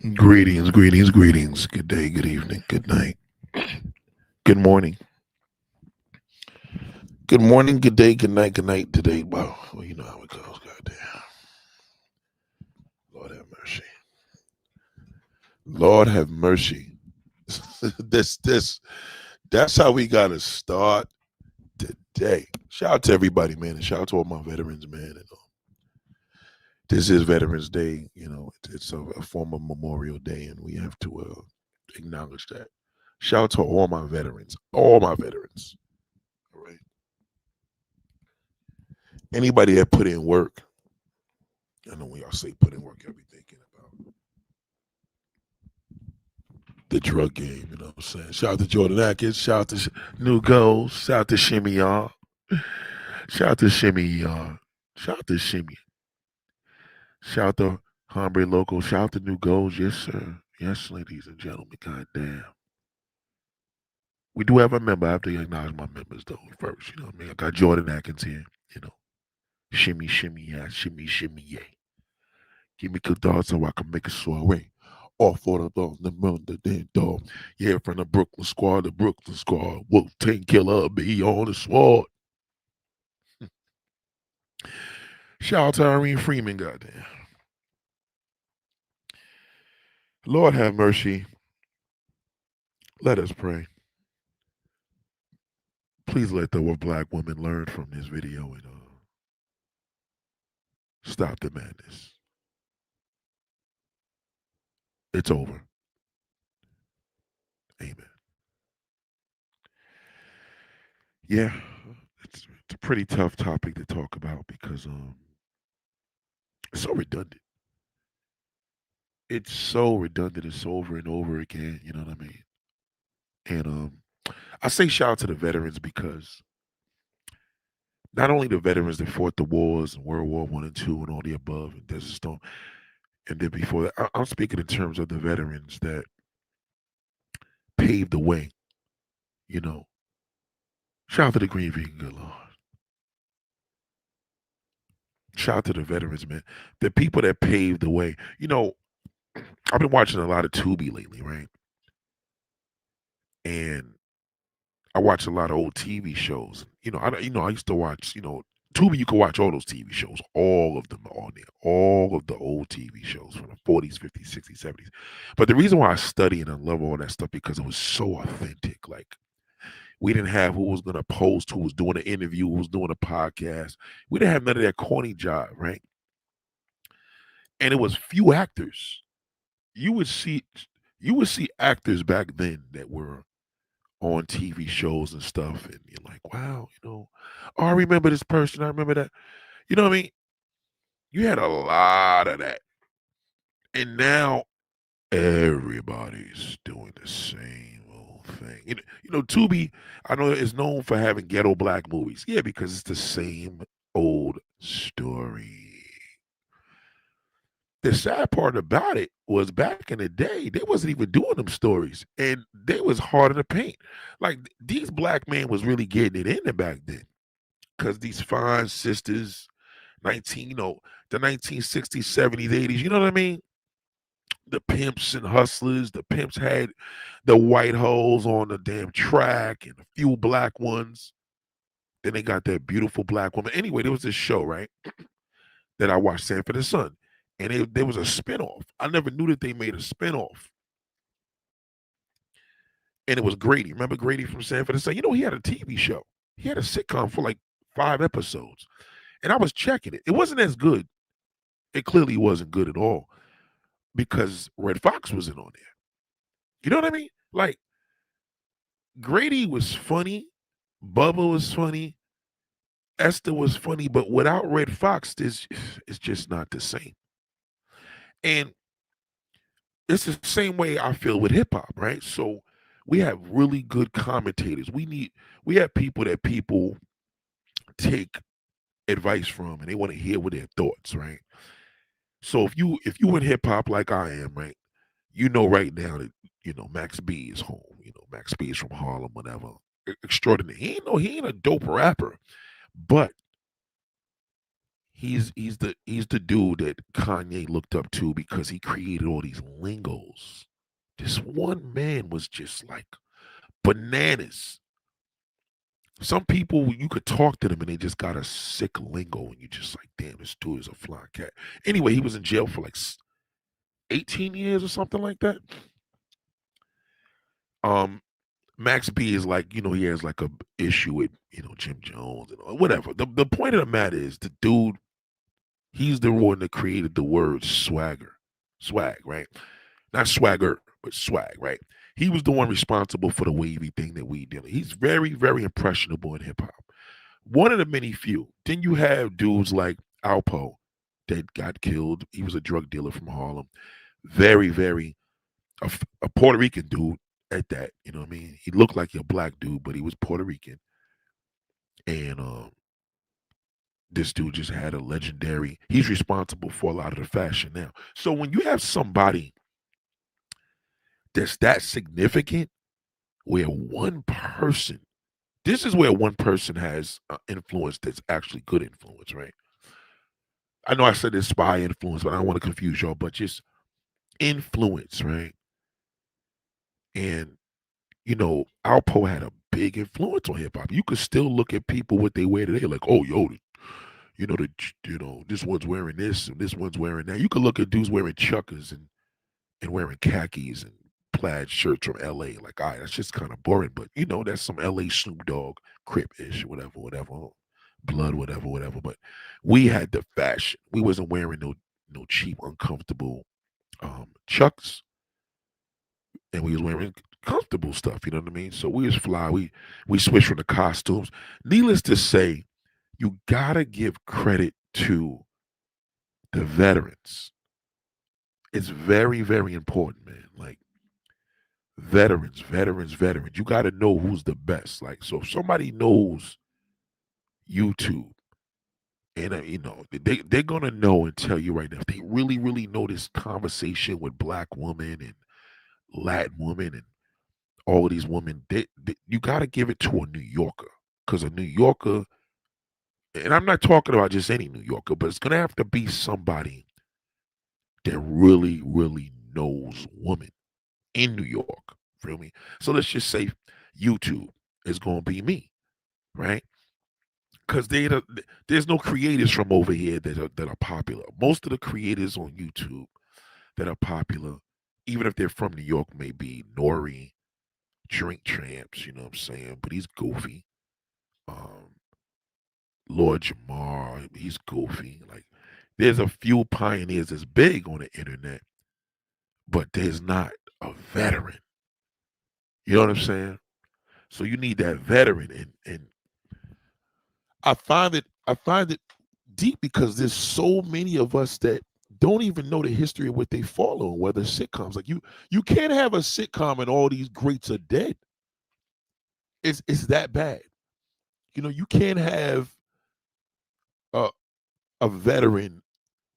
Greetings, greetings, greetings. Good day, good evening, good night, good morning. Good morning, good day, good night today. Well, you know how it goes, goddamn. Lord have mercy. Lord have mercy. this that's how we gotta start today. Shout out to everybody, man, and shout out to all my veterans, man. This is Veterans Day, it's a form of Memorial Day, and we have to acknowledge that. Shout out to all my veterans, all my veterans. All right. Anybody that put in work, I know when y'all say put in work, I'll be thinking about the drug game, you know what I'm saying? Shout out to Jordan Atkins, shout out to New Goals, shout out to Shimmy, y'all. Shout out to Shimmy, y'all. Shout out to Shimmy. Shout out to Hombre Loco. Shout out to New Goals. Yes, sir. Yes, ladies and gentlemen. God damn. We do have a member. I have to acknowledge my members, though, first. You know what I mean? I got Jordan Atkins here, you know. Shimmy, shimmy, yeah. Shimmy, shimmy, yeah. Give me good dogs so I can make a soiree. All for the dogs, the damn dog. Yeah, from the Brooklyn squad. Wolf Tank Killer be on the sword. Shout out to Irene Freeman, goddamn. Lord have mercy. Let us pray. Please let the black women learn from this video and stop the madness. It's over. Amen. Yeah, it's a pretty tough topic to talk about because it's so redundant. It's so redundant. It's over and over again. You know what I mean? And I say shout out to the veterans because not only the veterans that fought the wars in World War One and Two and all the above and Desert Storm, and then before that, I'm speaking in terms of the veterans that paved the way. You know, shout out to the Green Vegan Good Lord. Shout out to the veterans, man. The people that paved the way. You know, I've been watching a lot of Tubi lately, right? And I watch a lot of old TV shows. I used to watch, Tubi, you can watch all those TV shows, all of them are on there, all of the old TV shows from the 40s, 50s, 60s, 70s. But the reason why I study and I love all that stuff because it was so authentic. Like we didn't have who was going to post, who was doing an interview, who was doing a podcast. We didn't have none of that corny job, right? And it was few actors. You would see, you would see actors back then that were on TV shows and stuff, and you're like, wow, oh, I remember this person. I remember that. You know what I mean? You had a lot of that, and now everybody's doing the same old thing. Tubi, I know is known for having ghetto black movies. Yeah, because it's the same old story. The sad part about it was back in the day, they wasn't even doing them stories, and they was harder to paint. Like these black men was really getting it in there back then, because these fine sisters, 19, the 1960s, 70s, 80s, you know what I mean? The pimps and hustlers, the pimps had the white hoes on the damn track and a few black ones. Then they got that beautiful black woman. Anyway, there was this show, right, that I watched, Sanford and Son. And there was a spinoff. I never knew that they made a spinoff. And it was Grady. Remember Grady from Sanford and Son? He had a TV show. He had a sitcom for like 5 episodes. And I was checking it. It wasn't as good. It clearly wasn't good at all because Red Fox wasn't on there. You know what I mean? Like Grady was funny, Bubba was funny, Esther was funny, but without Red Fox, it's just not the same. And it's the same way I feel with hip hop, right? So we have really good commentators. We have people that people take advice from and they want to hear what their thoughts, right? So if you in hip hop like I am, right, right now that Max B is home. Max B is from Harlem, whatever. Extraordinary. He ain't a dope rapper, but he's the dude that Kanye looked up to because he created all these lingos. This one man was just like bananas. Some people you could talk to them and they just got a sick lingo, and you just like, damn, this dude is a flying cat. Anyway, he was in jail for like 18 years or something like that. Um, Max B is like, he has like a issue with Jim Jones and whatever. The point of the matter is the dude, he's the one that created the word swag, right? Not swagger, but swag, right? He was the one responsible for the wavy thing that we did. He's very, very impressionable in hip hop. One of the many few. Then you have dudes like Alpo that got killed. He was a drug dealer from Harlem. Very, very a Puerto Rican dude at that. You know what I mean? He looked like a black dude, but he was Puerto Rican. And this dude just had a legendary. He's responsible for a lot of the fashion now. So when you have somebody that's that significant, where one person, this is where one person has influence that's actually good influence, right? I know I said it's spy influence, but I don't want to confuse y'all, but just influence, right? And Alpo had a big influence on hip hop. You could still look at people what they wear today, like, oh, this one's wearing this and this one's wearing that. You could look at dudes wearing chuckers and wearing khakis and plaid shirts from LA. Like, all right, that's just kind of boring, but that's some LA Snoop Dogg, Crip-ish, whatever, blood, whatever. But we had the fashion. We wasn't wearing no cheap, uncomfortable chucks, and we was wearing comfortable stuff. You know what I mean? So we was fly. We switched from the costumes. Needless to say, you gotta give credit to the veterans. It's very, very important, man. Like veterans. You gotta know who's the best. Like, so if somebody knows YouTube, and they're gonna know and tell you right now if they really, really know this conversation with black women and Latin women and all of these women, you got to give it to a New Yorker, because a New Yorker, and I'm not talking about just any New Yorker, but it's going to have to be somebody that really, really knows women in New York. Feel me? So let's just say YouTube is going to be me, right? Because there's no creators from over here that are popular. Most of the creators on YouTube that are popular, even if they're from New York, may be Nori, Drink Champs, you know what I'm saying? But he's goofy. Um, Lord Jamar, he's goofy. Like, there's a few pioneers that's big on the internet, but there's not a veteran. You know what I'm saying? So you need that veteran, and I find it deep because there's so many of us that don't even know the history of what they follow, whether sitcoms. Like, you can't have a sitcom and all these greats are dead. It's that bad. You can't have a a veteran.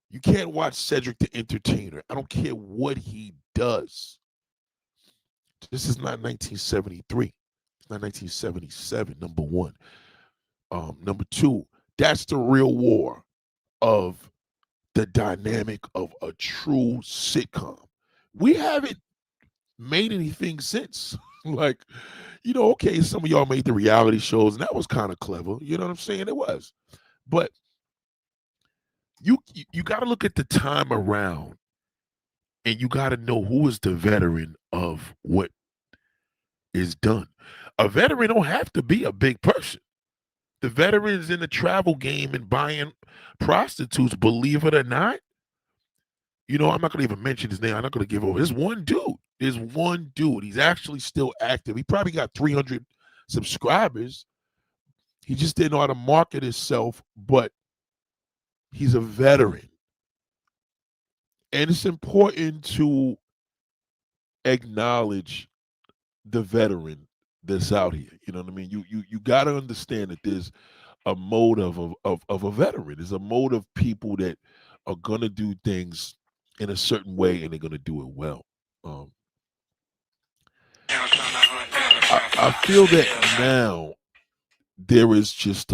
You can't watch Cedric the Entertainer. I don't care what he does. This is not 1973. It's not 1977. Number one. Number two. That's the real war of the dynamic of a true sitcom. We haven't made anything since. Like, okay, some of y'all made the reality shows, and that was kind of clever. You know what I'm saying? It was. But you got to look at the time around, and you got to know who is the veteran of what is done. A veteran don't have to be a big person. The veterans in the travel game and buying prostitutes, believe it or not. I'm not going to even mention his name. I'm not going to give over. There's one dude. He's actually still active. He probably got 300 subscribers. He just didn't know how to market himself, but he's a veteran. And it's important to acknowledge the veteran that's out here. You know what I mean? You got to understand that there's a mode of a veteran. There's a mode of people that are gonna do things in a certain way, and they're gonna do it well. I feel that now there is just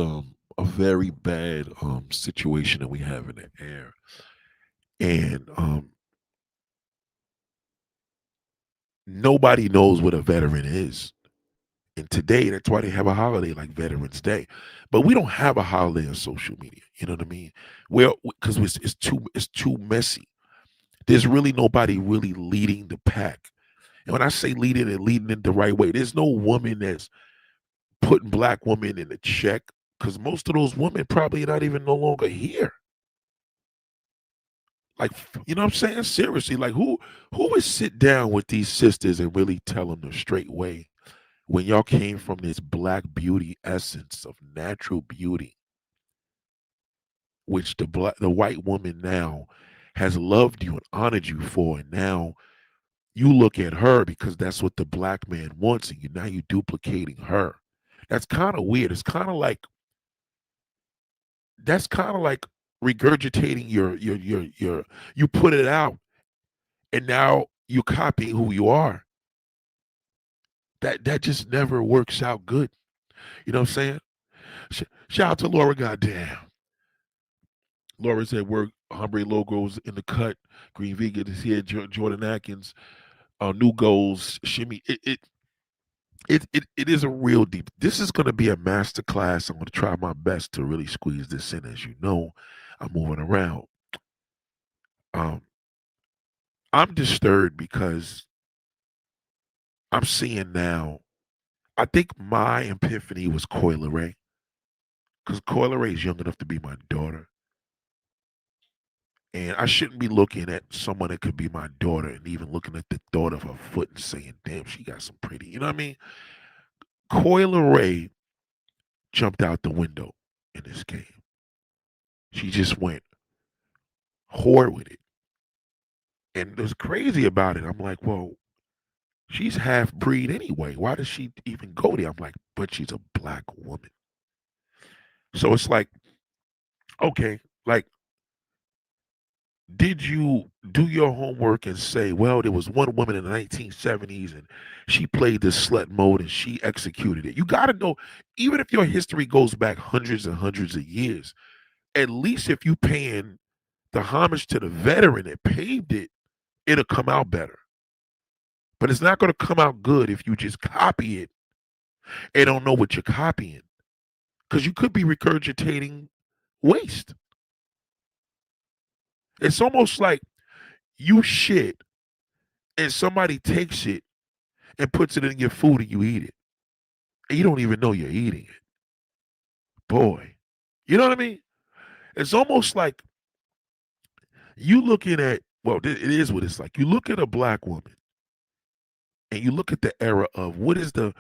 a very bad situation that we have in the air, and nobody knows what a veteran is. And today, that's why they have a holiday like Veterans Day. But we don't have a holiday on social media. You know what I mean? Well, because it's too messy. There's really nobody really leading the pack. And when I say leading and leading it the right way, there's no woman that's putting black women in the check because most of those women probably not even no longer here. Like, you know what I'm saying? Seriously, like who would sit down with these sisters and really tell them the straight way when y'all came from this black beauty essence of natural beauty, which the white woman now has loved you and honored you for, and now you look at her because that's what the black man wants, and you're duplicating her. That's kind of weird. It's kind of like that's kind of like regurgitating your you put it out and now you copying who you are. That just never works out good. You know what I'm saying? Shout out to Laura, goddamn. Laura said we're Hombre logos in the cut. Green Vegan is here. Jordan Atkins, new goals. Shimmy. It is a real deep. This is going to be a master class. I'm going to try my best to really squeeze this in. As you know, I'm moving around. Um, I'm disturbed because I'm seeing now. I think my epiphany was Coyle Ray because Coyle Ray is young enough to be my daughter, and I shouldn't be looking at someone that could be my daughter and even looking at the thought of her foot and saying, "Damn, she got some pretty." You know what I mean? Coyle Ray jumped out the window in this game. She just went hard with it. And what's crazy about it, I'm like, well, she's half breed anyway. Why does she even go there? I'm like, but she's a black woman. So it's like, okay, like, did you do your homework and say, well, there was one woman in the 1970s and she played this slut mode and she executed it? You got to know, even if your history goes back hundreds and hundreds of years, at least if you paying the homage to the veteran that paved it, it'll come out better. But it's not going to come out good if you just copy it and don't know what you're copying. Because you could be regurgitating waste. It's almost like you shit and somebody takes it and puts it in your food and you eat it. And you don't even know you're eating it. Boy. You know what I mean? It's almost like you looking at, well, it is what it's like. You look at a black woman and you look at the era of what is the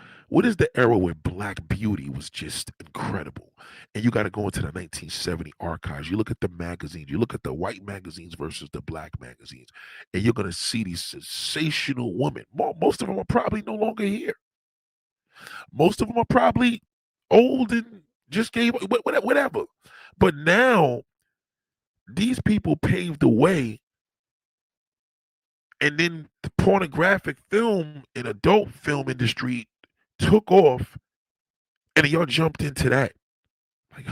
era where black beauty was just incredible, and you got to go into the 1970 archives. You look at the magazines, you look at the white magazines versus the black magazines, and you're going to see these sensational women. Most of them are probably no longer here. Most of them are probably old and just gave whatever. But now these people paved the way, and then the pornographic film and adult film industry took off, and y'all jumped into that. Like,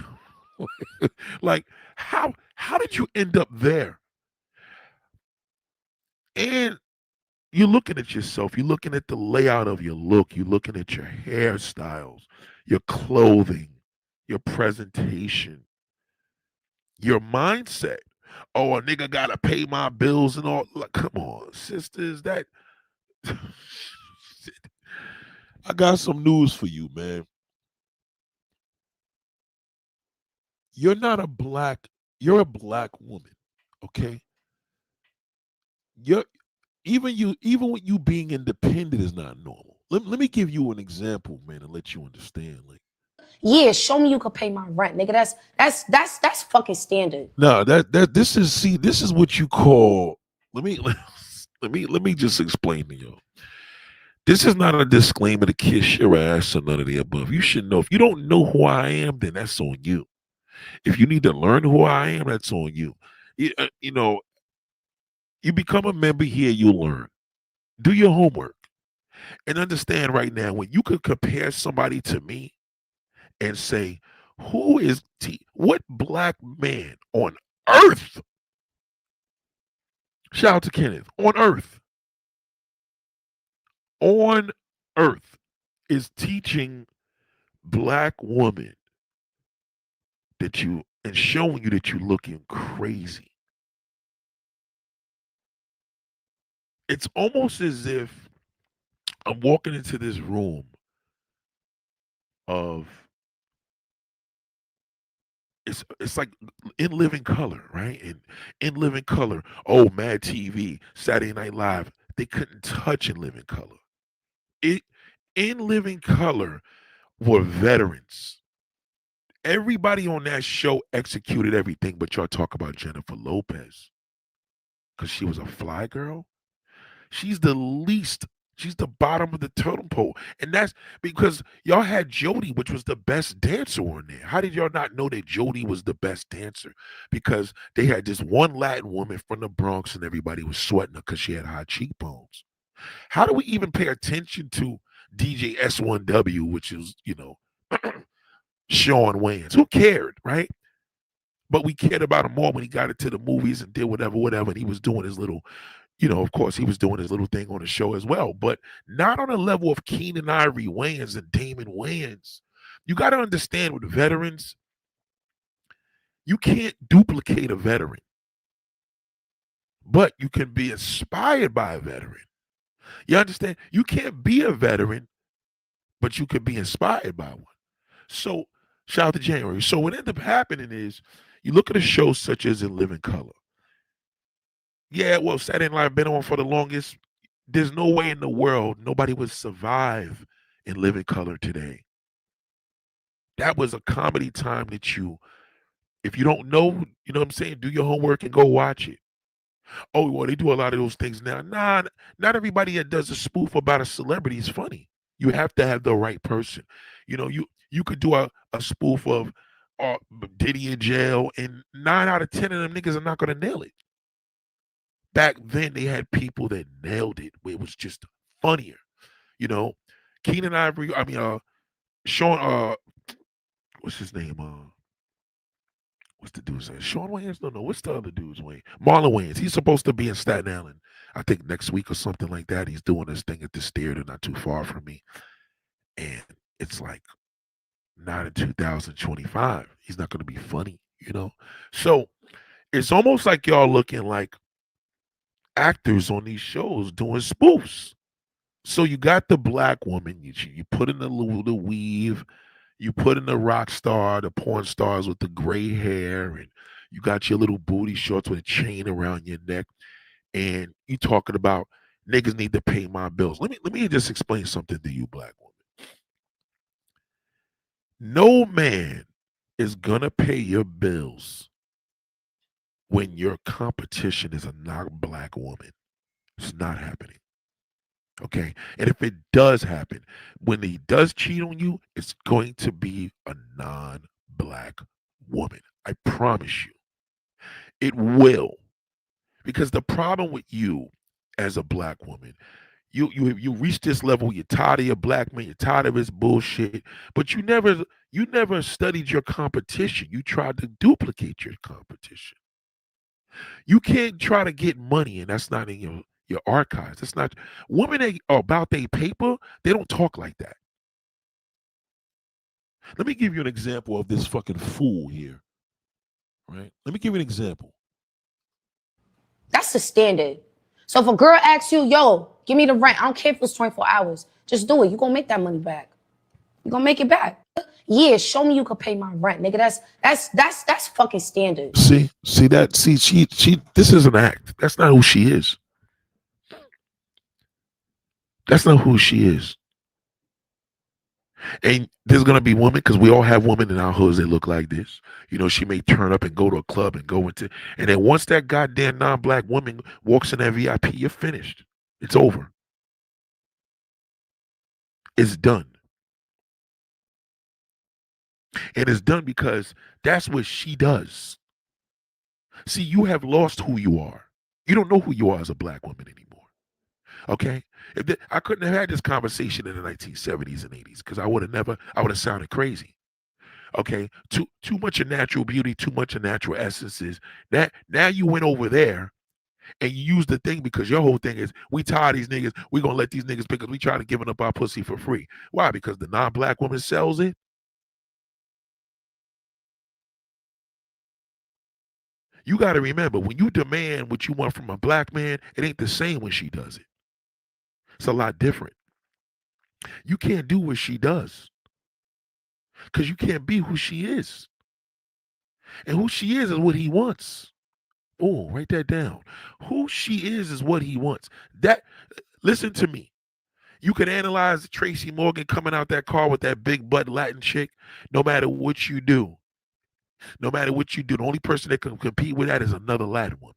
like how did you end up there? And you're looking at yourself, you're looking at the layout of your look, you're looking at your hairstyles, your clothing, your presentation, your mindset. Oh, a nigga gotta pay my bills and all. Like, come on, sisters, that I got some news for you, man. You're not a black, you're a black woman, okay? You're even with you being independent is not normal. Let me give you an example, man, and let you understand. Like, Yeah, show me you could pay my rent, nigga. That's fucking standard. no, that this is what you call. Let me let me just explain to you. This is not a disclaimer to kiss your ass or none of the above. You should know. If you don't know who I am, then that's on you. If you need to learn who I am, that's on you. You know, you become a member here, you learn. Do your homework and understand right now when you could compare somebody to me and say, What black man on earth? Shout out to Kenneth. On earth is teaching black woman that you and showing you that you're looking crazy. It's almost as if I'm walking into this room of it's like In Living Color, right? And In Living Color, oh, Mad TV, Saturday Night Live, they couldn't touch In Living Color. It In Living Color were veterans. Everybody on that show executed everything, but y'all talk about Jennifer Lopez because she was a fly girl. She's the least. She's the bottom of the totem pole. And that's because y'all had Jody, which was the best dancer on there. How did y'all not know that Jody was the best dancer? Because they had this one Latin woman from the Bronx and everybody was sweating her because she had high cheekbones. How do we even pay attention to DJ S1W, which is, Sean Wayans? Who cared, right? But we cared about him more when he got into the movies and did whatever, and he was doing his little, of course, he was doing his little thing on the show as well, but not on the level of Keenan Ivory Wayans and Damon Wayans. You got to understand with veterans, you can't duplicate a veteran, but you can be inspired by a veteran. You understand? You can't be a veteran, but you can be inspired by one. So, shout out to January. So, what ended up happening is you look at a show such as In Living Color. Yeah, well, Saturday Night Live been on for the longest. There's no way in the world nobody would survive In Living Color today. That was a comedy time that if you don't know, you know what I'm saying, do your homework and go watch it. Oh, well, they do a lot of those things now. Nah, not everybody that does a spoof about a celebrity is funny. You have to have the right person. You could do a spoof of Diddy in jail, and 9 out of 10 of them niggas are not going to nail it. Back then, they had people that nailed it. It was just funnier. Keenan Ivory, Sean, what's his name? What's the dude's name? Sean Wayans? No. What's the other dude's name? Marlon Wayans. He's supposed to be in Staten Island, I think next week or something like that. He's doing this thing at the theater not too far from me. And it's like, not in 2025. He's not going to be funny, So it's almost like y'all looking like actors on these shows doing spoofs. So you got the black woman, you put in the weave, you put in the rock star, the porn stars with the gray hair, and you got your little booty shorts with a chain around your neck, and you talking about niggas need to pay my bills. Let me just explain something to you, black woman. No man is gonna pay your bills when your competition is a non-black woman. It's not happening. Okay. And if it does happen, when he does cheat on you, it's going to be a non-black woman. I promise you. It will. Because the problem with you as a black woman, you reach this level, you're tired of your black man, you're tired of his bullshit, but you never studied your competition. You tried to duplicate your competition. You can't try to get money, and that's not in your archives. That's not women that are about their paper, they don't talk like that. Let me give you an example of this fucking fool here. Right? Let me give you an example. That's the standard. So if a girl asks you, yo, give me the rent, I don't care if it's 24 hours, just do it. You're gonna make that money back. You're gonna make it back. Yeah, show me you could pay my rent, nigga. That's fucking standard. See that? See, she this is an act. That's not who she is. That's not who she is. And there's gonna be women, because we all have women in our hoods that look like this. She may turn up and go to a club and and then once that goddamn non-black woman walks in that VIP, you're finished. It's over. It's done. And it's done because that's what she does. See, you have lost who you are. You don't know who you are as a black woman anymore. Okay? I couldn't have had this conversation in the 1970s and 80s because I would have sounded crazy. Okay, too much of natural beauty, too much of natural essences. That now you went over there and you use the thing because your whole thing is we tired of these niggas. We gonna let these niggas because we try to giving up our pussy for free. Why? Because the non-black woman sells it. You got to remember when you demand what you want from a black man, it ain't the same when she does it. It's a lot different. You can't do what she does because you can't be who she is. And who she is what he wants. Oh, write that down. Who she is what he wants. That listen to me. You can analyze Tracy Morgan coming out that car with that big butt Latin chick. No matter what you do, the only person that can compete with that is another Latin woman.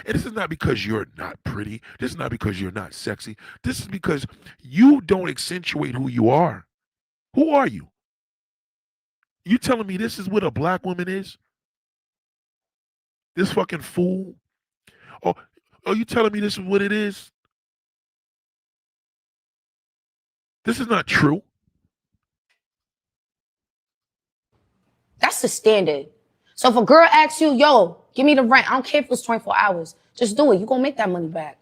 And this is not because you're not pretty. This is not because you're not sexy. This is because you don't accentuate who you are. Who are you? You telling me this is what a black woman is? This fucking fool? Or are you telling me this is what it is? This is not true. That's the standard. So if a girl asks you, yo, give me the rent, I don't care if it's 24 hours. Just do it. You're going to make that money back.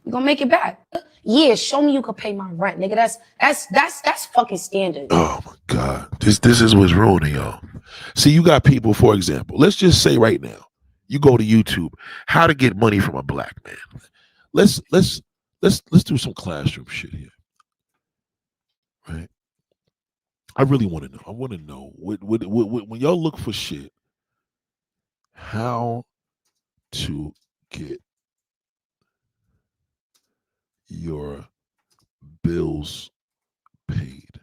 You're going to make it back. Yeah, show me you can pay my rent, nigga. That's fucking standard. Oh my God. This is what's ruining y'all. See, you got people, for example, let's just say right now, you go to YouTube, how to get money from a black man. Let's do some classroom shit here. Right? I really want to know. I want to know when y'all look for shit, how to get your bills paid.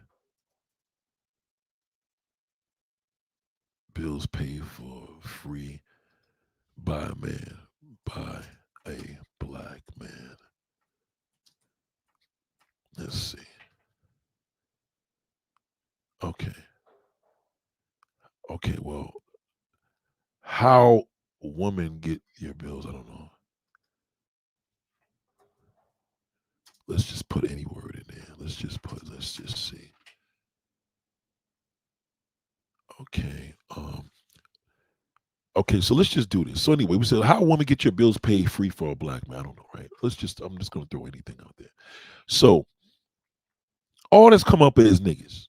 Bills paid for free by a man, by a black man. Let's see. Okay. Okay, well, how women get your bills, I don't know. Let's just put any word in there. Let's just see. Okay. Okay, so let's just do this. So anyway, we said how a woman get your bills paid free for a black man. I don't know, right? I'm just gonna throw anything out there. So all that's come up is niggas.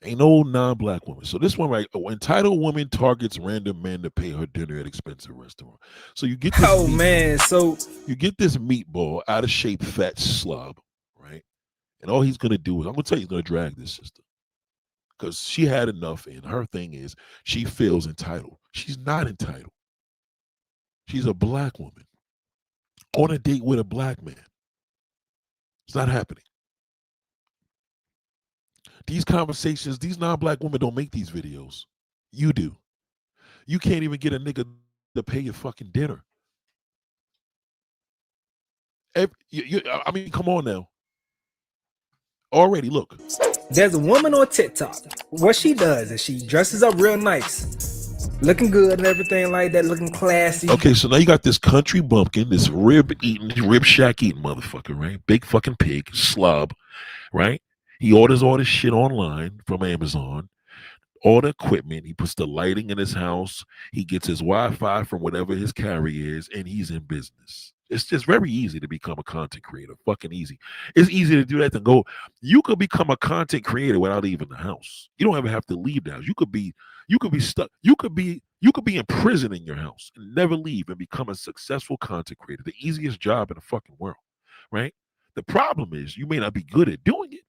Ain't no non-black woman. So this one, right? Entitled woman targets random man to pay her dinner at expensive restaurant. So you get this so you get this meatball, out of shape, fat slob, right? And all he's gonna do is, I'm gonna tell you, he's gonna drag this sister. Because she had enough, and her thing is she feels entitled. She's not entitled. She's a black woman on a date with a black man. It's not happening. These conversations, these non-black women don't make these videos. You do. You can't even get a nigga to pay your fucking dinner. I mean, come on now. Already, look. There's a woman on TikTok. What she does is she dresses up real nice, looking good and everything like that, looking classy. Okay, so now you got this country bumpkin, this rib shack eating motherfucker, right? Big fucking pig, slob, right? He orders all this shit online from Amazon, all the equipment. He puts the lighting in his house. He gets his Wi-Fi from whatever his carrier is, and he's in business. It's just very easy to become a content creator. Fucking easy. It's easy to do that than go. You could become a content creator without leaving the house. You don't ever have to leave the house. You could be stuck. You could be in prison in your house and never leave and become a successful content creator. The easiest job in the fucking world, right? The problem is you may not be good at doing it,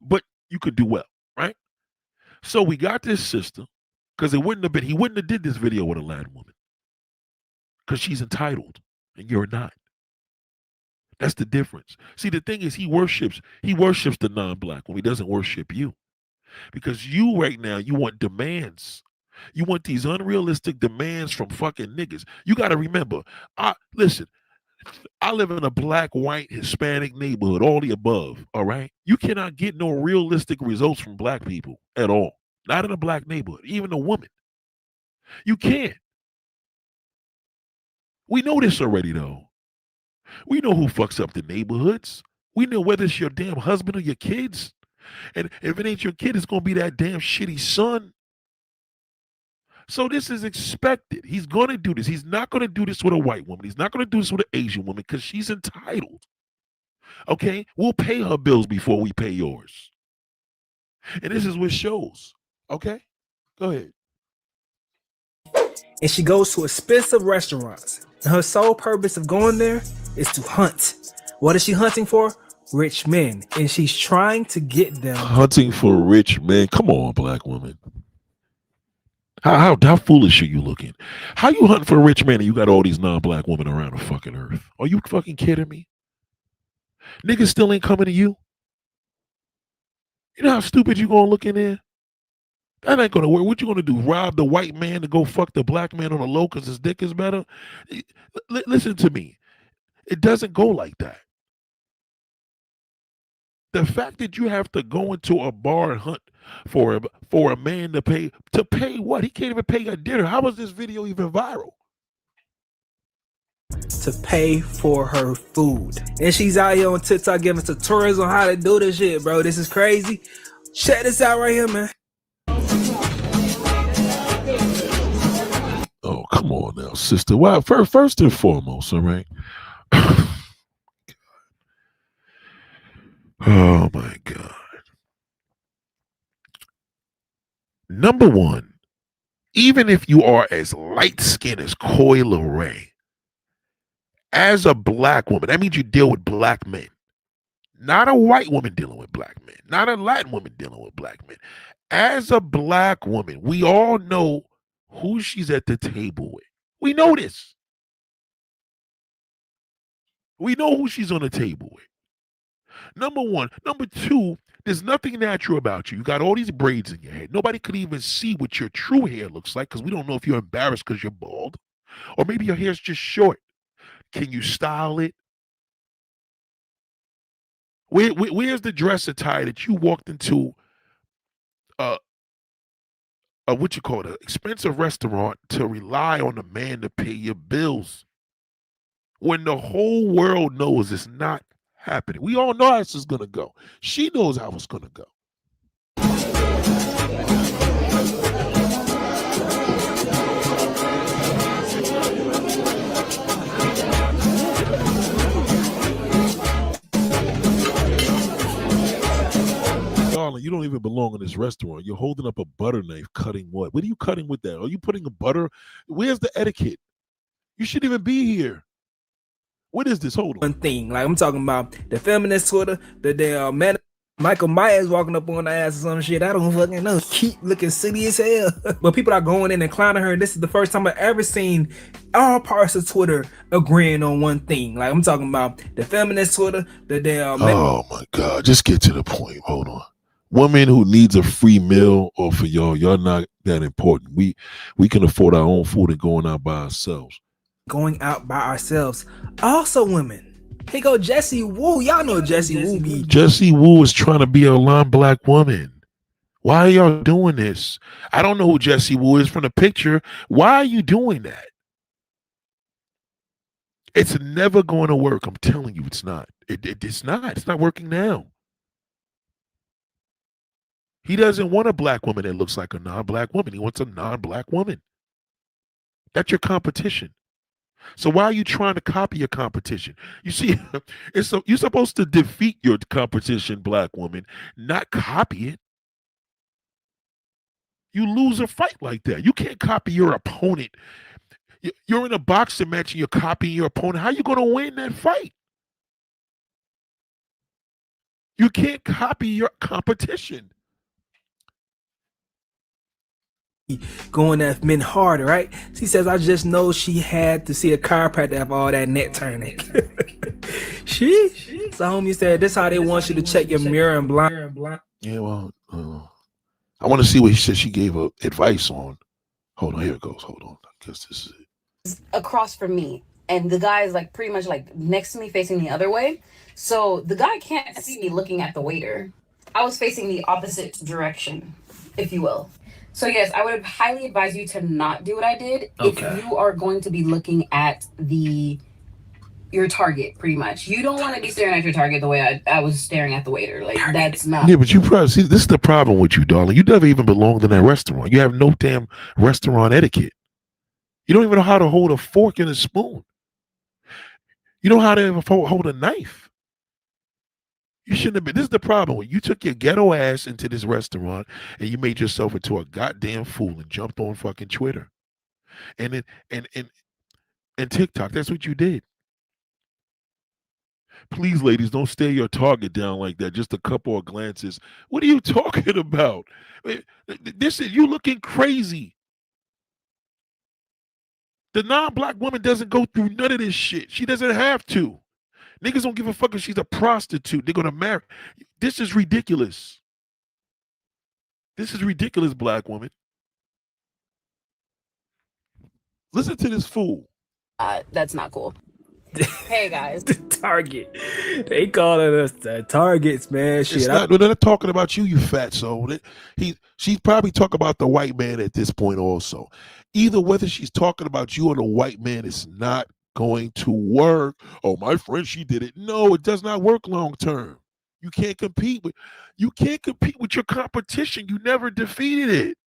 but you could do well, right? So we got this sister because he wouldn't have did this video with a Latin woman because she's entitled and you're not. That's the difference. See, the thing is he worships the non-black woman. He doesn't worship you because you right now, you want demands. You want these unrealistic demands from fucking niggas. You got to remember, listen, I live in a black, white, Hispanic neighborhood, all the above, all right? You cannot get no realistic results from black people at all. Not in a black neighborhood, even a woman. You can't. We know this already, though. We know who fucks up the neighborhoods. We know whether it's your damn husband or your kids. And if it ain't your kid, it's going to be that damn shitty son. So this is expected. He's going to do this. He's not going to do this with a white woman. He's not going to do this with an Asian woman because she's entitled. Okay? We'll pay her bills before we pay yours. And this is what shows. Okay? Go ahead. And she goes to expensive restaurants. And her sole purpose of going there is to hunt. What is she hunting for? Rich men. And she's trying to get them. Hunting for rich men. Come on, black woman. How foolish are you looking? How you hunting for a rich man and you got all these non-black women around the fucking earth? Are you fucking kidding me? Niggas still ain't coming to you. You know how stupid you gonna look in there? That ain't gonna work. What you gonna do? Rob the white man to go fuck the black man on the low because his dick is better? Listen to me. It doesn't go like that. The fact that you have to go into a bar and hunt for a man to pay what? He can't even pay a dinner. How was this video even viral? To pay for her food. And she's out here on TikTok giving tutorials on how to do this shit, bro. This is crazy. Check this out right here, man. Oh, come on now, sister. Well, first and foremost, all right. Oh my God. Number one, even if you are as light-skinned as Coi Leray, as a black woman, that means you deal with black men. Not a white woman dealing with black men. Not a Latin woman dealing with black men. As a black woman, we all know who she's at the table with. We know this. We know who she's on the table with. Number one. Number two, there's nothing natural about you. You got all these braids in your head. Nobody could even see what your true hair looks like because we don't know if you're embarrassed because you're bald. Or maybe your hair's just short. Can you style it? Where's the dress attire that you walked into what you call it, an expensive restaurant to rely on a man to pay your bills when the whole world knows it's not happening? We all know how this is going to go. She knows how it's going to go. Darling, you don't even belong in this restaurant. You're holding up a butter knife, cutting what? What are you cutting with that? Are you putting a butter? Where's the etiquette? You shouldn't even be here. What is this? Hold on. One thing, like I'm talking about the feminist Twitter, the damn man, Michael Myers walking up on the ass or some shit. I don't fucking know. Keep looking silly as hell. But people are going in and clowning her. This is the first time I've ever seen all parts of Twitter agreeing on one thing. Like I'm talking about the feminist Twitter, the damn. Oh my God! Just get to the point. Hold on. Woman who needs a free meal, or for y'all not that important. We can afford our own food and going out by ourselves. Going out by ourselves. Also women. Here go Jessie Woo. Y'all know Jessie Woo be. Jessie Woo is trying to be a non-black woman. Why are y'all doing this? I don't know who Jessie Woo is from the picture. Why are you doing that? It's never going to work. I'm telling you, it's not. It's not. It's not working now. He doesn't want a black woman that looks like a non-black woman. He wants a non-black woman. That's your competition. So why are you trying to copy your competition? You see, you're supposed to defeat your competition, black woman, not copy it. You lose a fight like that. You can't copy your opponent. You're in a boxing match and you're copying your opponent. How are you going to win that fight? You can't copy your competition. Going at men hard, right? She says, I just know she had to see a chiropractor to have all that neck turning. she so homie said, this how they want you to check your mirror and blind. Yeah, well, I want to see what he said she gave her advice on. Hold on, here it goes. Hold on. I guess this is it. Across from me, and the guy is like pretty much like next to me, facing the other way. So the guy can't see me looking at the waiter. I was facing the opposite direction, if you will. So yes, I would highly advise you to not do what I did. Okay. If you are going to be looking at the your target, pretty much. You don't want to be staring at your target the way I was staring at the waiter. Like, that's not. Yeah, but you probably see this is the problem with you, darling. You never even belonged in that restaurant. You have no damn restaurant etiquette. You don't even know how to hold a fork and a spoon. You know how to even hold a knife. You shouldn't have been. This is the problem. When you took your ghetto ass into this restaurant and you made yourself into a goddamn fool and jumped on fucking Twitter and then and TikTok. That's what you did. Please, ladies, don't stare your target down like that. Just a couple of glances. What are you talking about? This is you looking crazy. The non-black woman doesn't go through none of this shit. She doesn't have to. Niggas don't give a fuck if she's a prostitute. They're gonna marry. This is ridiculous. This is ridiculous, black woman. Listen to this fool. That's not cool. Hey guys. The target. They calling us the targets, man. Shit. It's not, they're not talking about you, you fat soul. She's probably talking about the white man at this point also. Either whether she's talking about you or the white man, it's not going to work. Oh, my friend, she did it. No, it does not work long term. You can't compete with your competition. You never defeated it.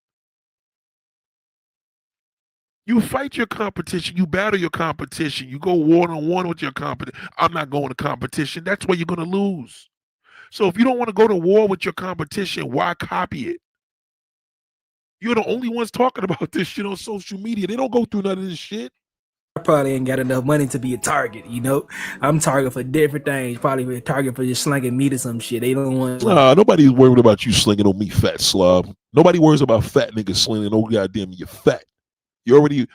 You fight your competition. You battle your competition. You go one-on-one with your competition. I'm not going to competition. That's where you're going to lose. So if you don't want to go to war with your competition, why copy it? You're the only ones talking about this shit on social media. They don't go through none of this shit. I probably ain't got enough money to be a target, you know? I'm target for different things. Probably a target for just slinging meat or some shit. They don't want... Nah, nobody's worried about you slinging on me, fat slob. Nobody worries about fat niggas slinging. Oh, goddamn, you're fat. You already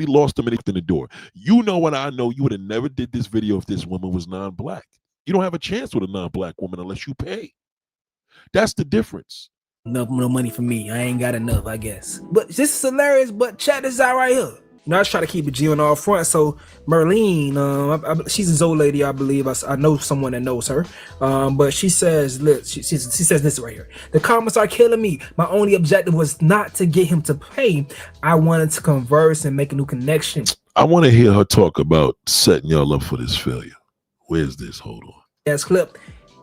lost them in the door. You know what I know. You would have never did this video if this woman was non-black. You don't have a chance with a non-black woman unless you pay. That's the difference. No money for me. I ain't got enough, I guess. But this is hilarious. But check this out right here. You know, I try to keep it G on all front. So Merlene, she's a old lady, I believe. I know someone that knows her. But she says, look, she says this right here. The comments are killing me. My only objective was not to get him to pay. I wanted to converse and make a new connection. I want to hear her talk about setting y'all up for this failure. Where's this? Hold on. Yes, clip.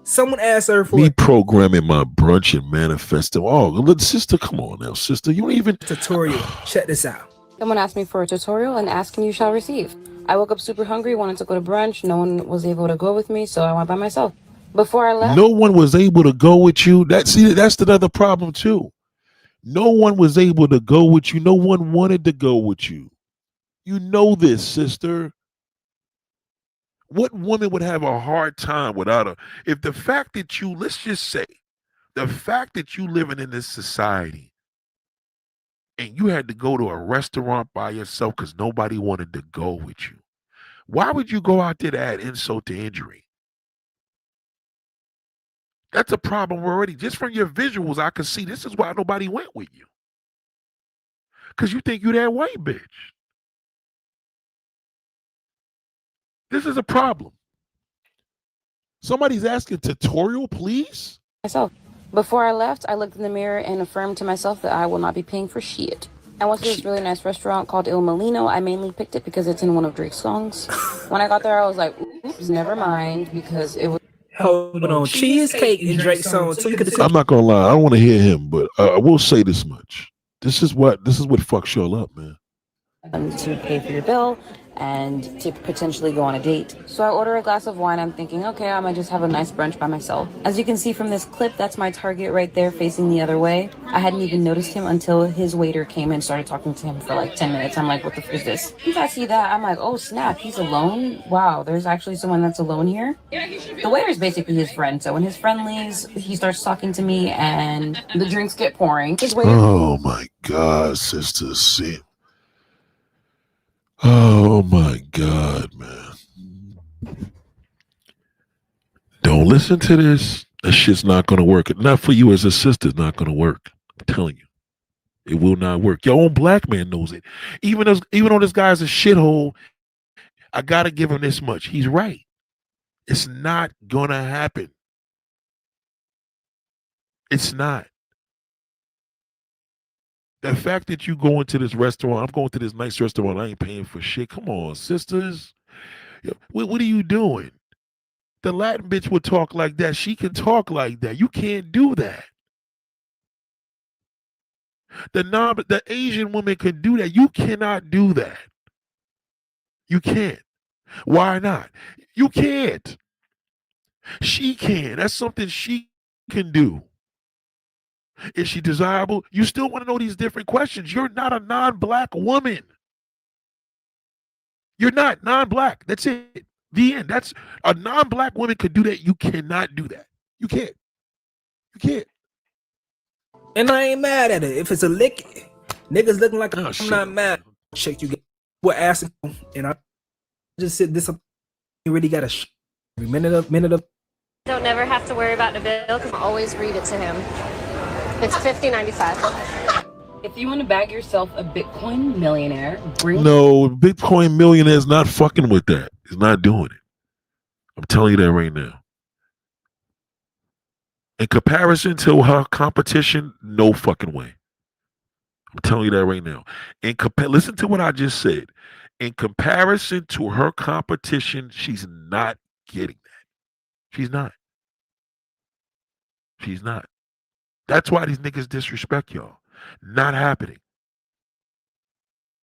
Someone asked her for me programming my brunch and manifesting. Oh, little sister, come on now, sister. You don't even tutorial. Check this out. Someone asked me for a tutorial, and ask and you shall receive. I woke up super hungry, wanted to go to brunch. No one was able to go with me, so I went by myself. Before I left, no one was able to go with you. That's another problem too. No one was able to go with you. No one wanted to go with you. You know this, sister. What woman would have a hard time without a? If the fact that you, let's just say, the fact that you living in this society and you had to go to a restaurant by yourself because nobody wanted to go with you, why would you go out there to add insult to injury? That's a problem already. Just from your visuals, I can see this is why nobody went with you. Because you think you that white bitch. This is a problem. Somebody's asking tutorial, please? Myself. Before I left, I looked in the mirror and affirmed to myself that I will not be paying for shit. I went to this really nice restaurant called Il Molino. I mainly picked it because it's in one of Drake's songs. When I got there, I was like, oops, never mind, because it was... Hold on, cheesecake in Drake's song. So you could. I'm not gonna lie, I don't want to hear him, but I will say this much. This is what fucks y'all up, man. To pay for your bill and to potentially go on a date. So I order a glass of wine. I'm thinking, okay, I might just have a nice brunch by myself. As you can see from this clip, that's my target right there facing the other way. I hadn't even noticed him until his waiter came and started talking to him for like 10 minutes. I'm like, what the f is this? Once I see that, I'm like, oh snap, he's alone? Wow, there's actually someone that's alone here? The waiter's basically his friend. So when his friend leaves, he starts talking to me and the drinks get pouring. His waiter- Oh my God, sister, see. Oh my God, man. Don't listen to this. That shit's not going to work. Not for you as a sister, it's not going to work. I'm telling you. It will not work. Your own black man knows it. Even though this guy's a shithole, I got to give him this much. He's right. It's not going to happen. It's not. The fact that you go into this restaurant, I'm going to this nice restaurant, I ain't paying for shit. Come on, sisters. What are you doing? The Latin bitch would talk like that. She can talk like that. You can't do that. The Asian woman can do that. You cannot do that. You can't. Why not? You can't. She can. That's something she can do. Is she desirable? You still want to know these different questions. You're not a non-black woman. You're not non-black. That's it. The end. That's a non-black woman could do that. You cannot do that. You can't. You can't. And I ain't mad at it. If it's a lick, niggas looking like Oh, I'm shit. not mad. Shit, you get what asking, and I just said this. You really got a minute of. Don't never have to worry about the bill because I always read it to him. It's $50.95. If you want to bag yourself a Bitcoin millionaire, bring No, Bitcoin millionaire is not fucking with that. He's not doing it. I'm telling you that right now. In comparison to her competition, no fucking way. I'm telling you that right now. Listen to what I just said. In comparison to her competition, she's not getting that. She's not. She's not. That's why these niggas disrespect y'all. Not happening.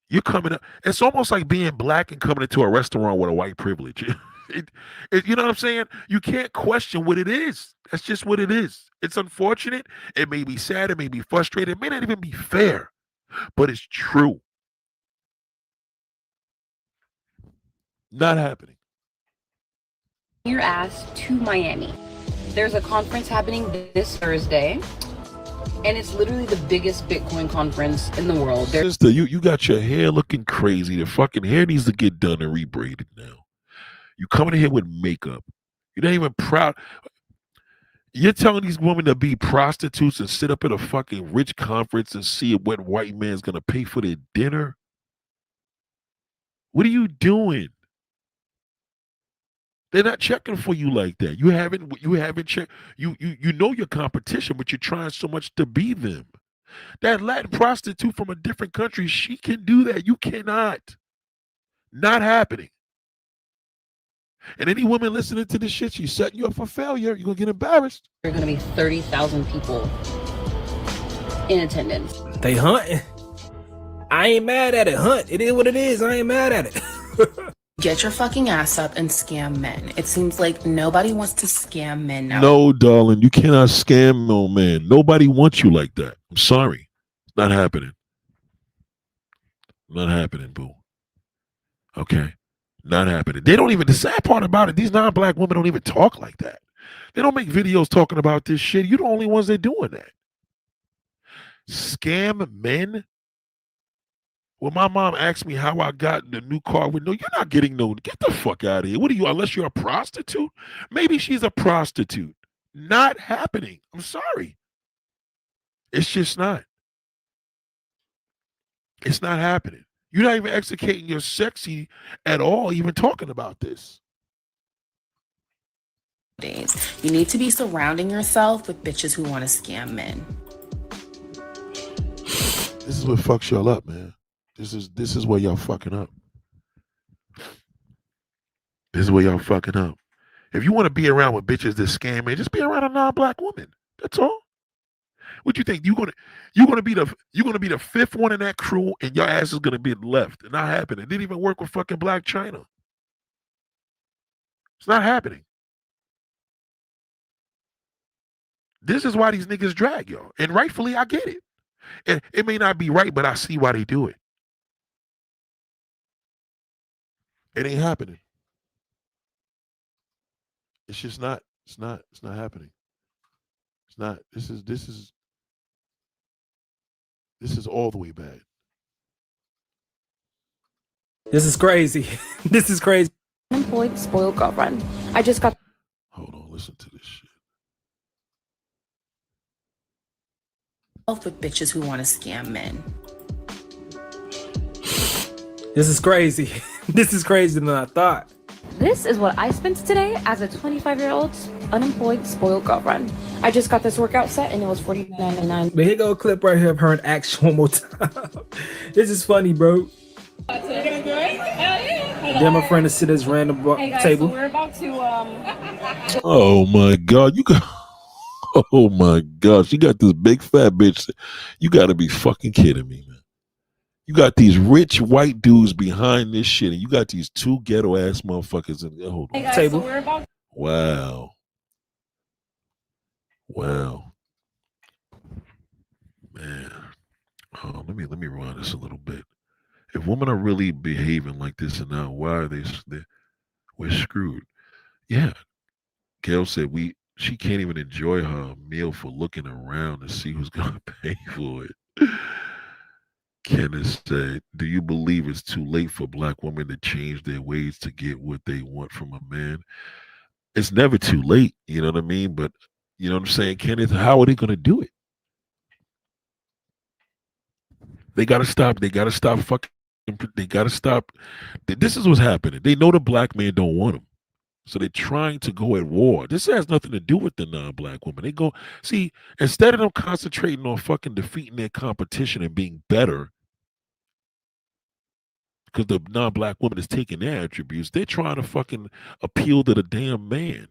You're coming up. It's almost like being black and coming into a restaurant with a white privilege. You know what I'm saying? You can't question what it is. That's just what it is. It's unfortunate. It may be sad. It may be frustrating. It may not even be fair, but it's true. Not happening. your ass to Miami. There's a conference happening this Thursday, and it's literally the biggest Bitcoin conference in the world. Sister, you got your hair looking crazy. The fucking hair needs to get done and rebraided now. You coming in here with makeup. You're not even proud. You're telling these women to be prostitutes and sit up at a fucking rich conference and see what white man's gonna pay for their dinner? What are you doing? They're not checking for you like that. You haven't checked. You know your competition, but you're trying so much to be them. That Latin prostitute from a different country, she can do that. You cannot. Not happening. And any woman listening to this shit, she's setting you up for failure. You're gonna get embarrassed. There are going to be 30,000 people in attendance. They hunting. I ain't mad at it. Hunt. It is what it is. I ain't mad at it. Get your fucking ass up and scam men. It seems like nobody wants to scam men now. No, darling, you cannot scam no man. Nobody wants you like that. I'm sorry. It's not happening. Not happening, boo. Okay? Not happening. They don't even, the sad part about it, these non-black women don't even talk like that. They don't make videos talking about this shit. You're the only ones that doing that. Scam men? When my mom asked me how I got the new car with, no, you're not getting no, get the fuck out of here. What are you, unless you're a prostitute? Maybe she's a prostitute. Not happening. I'm sorry. It's just not. It's not happening. You're not even extricating your sexy at all, even talking about this. You need to be surrounding yourself with bitches who want to scam men. This is what fucks y'all up, man. This is where y'all fucking up. This is where y'all fucking up. If you want to be around with bitches that scam man, just be around a non-black woman. That's all. What you think? You're gonna be the fifth one in that crew, and your ass is gonna be left. It's not happening. It didn't even work with fucking Black China. It's not happening. This is why these niggas drag y'all, and rightfully, I get it. And it may not be right, but I see why they do it. It ain't happening. It's just not. It's not happening. It's not. This is all the way bad. This is crazy. This is crazy. Unemployed, spoiled girlfriend. I just got Hold on, listen to this shit. With bitches who want to scam men. This is crazy. This is crazier than I thought. This is what I spent today as a 25-year-old unemployed, spoiled girlfriend. I just got this workout set and it was $49.99. But here go a clip right here of her in action one more time. This is funny, bro. Hell yeah. Then my friend to sit at this random table. So we're about to Oh my God, you got. Oh my gosh, you got this big fat bitch. You got to be fucking kidding me, man. You got these rich white dudes behind this shit, and you got these two ghetto ass motherfuckers in the hold on. Table. So we're about Wow. Wow. Man. Oh, let me rewind this a little bit. If women are really behaving like this and now, why are we're screwed? Yeah. Gail said she can't even enjoy her meal for looking around to see who's gonna pay for it. Kenneth said, do you believe it's too late for black women to change their ways to get what they want from a man? It's never too late, you know what I mean? But you know what I'm saying, Kenneth, how are they gonna do it? They gotta stop. They gotta stop fucking. They gotta stop. This is what's happening. They know the black man don't want them, so they're trying to go at war. This has nothing to do with the non-black woman. They go see instead of them concentrating on fucking defeating their competition and being better, because the non-black woman is taking their attributes. They're trying to fucking appeal to the damn man.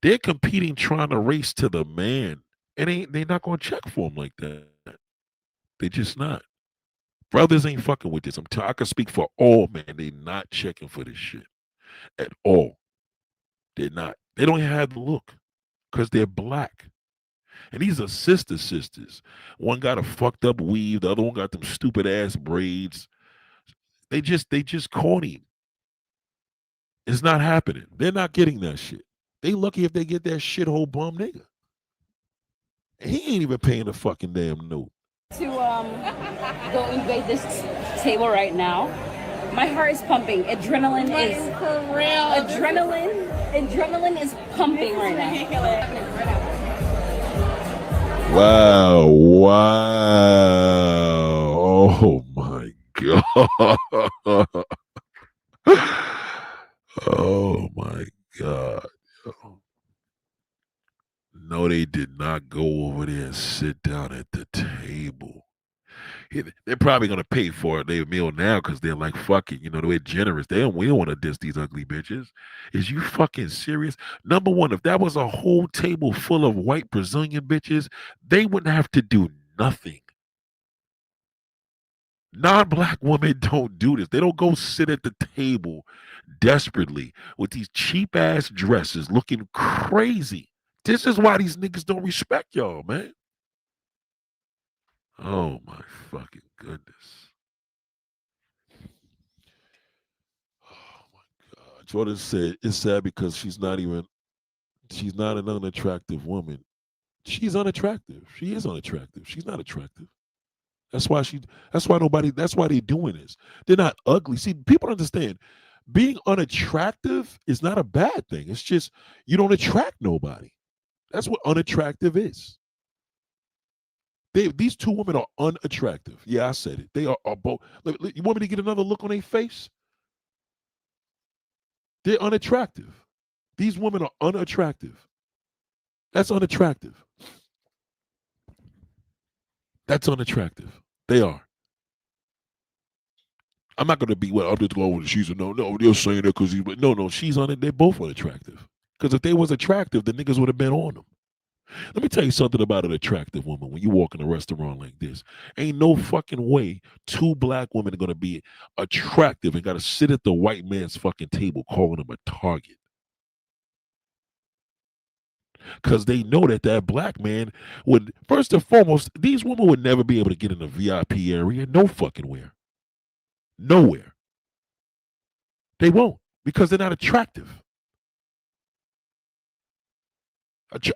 They're competing, trying to race to the man, and they're not gonna check for him like that. They just not. Brothers ain't fucking with this. I can speak for all men. They not checking for this shit at all. They're not. They don't have the look because they're black. And these are sisters. One got a fucked up weave. The other one got them stupid ass braids. They just corny. It's not happening. They're not getting that shit. They lucky if they get that shithole bum nigga. And he ain't even paying the fucking damn note. to go invade this table right now. My heart is pumping. Adrenaline is pumping right now. Wow. Oh my God. Oh my God. No, they did not go over there and sit down at the table. They're probably gonna pay for their meal now because they're like, fuck it, they're generous. We don't want to diss these ugly bitches. Is you fucking serious? Number one, if that was a whole table full of white Brazilian bitches, they wouldn't have to do nothing. Non-black women don't do this. They don't go sit at the table desperately with these cheap ass dresses looking crazy. This is why these niggas don't respect y'all, man. Oh my fucking goodness. Oh my God. Jordan said it's sad because she's not an unattractive woman. She's unattractive. She is unattractive. She's not attractive. That's why they're doing this. They're not ugly. See, people understand being unattractive is not a bad thing. It's just you don't attract nobody. That's what unattractive is. These two women are unattractive. Yeah, I said it. They are both. You want me to get another look on their face? They're unattractive. These women are unattractive. That's unattractive. That's unattractive. They are. I'm not going to be, I'm just going with she's a no. They're saying that because she's on it. They're both unattractive. Because if they was attractive, the niggas would have been on them. Let me tell you something about an attractive woman when you walk in a restaurant like this. Ain't no fucking way two black women are going to be attractive and got to sit at the white man's fucking table calling him a target. Because they know that black man would, first and foremost, these women would never be able to get in the VIP area. No fucking where. Nowhere. They won't because they're not attractive.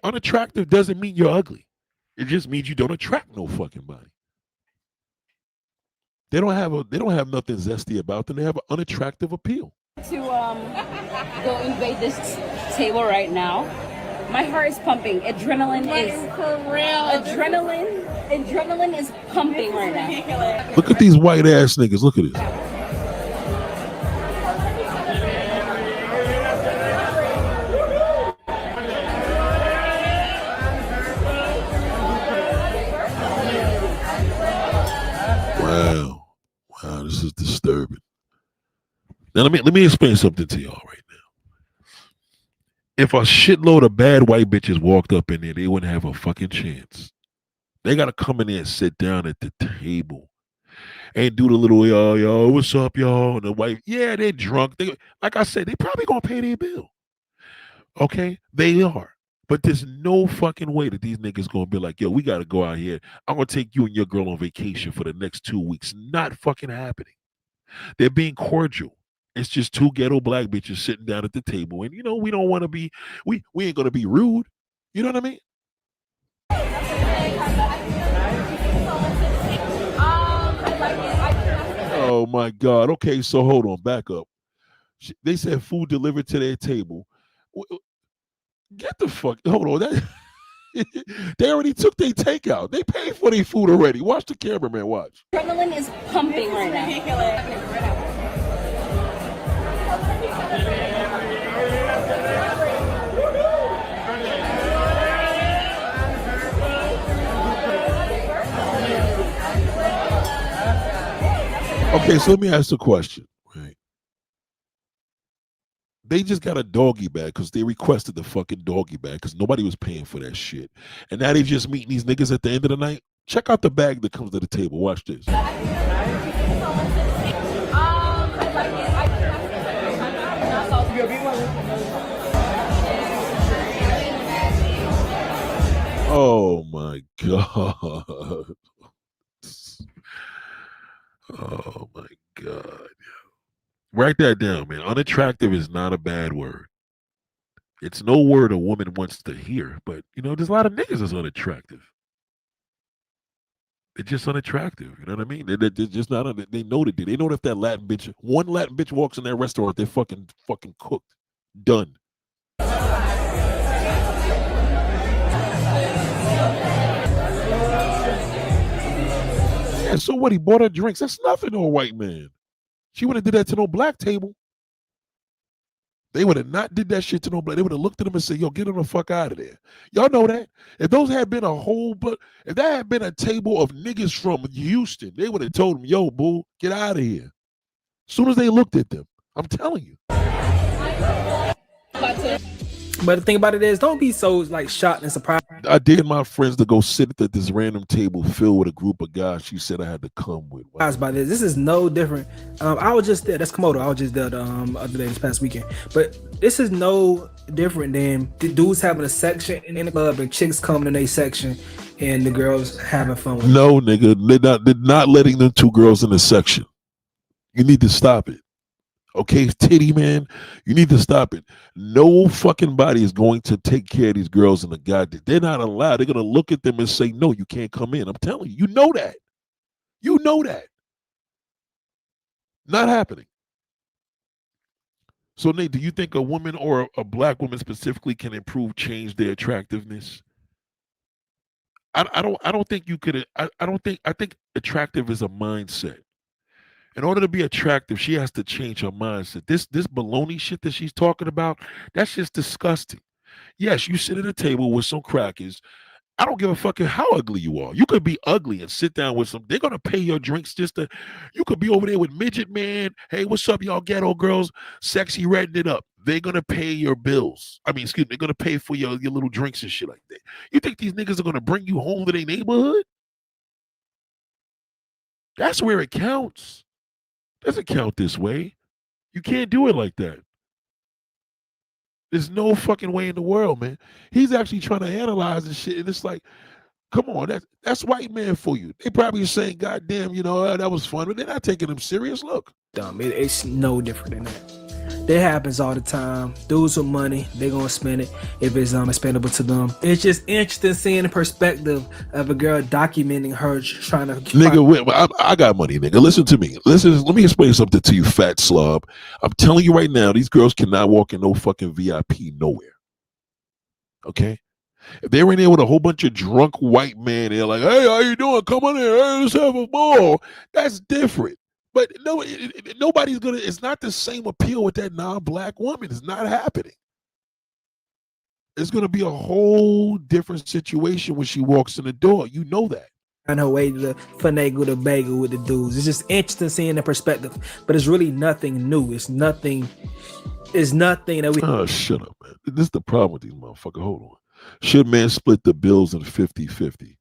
Unattractive doesn't mean you're ugly. It just means you don't attract no fucking body. They don't have nothing zesty about them. They have an unattractive appeal. To go invade this table right now. My heart is pumping. Adrenaline is pumping right now. Look at these white ass niggas. Look at this. Wow, this is disturbing. Now let me explain something to y'all right now. If a shitload of bad white bitches walked up in there, they wouldn't have a fucking chance. They gotta come in there and sit down at the table and do the little yo, what's up, y'all? And the white, yeah, they're drunk. They, like I said, they probably gonna pay their bill. Okay, they are. But there's no fucking way that these niggas gonna be like, yo, we gotta go out here. I'm gonna take you and your girl on vacation for the next 2 weeks. Not fucking happening. They're being cordial. It's just two ghetto black bitches sitting down at the table, and we don't want to be, we ain't gonna be rude. You know what I mean? Oh my God. Okay, so hold on, back up. They said food delivered to their table. Get the fuck. Hold on. That they already took their takeout. They paid for their food already. Watch the cameraman. Watch. Adrenaline is pumping right now. Okay, so let me ask the question. Right. They just got a doggy bag because they requested the fucking doggy bag because nobody was paying for that shit. And now they just meeting these niggas at the end of the night. Check out the bag that comes to the table. Watch this. Oh my God. Oh my God. Write that down, man. Unattractive is not a bad word. It's no word a woman wants to hear, but there's a lot of niggas that's unattractive. They're just unattractive. You know what I mean? They're just not. They know that. They know that if that Latin bitch, one Latin bitch walks in that restaurant, they're fucking cooked, done. Yeah. So what? He bought her drinks. That's nothing to a white man. She would have did that to no black table. They would have not did that shit to no black. They would have looked at him and said, yo, get him the fuck out of there. Y'all know that? If those had been if that had been a table of niggas from Houston, they would have told him, yo, boo, get out of here. As soon as they looked at them, I'm telling you. But the thing about it is, don't be so like shocked and surprised. I dared my friends to go sit at this random table filled with a group of guys she said I had to come with. Wow. By this. This is no different. I was just there. That's Komodo. I was just there the other day, this past weekend. But this is no different than the dudes having a section in the club and chicks coming in a section and the girls having fun with No, nigga. They're not letting them two girls in the section. You need to stop it. Okay, titty man, you need to stop it. No fucking body is going to take care of these girls in the goddamn. They're not allowed. They're gonna look at them and say, no, you can't come in. I'm telling you, you know that. You know that. Not happening. So Nate, do you think a woman or a black woman specifically can change their attractiveness? I don't think you could. I think attractive is a mindset. In order to be attractive, she has to change her mindset. This baloney shit that she's talking about, that's just disgusting. Yes, you sit at a table with some crackers. I don't give a fuck how ugly you are. You could be ugly and sit down with some. They're gonna pay your drinks you could be over there with midget man. Hey, what's up, y'all ghetto girls? Sexy redding it up. They're gonna pay your bills. I mean, excuse me, they're gonna pay for your little drinks and shit like that. You think these niggas are gonna bring you home to their neighborhood? That's where it counts. Doesn't count this way. You can't do it like that. There's no fucking way in the world, man. He's actually trying to analyze this shit, and it's like, come on, that's white man for you. They probably saying, God damn, that was fun, but they're not taking him serious. Look. Dumb. It's no different than that. That happens all the time. Dudes with money, they're gonna spend it if it's expendable to them. It's just interesting seeing the perspective of a girl documenting her trying to. Nigga, I got money, nigga. Listen to me. Listen, let me explain something to you, fat slob. I'm telling you right now, these girls cannot walk in no fucking VIP nowhere. Okay? If they were in there with a whole bunch of drunk white men, they're like, hey, how you doing? Come on in. Hey, let's have a ball. That's different. But no, nobody's gonna. It's not the same appeal with that non-black woman. It's not happening. It's gonna be a whole different situation when she walks in the door. You know that. on her way to finagle the bagel with the dudes. It's just interesting seeing the perspective, but it's really nothing new. It's nothing that we. Oh, shut up, man. This is the problem with these motherfuckers. Hold on. Should man split the bills in 50-50?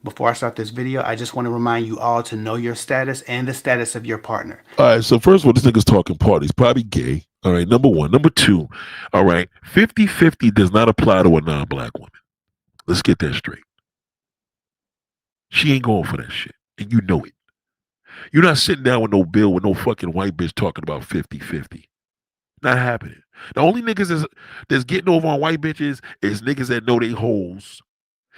Before I start this video, I just want to remind you all to know your status and the status of your partner. All right, so first of all, this nigga's talking parties. Probably gay. All right, number one. Number two, all right, 50-50 does not apply to a non-black woman. Let's get that straight. She ain't going for that shit, and you know it. You're not sitting down with no bill with no fucking white bitch talking about 50-50. Not happening. The only niggas that's getting over on white bitches is niggas that know they hoes,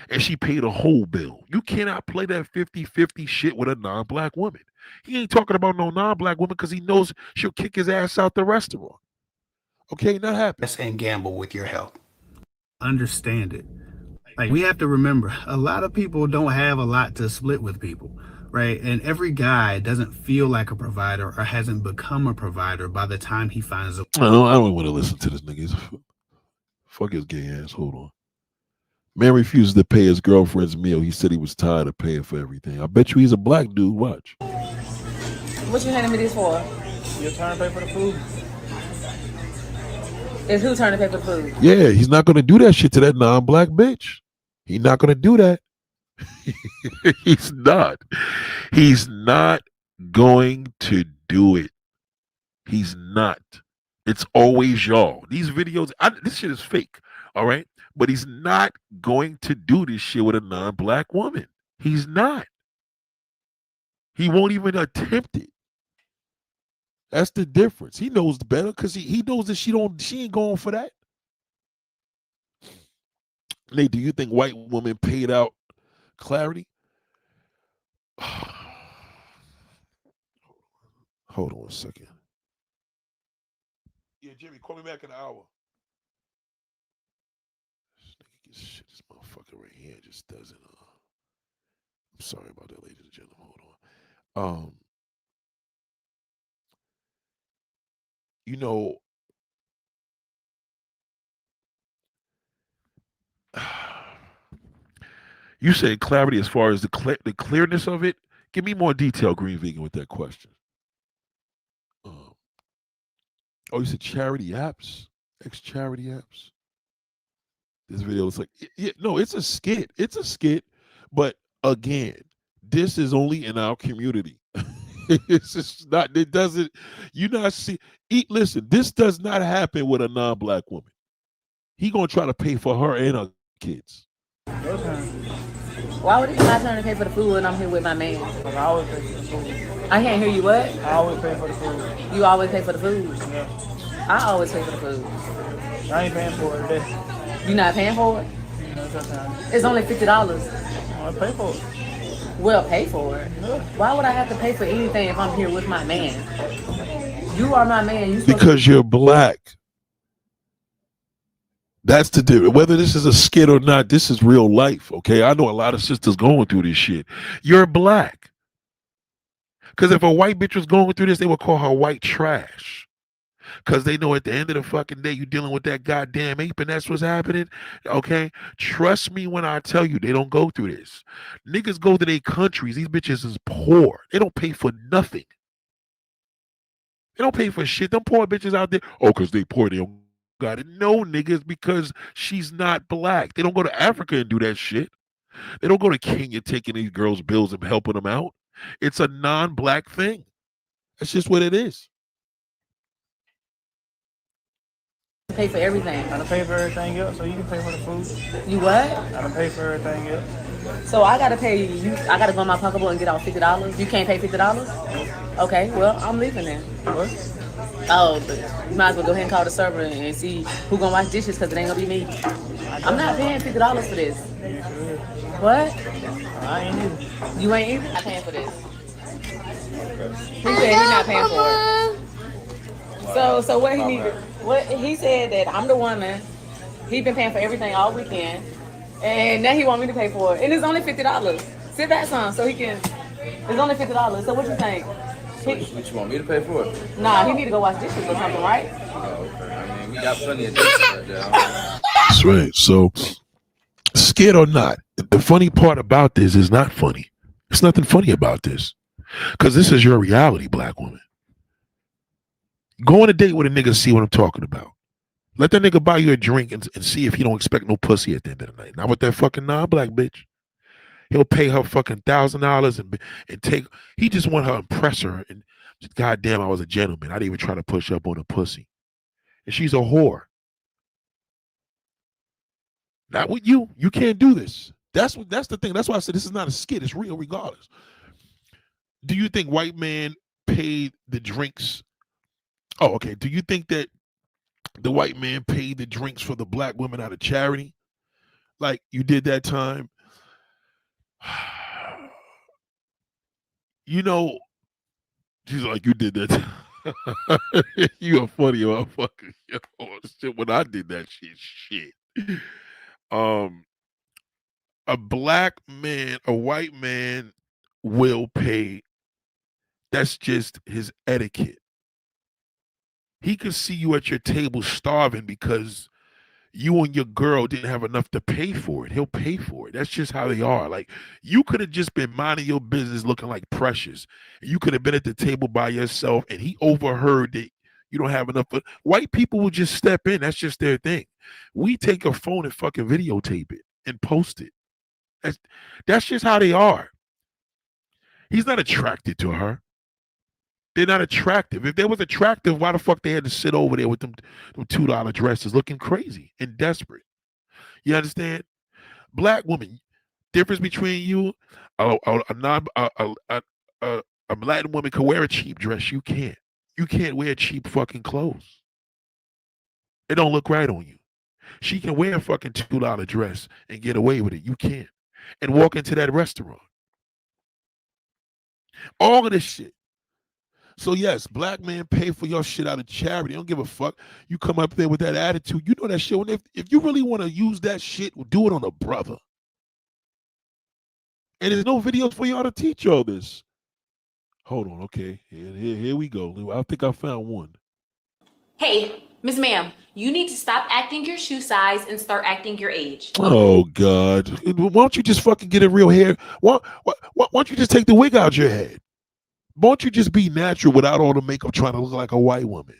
and she paid a whole bill. You cannot play that 50-50 shit with a non-black woman. He ain't talking about no non-black woman because he knows she'll kick his ass out the restaurant. Okay, not happening. And gamble with your health. Understand it. Like, we have to remember, a lot of people don't have a lot to split with people, right? And every guy doesn't feel like a provider or hasn't become a provider by the time he finds a... I don't want to listen to this nigga. Fuck his gay ass. Hold on. Man refuses to pay his girlfriend's meal. He said he was tired of paying for everything. I bet you he's a black dude. Watch. What you handing me this for? Your turn to pay for the food. It's who turn to pay for the food? Yeah, he's not going to do that shit to that non-black bitch. He's not going to do that. He's not. He's not going to do it. He's not. It's always y'all. These videos, this shit is fake. All right? But he's not going to do this shit with a non-black woman. He's not. He won't even attempt it. That's the difference. He knows better because he knows that she ain't going for that. Nate, do you think white women paid out Clarity? Hold on a second. Yeah, Jimmy, call me back in an hour. This motherfucker right here just doesn't. I'm sorry about that, ladies and gentlemen. Hold on. You know, you said clarity as far as the clearness of it. Give me more detail, Green Vegan, with that question. Oh, you said charity apps, ex-charity apps. This video looks like, no, it's a skit. It's a skit, but again, this is only in our community. It's just not, it doesn't, you not see, listen, this does not happen with a non-black woman. He gonna try to pay for her and her kids. Why would it be my turn to pay for the food when I'm here with my man? I always pay for the food. I can't hear you, what? I always pay for the food. You always pay for the food? Yeah. I always pay for the food. I ain't paying for it today. You not paying for it? It's only $50. I pay for it. Well, pay for it. Yeah. Why would I have to pay for anything if I'm here with my man? You are my man. Because you're black. That's the difference. Whether this is a skit or not, this is real life, okay? I know a lot of sisters going through this shit. You're black. Because if a white bitch was going through this, they would call her white trash. Because they know at the end of the fucking day, you're dealing with that goddamn ape, and that's what's happening, okay? Trust me when I tell you, they don't go through this. Niggas go to their countries. These bitches is poor. They don't pay for nothing. They don't pay for shit. Them poor bitches out there, oh, because they poor, they don't got it. No, niggas, because she's not black. They don't go to Africa and do that shit. They don't go to Kenya taking these girls' bills and helping them out. It's a non-black thing. That's just what it is. Pay for everything. I done pay for everything else, so you can pay for the food. You what? I done pay for everything else. So I gotta pay you. I gotta go in my pocketbook and get out $50. You can't pay $50? Okay, well I'm leaving then. What? Oh, but you might as well go ahead and call the server and see who gonna wash dishes because it ain't gonna be me. I'm not paying $50 for this. What? I ain't either. You ain't either? I'm paying for this. He said he's not paying for it. So what he needed? What he said that I'm the woman. He been paying for everything all weekend, and now he want me to pay for it. And it's only $50. Sit back, son, so he can. It's only $50. So what you think? What you want me to pay for it? Nah, he need to go wash dishes or something, right? Oh, okay. I mean, we got plenty of dishes right there. That's right. So Scared or not, the funny part about this is not funny. There's nothing funny about this. Because this is your reality, black woman. Go on a date with a nigga, see what I'm talking about. Let that nigga buy you a drink and see if he don't expect no pussy at the end of the night. Not with that fucking non-black bitch. He'll pay her fucking $1,000 and take. He just want her to impress her. And goddamn, I was a gentleman. I didn't even try to push up on a pussy. And she's a whore. Not with you. You can't do this. That's the thing. That's why I said this is not a skit. It's real regardless. Do you think white man paid the drinks? Oh, okay. Do you think that the white man paid the drinks for the black women out of charity? Like you did that time? You know, she's like, you did that time. You a funny motherfucker. Yo, shit, when I did that shit. A black man, a white man will pay. That's just his etiquette. He could see you at your table starving because you and your girl didn't have enough to pay for it. He'll pay for it. That's just how they are. Like, you could have just been minding your business looking like Precious. You could have been at the table by yourself and he overheard that you don't have enough. White people will just step in. That's just their thing. We take a phone and fucking videotape it and post it. That's just how they are. He's not attracted to her. They're not attractive. If they was attractive, why the fuck they had to sit over there with them $2 dresses looking crazy and desperate? You understand? Black woman, difference between you, a Latin woman can wear a cheap dress. You can't. You can't wear cheap fucking clothes. It don't look right on you. She can wear a fucking $2 dress and get away with it. You can't. And walk into that restaurant. All of this shit. So yes, black men pay for your shit out of charity. They don't give a fuck. You come up there with that attitude. You know that shit. If you really want to use that shit, do it on a brother. And there's no videos for y'all to teach y'all this. Hold on, okay. Here we go. I think I found one. Hey, Miss Ma'am, you need to stop acting your shoe size and start acting your age. Oh God! Why don't you just fucking get a real hair? Why don't you just take the wig out your head? Why don't you just be natural without all the makeup trying to look like a white woman?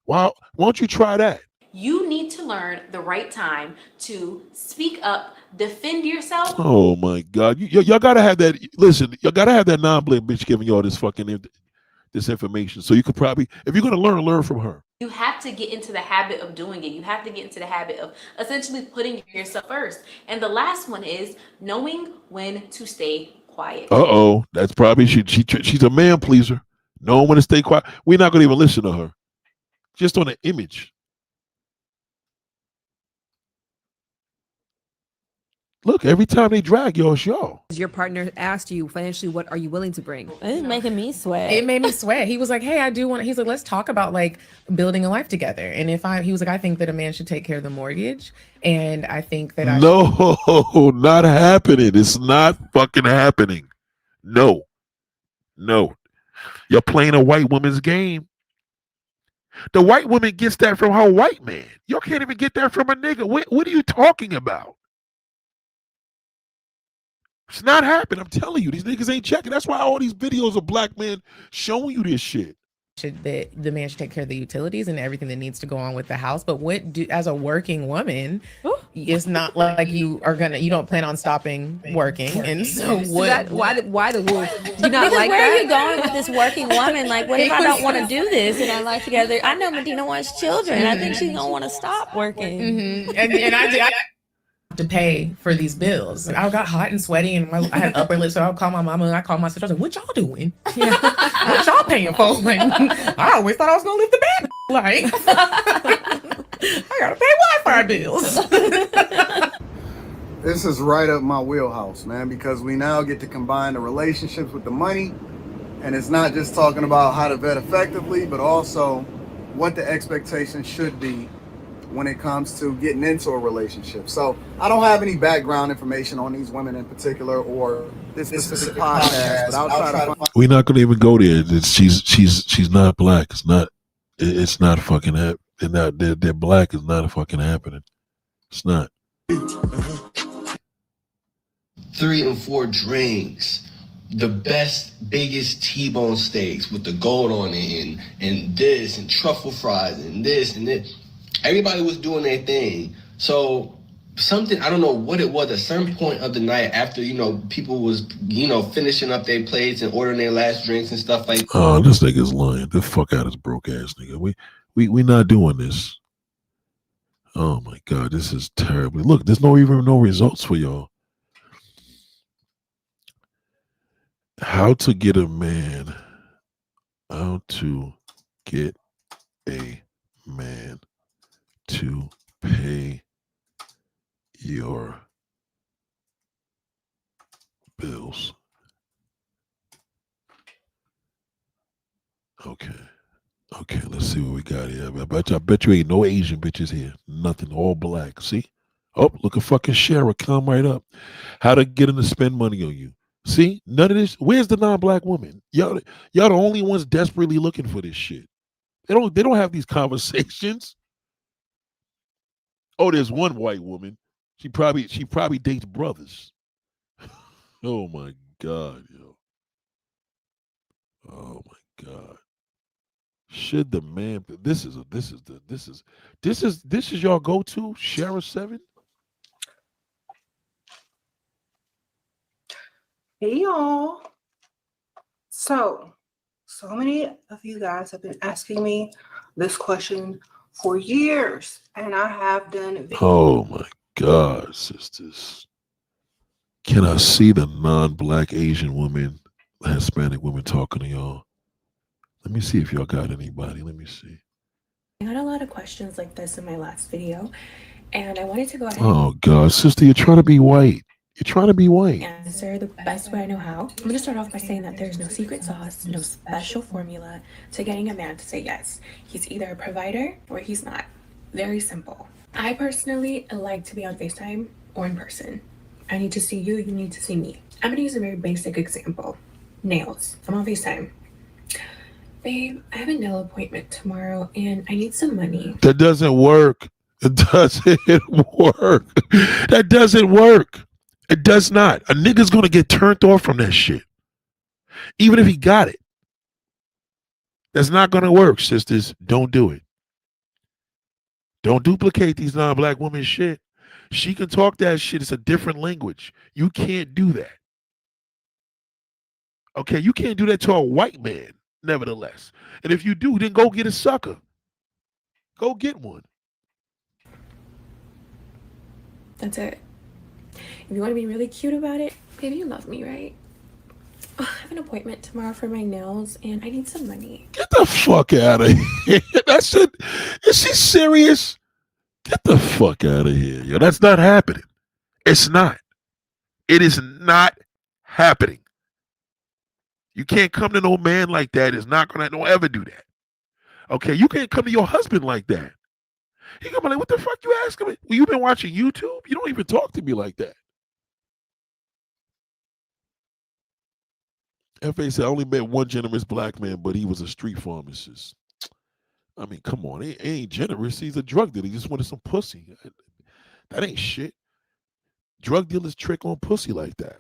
Why don't you try that? You need to learn the right time to speak up, defend yourself. Oh my God! Y'all gotta have that. Listen, y'all gotta have that non-black bitch giving y'all this fucking this information, so you could probably, if you're gonna learn from her. You have to get into the habit of doing it. You have to get into the habit of essentially putting yourself first. And the last one is knowing when to stay quiet. Uh-oh, that's probably she's a man pleaser. Knowing when to stay quiet. We're not gonna even listen to her. Just on the image. Look, every time they drag y'all, it's y'all. Your partner asked you financially, what are you willing to bring? It's making me sweat. It made me sweat. He was like, hey, I do want to, he's like, let's talk about like building a life together. And he was like, I think that a man should take care of the mortgage. And I think that not happening. It's not fucking happening. No. You're playing a white woman's game. The white woman gets that from her white man. Y'all can't even get that from a nigga. What are you talking about? It's not happening. I'm telling you, these niggas ain't checking. That's why all these videos of black men showing you this shit. The man should take care of the utilities and everything that needs to go on with the house. But as a working woman, it's not like you don't plan on stopping working. And so why the wolf? Do you not like where that? are you going with this working woman? Like, what if I don't want to do this in our life together? I know Medina wants children. I think she's gonna want to stop working. Mm-hmm. And I to pay for these bills. And I got hot and sweaty and I had upper lips, so I'll call my mama and I called my sister. I was like, what y'all doing? What y'all paying for? Like, I always thought I was gonna live the bad life. I gotta pay Wi-Fi bills. This is right up my wheelhouse, man, because we now get to combine the relationships with the money. And it's not just talking about how to vet effectively, but also what the expectation should be when it comes to getting into a relationship. So I don't have any background information on these women in particular or this specific podcast, but I'll try to find. We're not gonna even go there. She's not black. It's not fucking happening. They're black is not fucking happening. It's not. 3 and 4 drinks, the best, biggest T-bone steaks with the gold on it, and this, and truffle fries, and this, and this. Everybody was doing their thing. So something, I don't know what it was, at some point of the night after, people was, finishing up their plates and ordering their last drinks and stuff like that. Oh, this nigga's lying. The fuck out of this broke ass nigga. We not doing this. Oh my God, this is terrible. Look, there's no results for y'all. How to get a man. How to get a man to pay your bills. Okay, let's see what we got here. I bet you ain't no Asian bitches here. Nothing, all black. See? Oh, look at fucking Shara come right up. How to get them to spend money on you. See? None of this. Where's the non-black woman? Y'all the only ones desperately looking for this shit. They don't have these conversations. Oh, there's one white woman. She probably dates brothers. Oh my God, yo. Oh my God. Should the man? This is y'all go-to Shara 7? Hey y'all. So many of you guys have been asking me this question for years, and I have done. Oh my God, sisters. Can I see the non-black Asian woman, Hispanic woman talking to y'all? Let me see if y'all got anybody. Let me see. I got a lot of questions like this in my last video, and I wanted to go ahead Oh God, sister, you're trying to be white. You're trying to be white. and answer the best way I know how. I'm going to start off by saying that there's no secret sauce, no special formula to getting a man to say yes. He's either a provider or he's not. Very simple. I personally like to be on FaceTime or in person. I need to see you, you need to see me. I'm going to use a very basic example. Nails. I'm on FaceTime. Babe, I have a nail appointment tomorrow and I need some money. That doesn't work. It doesn't work. That doesn't work. It does not. A nigga's gonna get turned off from that shit. Even if he got it. That's not gonna work, sisters. Don't do it. Don't duplicate these non-black women shit. She can talk that shit. It's a different language. You can't do that. Okay, you can't do that to a white man, nevertheless. And if you do, then go get a sucker. Go get one. That's it. If you want to be really cute about it, baby, you love me, right? I have an appointment tomorrow for my nails and I need some money. Get the fuck out of here. That's it. Is she serious? Get the fuck out of here. Yo, that's not happening. It's not. It is not happening. You can't come to no man like that. It's not gonna don't ever do that. Okay, you can't come to your husband like that. He gonna be like, what the fuck you asking me? Well, you been watching YouTube? You don't even talk to me like that. FA said, I only met one generous black man, but he was a street pharmacist. I mean, come on. He ain't generous. He's a drug dealer. He just wanted some pussy. That ain't shit. Drug dealers trick on pussy like that.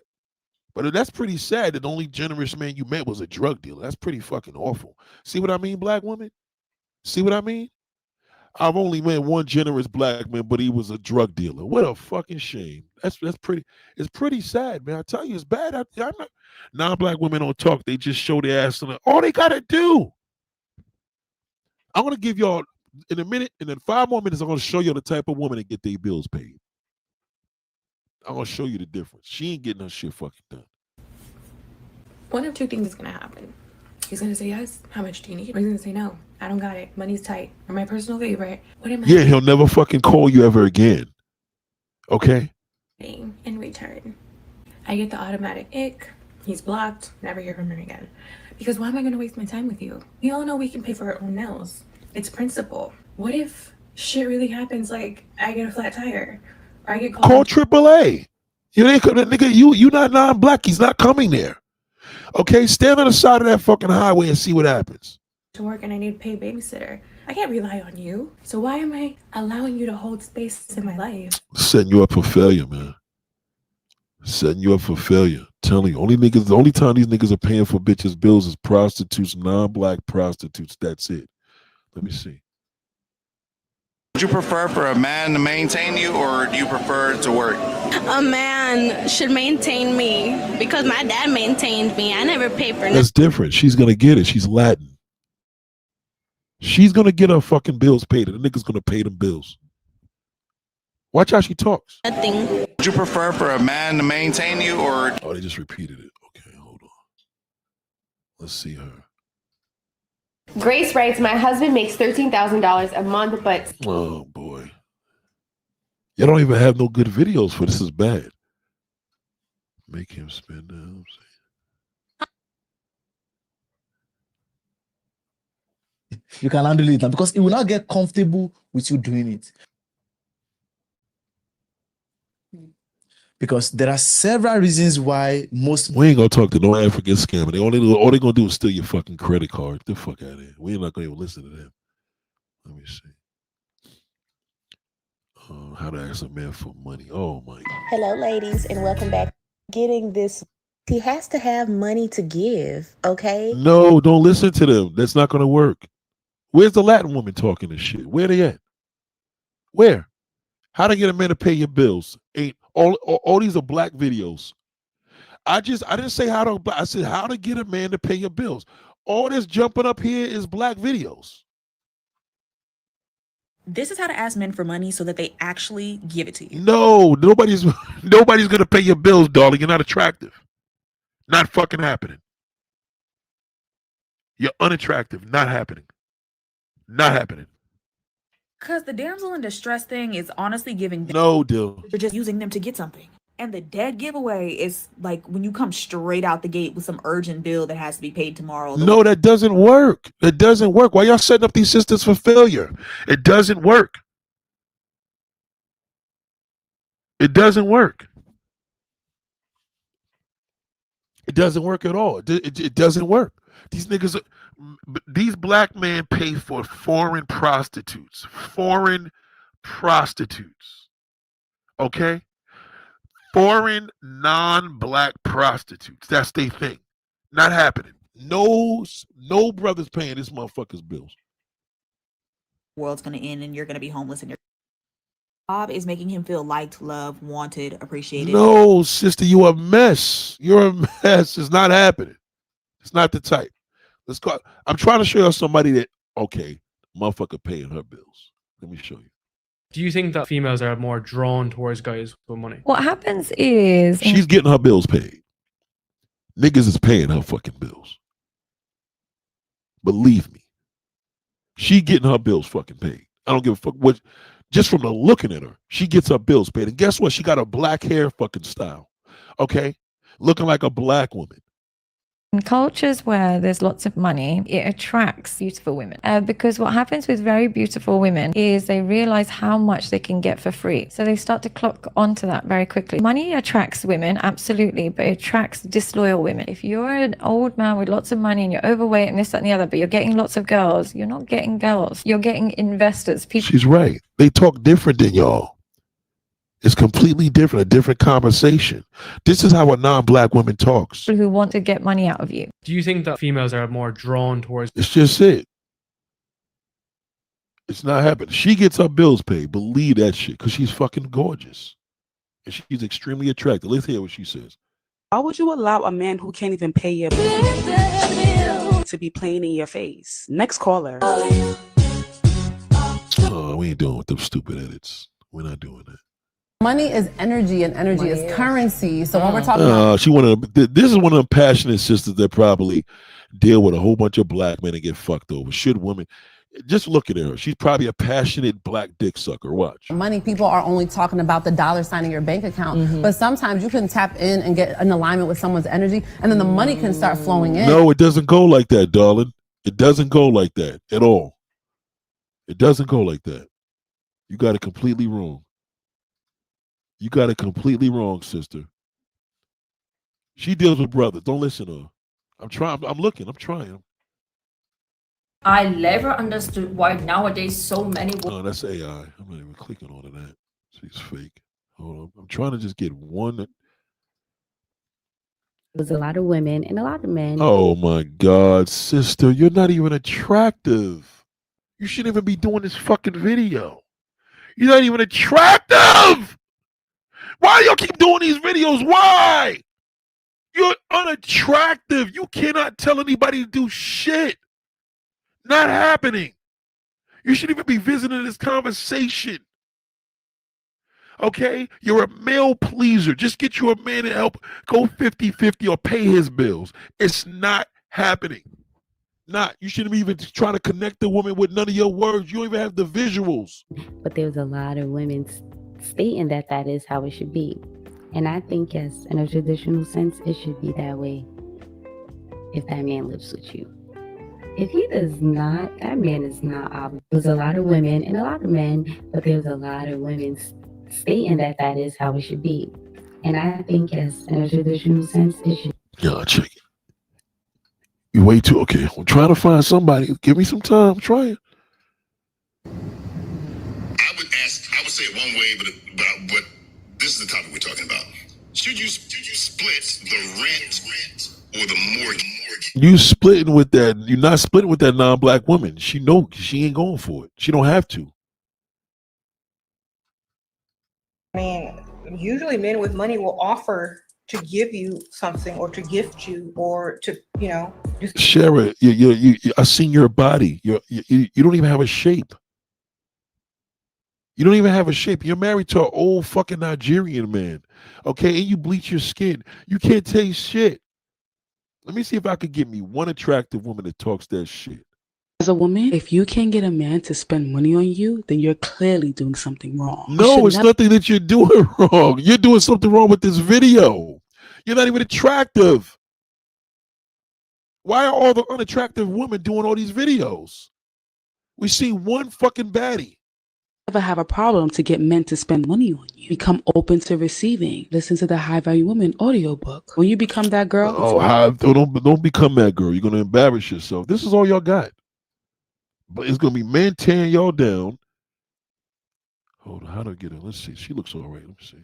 But that's pretty sad that the only generous man you met was a drug dealer. That's pretty fucking awful. See what I mean, black woman? See what I mean? I've only met one generous black man, but he was a drug dealer. What a fucking shame. That's pretty. It's pretty sad, man. I tell you, it's bad. I'm not. Non-black women don't talk. They just show their ass. All they gotta do. I'm gonna give y'all in a minute, and then 5 more minutes. I'm gonna show you the type of woman that get their bills paid. I'm gonna show you the difference. She ain't getting her shit fucking done. One of two things is gonna happen. He's gonna say yes. How much do you need? Or he's gonna say no. I don't got it. Money's tight. Or my personal favorite. What am I Yeah, he'll never fucking call you ever again. Okay? getting in return? I get the automatic ick. He's blocked. Never hear from him again. Because why am I going to waste my time with you? We all know we can pay for our own nails. It's principle. What if shit really happens, like I get a flat tire or I get called? Call AAA. You ain't gonna, nigga. You not non-black. He's not coming there. Okay, stand on the side of that fucking highway and see what happens. To work and I need to pay a babysitter. I can't rely on you. So why am I allowing you to hold space in my life? Setting you up for failure, man. Setting you up for failure. Telling you, the only time these niggas are paying for bitches' bills is prostitutes, non-black prostitutes. That's it. Let me see. Would you prefer for a man to maintain you, or do you prefer to work? A man should maintain me because my dad maintained me. I never paid for That's different. She's gonna get it. She's Latin. She's gonna get her fucking bills paid, and the nigga's gonna pay them bills. Watch how she talks. nothing. Would you prefer for a man to maintain you, or Oh, they just repeated it. Okay, hold on. Let's see her. Grace writes, my husband makes $13,000 a month, but Oh boy. Y'all don't even have no good videos for this. Is bad. Make him spend them. You can handle it now because it will not get comfortable with you doing it. Because there are several reasons why most We ain't gonna talk to no African scammer. All they gonna do is steal your fucking credit card. Get the fuck out of here. We're not gonna even listen to them. Let me see. How to ask a man for money. Oh my. Hello, ladies, and welcome back. Getting this, he has to have money to give, okay? No, don't listen to them. That's not gonna work. Where's the Latin woman talking this shit? Where they at? Where? How to get a man to pay your bills? Ain't all these are black videos. I didn't say how to. I said how to get a man to pay your bills. All this jumping up here is black videos. This is how to ask men for money so that they actually give it to you. No, nobody's gonna pay your bills, darling. You're not attractive. Not fucking happening. You're unattractive. Not happening. Not happening. Because the damsel in distress thing is honestly giving them. No deal. You're just using them to get something. And the dead giveaway is like when you come straight out the gate with some urgent bill that has to be paid tomorrow. No, that doesn't work. It doesn't work. Why y'all setting up these systems for failure? It doesn't work. It doesn't work. It doesn't work at all. It doesn't work. These niggas, these black men pay for foreign prostitutes. Foreign prostitutes. Okay? Foreign non-black prostitutes. That's their thing. Not happening. No brothers paying this motherfucker's bills. World's going to end and you're going to be homeless and your job is making him feel liked, loved, wanted, appreciated. No, sister, you a mess. You're a mess. It's not happening. It's not the type. Let's go. I'm trying to show you somebody that, okay, motherfucker paying her bills. Let me show you. Do you think that females are more drawn towards guys with money? What happens is She's getting her bills paid. Niggas is paying her fucking bills. Believe me. She getting her bills fucking paid. I don't give a fuck what. Just from the looking at her, she gets her bills paid. And guess what? She got a black hair fucking style. Okay? Looking like a black woman. in cultures where there's lots of money, it attracts beautiful women. Because what happens with very beautiful women is they realize how much they can get for free. So they start to clock onto that very quickly. Money attracts women, absolutely, but it attracts disloyal women. If you're an old man with lots of money and you're overweight and this, that, and the other, but you're getting lots of girls, you're not getting girls. You're getting investors. People. She's right. They talk different than y'all. It's completely different, a different conversation. This is how a non-black woman talks. Who want to get money out of you. Do you think that females are more drawn towards? It's just it. It's not happening. She gets her bills paid. Believe that shit, because she's fucking gorgeous. And she's extremely attractive. Let's hear what she says. Why would you allow a man who can't even pay your bill to be playing in your face? Next caller. Oh, we ain't doing with them stupid edits. We're not doing that. Money is energy, and energy is currency. So when we're talking about this is one of them passionate sisters that probably deal with a whole bunch of black men and get fucked over. Should women just look at her? She's probably a passionate black dick sucker. Watch. money, people are only talking about the dollar sign in your bank account. But sometimes you can tap in and get an alignment with someone's energy, and then the money can start flowing in. No, it doesn't go like that, darling. It doesn't go like that at all. It doesn't go like that. You got it completely wrong. You got it completely wrong, sister. She deals with brothers. Don't listen to her. I'm trying. I'm looking. I'm trying. I never understood why nowadays so many Oh, that's AI. I'm not even clicking on that. She's fake. Hold on. I'm trying to just get one. There's a lot of women and a lot of men. Oh my God, sister, you're not even attractive. You shouldn't even be doing this fucking video. You're not even attractive. Why do y'all keep doing these videos? Why? You're unattractive. You cannot tell anybody to do shit. Not happening. You shouldn't even be visiting this conversation. Okay? You're a male pleaser. Just get you a man to help go 50-50 or pay his bills. It's not happening. Not. You shouldn't be even trying to connect the woman with none of your words. You don't even have the visuals. But there's a lot of women stating that that is how it should be. And I think, yes, in a traditional sense, it should be that way if that man lives with you. If he does not, that man is not obligated. There's a lot of women and a lot of men, but there's a lot of women stating that that is how it should be. And I think, yes, in a traditional sense, it should. Yeah, check it. You wait too. Okay, I'm trying to find somebody. Give me some time. I'm trying. I would say it one way, but this is the topic we're talking about. Should you split the rent or the mortgage? You splitting with that. You're not splitting with that non-black woman. She know she ain't going for it. She don't have to. I mean, usually men with money will offer to give you something or to gift you or to, you know. Shara, I seen your body. You don't even have a shape. You don't even have a shape. You're married to an old fucking Nigerian man. Okay, and you bleach your skin. You can't taste shit. Let me see if I could get me one attractive woman that talks that shit. As a woman, if you can't get a man to spend money on you, then you're clearly doing something wrong. No, it's nothing that you're doing wrong. You're doing something wrong with this video. You're not even attractive. Why are all the unattractive women doing all these videos? We see one fucking baddie. Never have a problem to get men to spend money on you. Become open to receiving. Listen to the High Value Woman audiobook. When you become that girl, Don't become that girl. You're gonna embarrass yourself. This is all y'all got. But it's gonna be men tearing y'all down. Hold on, how do I get her? Let's see. She looks all right. Let me see.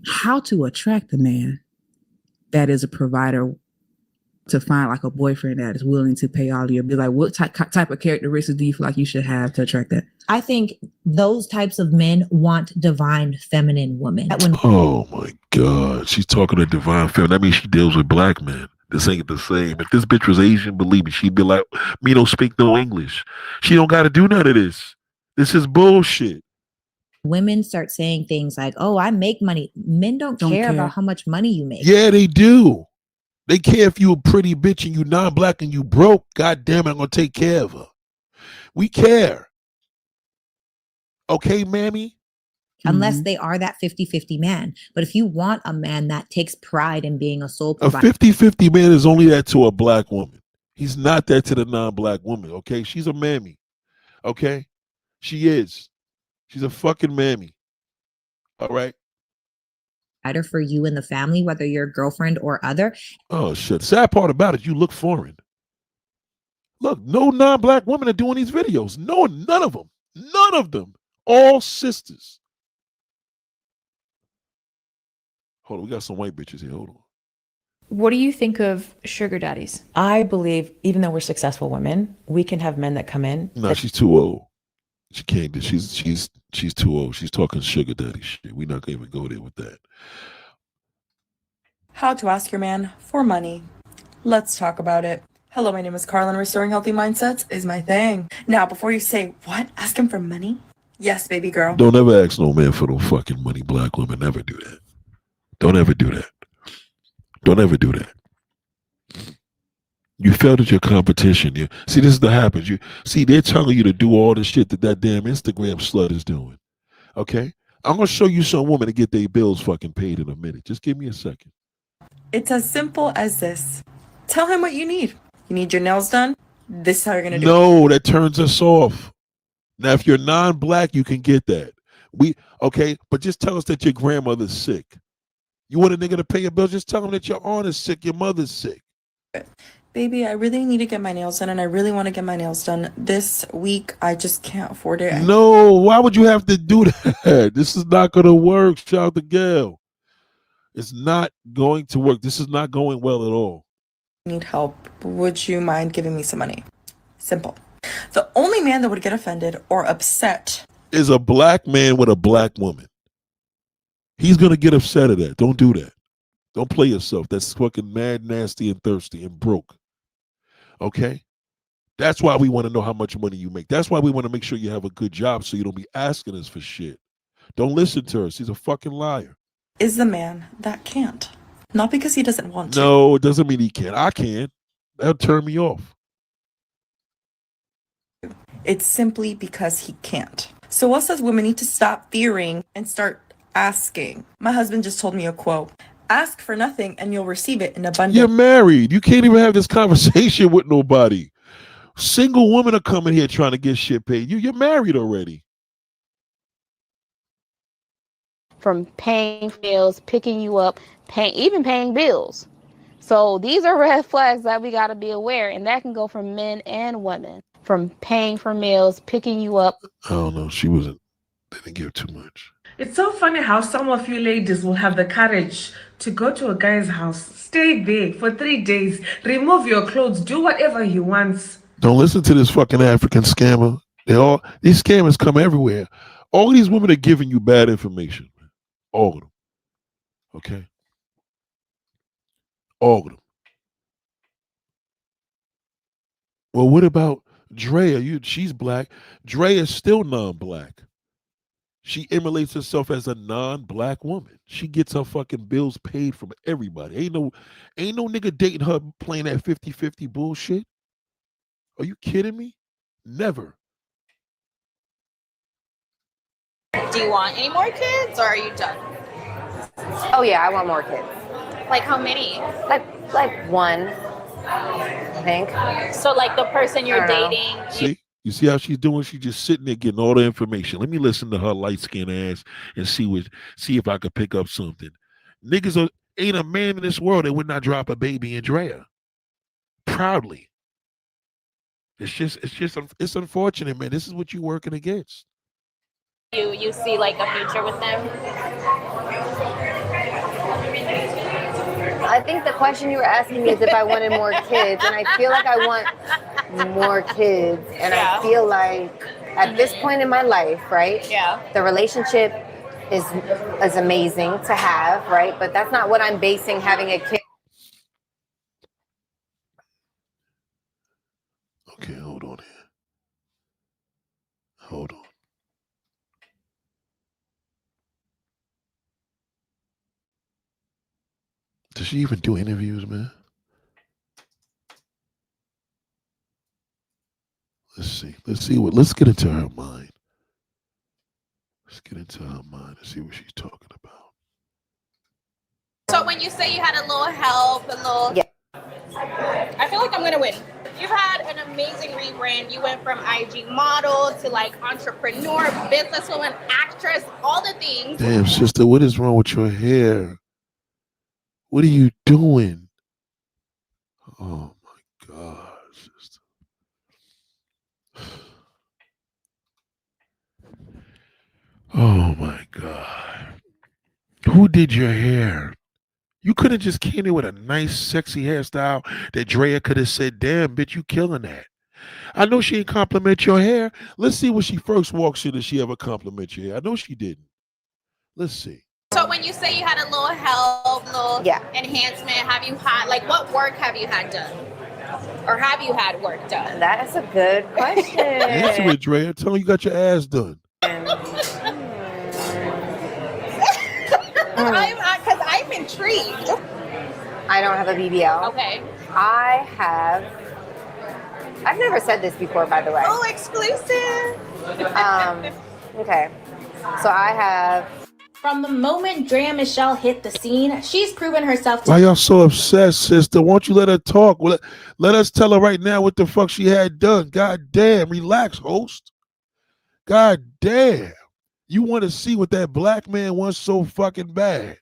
How to attract a man that is a provider, to find like a boyfriend that is willing to pay all your bills. Like, what type of characteristics do you feel like you should have to attract that? I think those types of men want divine feminine women. Oh my God. She's talking to divine feminine. That means she deals with black men. This ain't the same. If this bitch was Asian, believe me, she'd be like, me don't speak no English. She don't got to do none of this. This is bullshit. Women start saying things like, oh, I make money. Men don't care about how much money you make. Yeah, they do. They care if you a pretty bitch and you non-black and you broke. God damn it, I'm going to take care of her. We care. Okay, mammy? Unless they are that 50-50 man. But if you want a man that takes pride in being a sole A provider. 50-50 man is only that to a black woman. He's not that to the non-black woman, okay? She's a mammy, okay? She is. She's a fucking mammy, all right? For you and the family, whether you're girlfriend or other. Oh, shit. Sad part about it, you look foreign. Look, no non-black women are doing these videos. No, none of them. None of them. All sisters. Hold on, we got some white bitches here. Hold on. What do you think of sugar daddies? I believe even though we're successful women, we can have men that come in. No, she's too old. She can't do. She's too old. She's talking sugar daddy shit. We're not gonna even go there with that. How to ask your man for money. Let's talk about it. Hello, my name is Carlin. Restoring healthy mindsets is my thing. Now, before you say, what? Ask him for money? Yes, baby girl. Don't ever ask no man for no fucking money, black women. Never do that. Don't ever do that. Don't ever do that. You failed at your competition. See, this is what happens. They're telling you to do all the shit that damn Instagram slut is doing. Okay? I'm going to show you some women to get their bills fucking paid in a minute. Just give me a second. It's as simple as this. Tell him what you need. You need your nails done? This is how you're going to do it. No, that turns us off. Now, if you're non-black, you can get that. Okay, but just tell us that your grandmother's sick. You want a nigga to pay your bills? Just tell him that your aunt is sick, your mother's sick. Baby, I really need to get my nails done and I really want to get my nails done this week. I just can't afford it. No, why would you have to do that? This is not going to work. Shout out to Gail. It's not going to work. This is not going well at all. I need help. Would you mind giving me some money? Simple. The only man that would get offended or upset Is a black man with a black woman. He's going to get upset at that. Don't do that. Don't play yourself. That's fucking mad, nasty, and thirsty and broke. Okay? That's why we want to know how much money you make. That's why we want to make sure you have a good job so you don't be asking us for shit. Don't listen to her. She's a fucking liar. is the man that can't. Not because he doesn't want to. No, it doesn't mean he can't. I can. That'll turn me off. It's simply because he can't. So us as women need to stop fearing and start asking. My husband just told me a quote. Ask for nothing and you'll receive it in abundance. You're married. You can't even have this conversation with nobody. Single women are coming here trying to get shit paid. You're married already. From paying meals, picking you up, even paying bills. So these are red flags that we got to be aware, and that can go for men and women. From paying for meals, picking you up. I don't know. She wasn't. They didn't give too much. It's so funny how some of you ladies will have the courage to go to a guy's house, stay there for 3 days, remove your clothes, do whatever he wants. Don't listen to this fucking African scammer. These scammers come everywhere. All these women are giving you bad information. All of them. Okay? All of them. Well, what about Drea? She's black. Drea is still non-black. She emulates herself as a non-black woman. She gets her fucking bills paid from everybody. Ain't no nigga dating her playing that 50-50 bullshit. Are you kidding me? Never. Do you want any more kids or are you done? Oh yeah, I want more kids. Like how many? Like one, I think. So like the person you're dating. See? You see how she's doing? She's just sitting there getting all the information. Let me listen to her light-skinned ass and see if I could pick up something. Niggas ain't a man in this world that would not drop a baby in Drea. Proudly. It's unfortunate, man. This is what you're working against. You see like a future with them? I think the question you were asking me is if I wanted more kids, and I feel like I want more kids, and I feel like at this point in my life, right? Yeah. The relationship is amazing to have, right? But that's not what I'm basing having a kid. Okay, hold on here. Hold on. Does she even do interviews, man? Let's get into her mind. Let's get into her mind and see what she's talking about. So when you say you had a little help, Yeah. I feel like I'm gonna win. You've had an amazing rebrand. You went from IG model to like entrepreneur, businesswoman, actress, all the things. Damn, sister, what is wrong with your hair? What are you doing? Oh my God, sister. Oh my God. Who did your hair? You could have just came in with a nice, sexy hairstyle that Drea could have said, damn, bitch, you killing that. I know she didn't compliment your hair. Let's see when she first walks in, if she ever compliment your hair. I know she didn't. Let's see. So when you say you had a little help, enhancement, have you had, like what work have you had done? Or have you had work done? That's a good question. Answer it, Drea. Tell her you got your ass done. Because I'm intrigued. I don't have a BBL. Okay. I've never said this before, by the way. Oh, exclusive. Okay. So I have. From the moment Drea Michelle hit the scene, she's proven herself to. Why y'all so obsessed, sister? Won't you let her talk? Well, let us tell her right now what the fuck she had done. God damn. Relax, host. God damn. You want to see what that black man wants so fucking bad.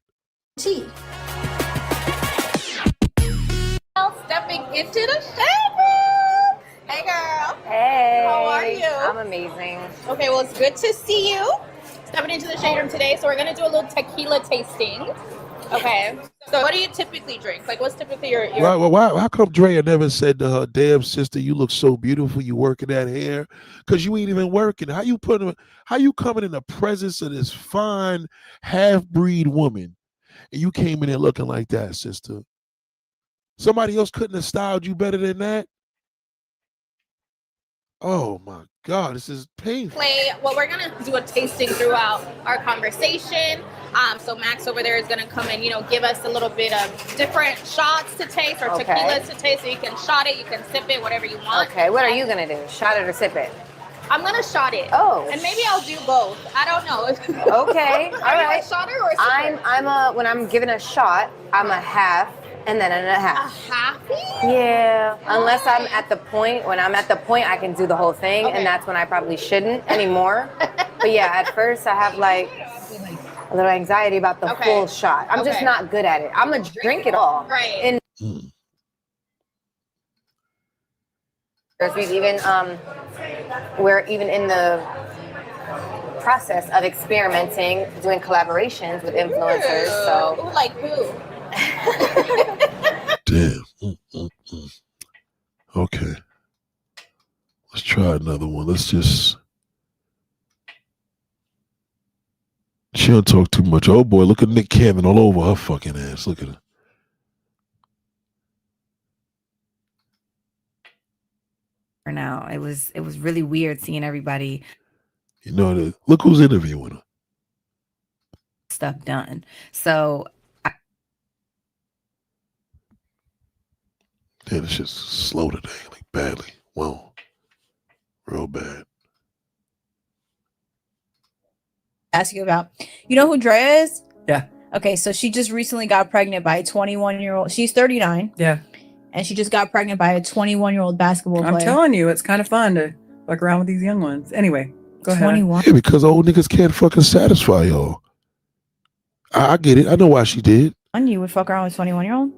stepping into the shade room. Hey, girl. Hey. How are you? I'm amazing. Okay, well, it's good to see you. Stepping into the shade room today, so we're gonna do a little tequila tasting. Okay. So, what do you typically drink? Like, what's typically your? Why how come Drea never said to her damn sister, "You look so beautiful, you working that hair"? Because you ain't even working. How you coming in the presence of this fine half-breed woman, and you came in there looking like that, sister? Somebody else couldn't have styled you better than that. Oh my God, this is painful. Well, we're gonna do a tasting throughout our conversation. So Max over there is gonna come and give us a little bit of different shots to taste or tequilas to taste. So you can shot it, you can sip it, whatever you want. Okay, what are you gonna do? Shot it or sip it? I'm gonna shot it. Oh. And maybe I'll do both. I don't know. Okay, all Are you right. a shotter or a sipper? When I'm giving a shot, I'm a half and then a half. A halfie? Yeah, unless I'm at the point. When I'm at the point, I can do the whole thing, and that's when I probably shouldn't anymore. But yeah, at first I have like a little anxiety about the full shot. I'm just not good at it. I'm gonna drink it all. Right. And we're even in the process of experimenting, doing collaborations with influencers. So, Ooh, like who? Damn. Okay. Let's try another one. She don't talk too much. Oh boy, look at Nick Cannon all over her fucking ass. Look at her. Now it was really weird seeing everybody Look who's interviewing her. stuff done. So Damn, this shit's slow today, like badly. Well, real bad. Ask you about. You know who Drea is? Yeah. Okay, so she just recently got pregnant by a 21-year-old. She's 39. Yeah. And she just got pregnant by a 21-year-old basketball player. I'm telling you, it's kind of fun to fuck around with these young ones. Anyway, go ahead. 21. Yeah, because old niggas can't fucking satisfy y'all. I get it. I know why she did. You would fuck around with a 21-year-old?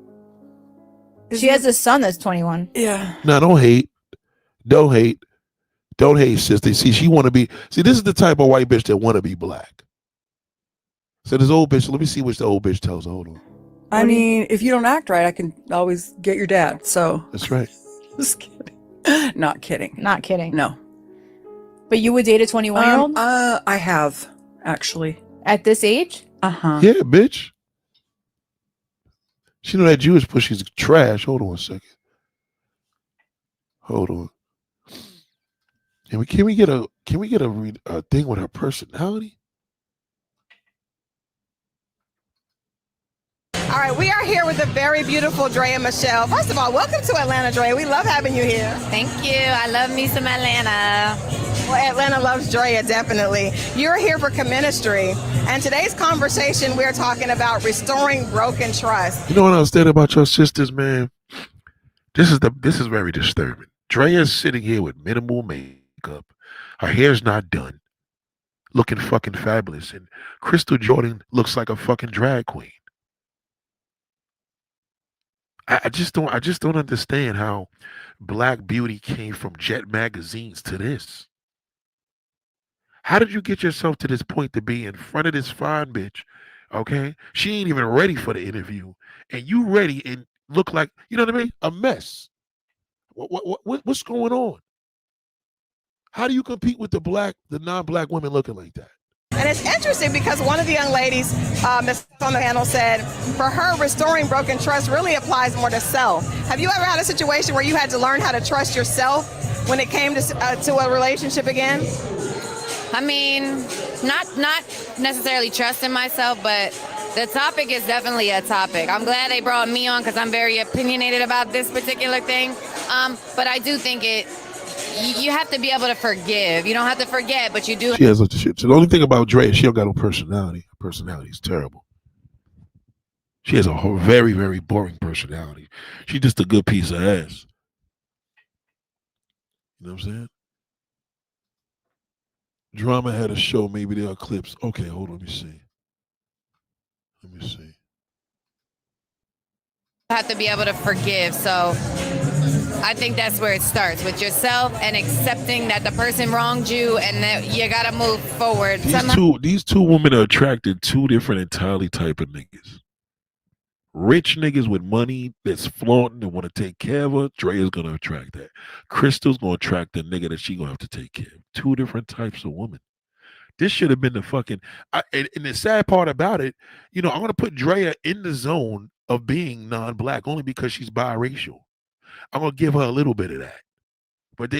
She has a son that's 21. Yeah. No, don't hate. Don't hate. Don't hate, sister. See, she want to be. See, this is the type of white bitch that want to be black. So this old bitch. Let me see what the old bitch tells her. Hold on. I mean, if you don't act right, I can always get your dad. So that's right. Just kidding. Not kidding. Not kidding. No. But you would date a 21-year-old? I have actually. At this age? Yeah, bitch. She know that Jewish pussy's trash. Hold on a second. Hold on. Can we get a thing with her personality? All right, we are here with the very beautiful Drea Michelle. First of all, welcome to Atlanta, Drea. We love having you here. Thank you. I love me some Atlanta. Well, Atlanta loves Drea, definitely. You're here for Comministry, and today's conversation, we're talking about restoring broken trust. You know what I was thinking about your sisters, man? This is very disturbing. Drea's sitting here with minimal makeup. Her hair's not done. Looking fucking fabulous. And Crystal Jordan looks like a fucking drag queen. I just don't understand how black beauty came from Jet magazines to this. How did you get yourself to this point to be in front of this fine bitch? Okay, she ain't even ready for the interview, and you ready and look like, you know what I mean, a mess. What's going on? How do you compete with the non-black women looking like that? And it's interesting because one of the young ladies that's on the panel said, for her, restoring broken trust really applies more to self. Have you ever had a situation where you had to learn how to trust yourself when it came to a relationship again? I mean, not necessarily trusting myself, but the topic is definitely a topic. I'm glad they brought me on because I'm very opinionated about this particular thing. But I do think you have to be able to forgive. You don't have to forget, but you do. She has shit. So the only thing about Dre is she don't got no personality. Her personality is terrible. She has a very, very boring personality. She's just a good piece of ass. You know what I'm saying? Drama had a show. Maybe there are clips. Okay, hold on. Let me see. have to be able to forgive. So I think that's where it starts, with yourself and accepting that the person wronged you and that you got to move forward. These two women are attracted two different entirely type of niggas. Rich niggas with money that's flaunting and want to take care of her, Drea's going to attract that. Crystal's going to attract the nigga that she going to have to take care of. Two different types of women. This should have been the fucking... and the sad part about it, I'm going to put Drea in the zone of being non-black only because she's biracial. I'm going to give her a little bit of that. But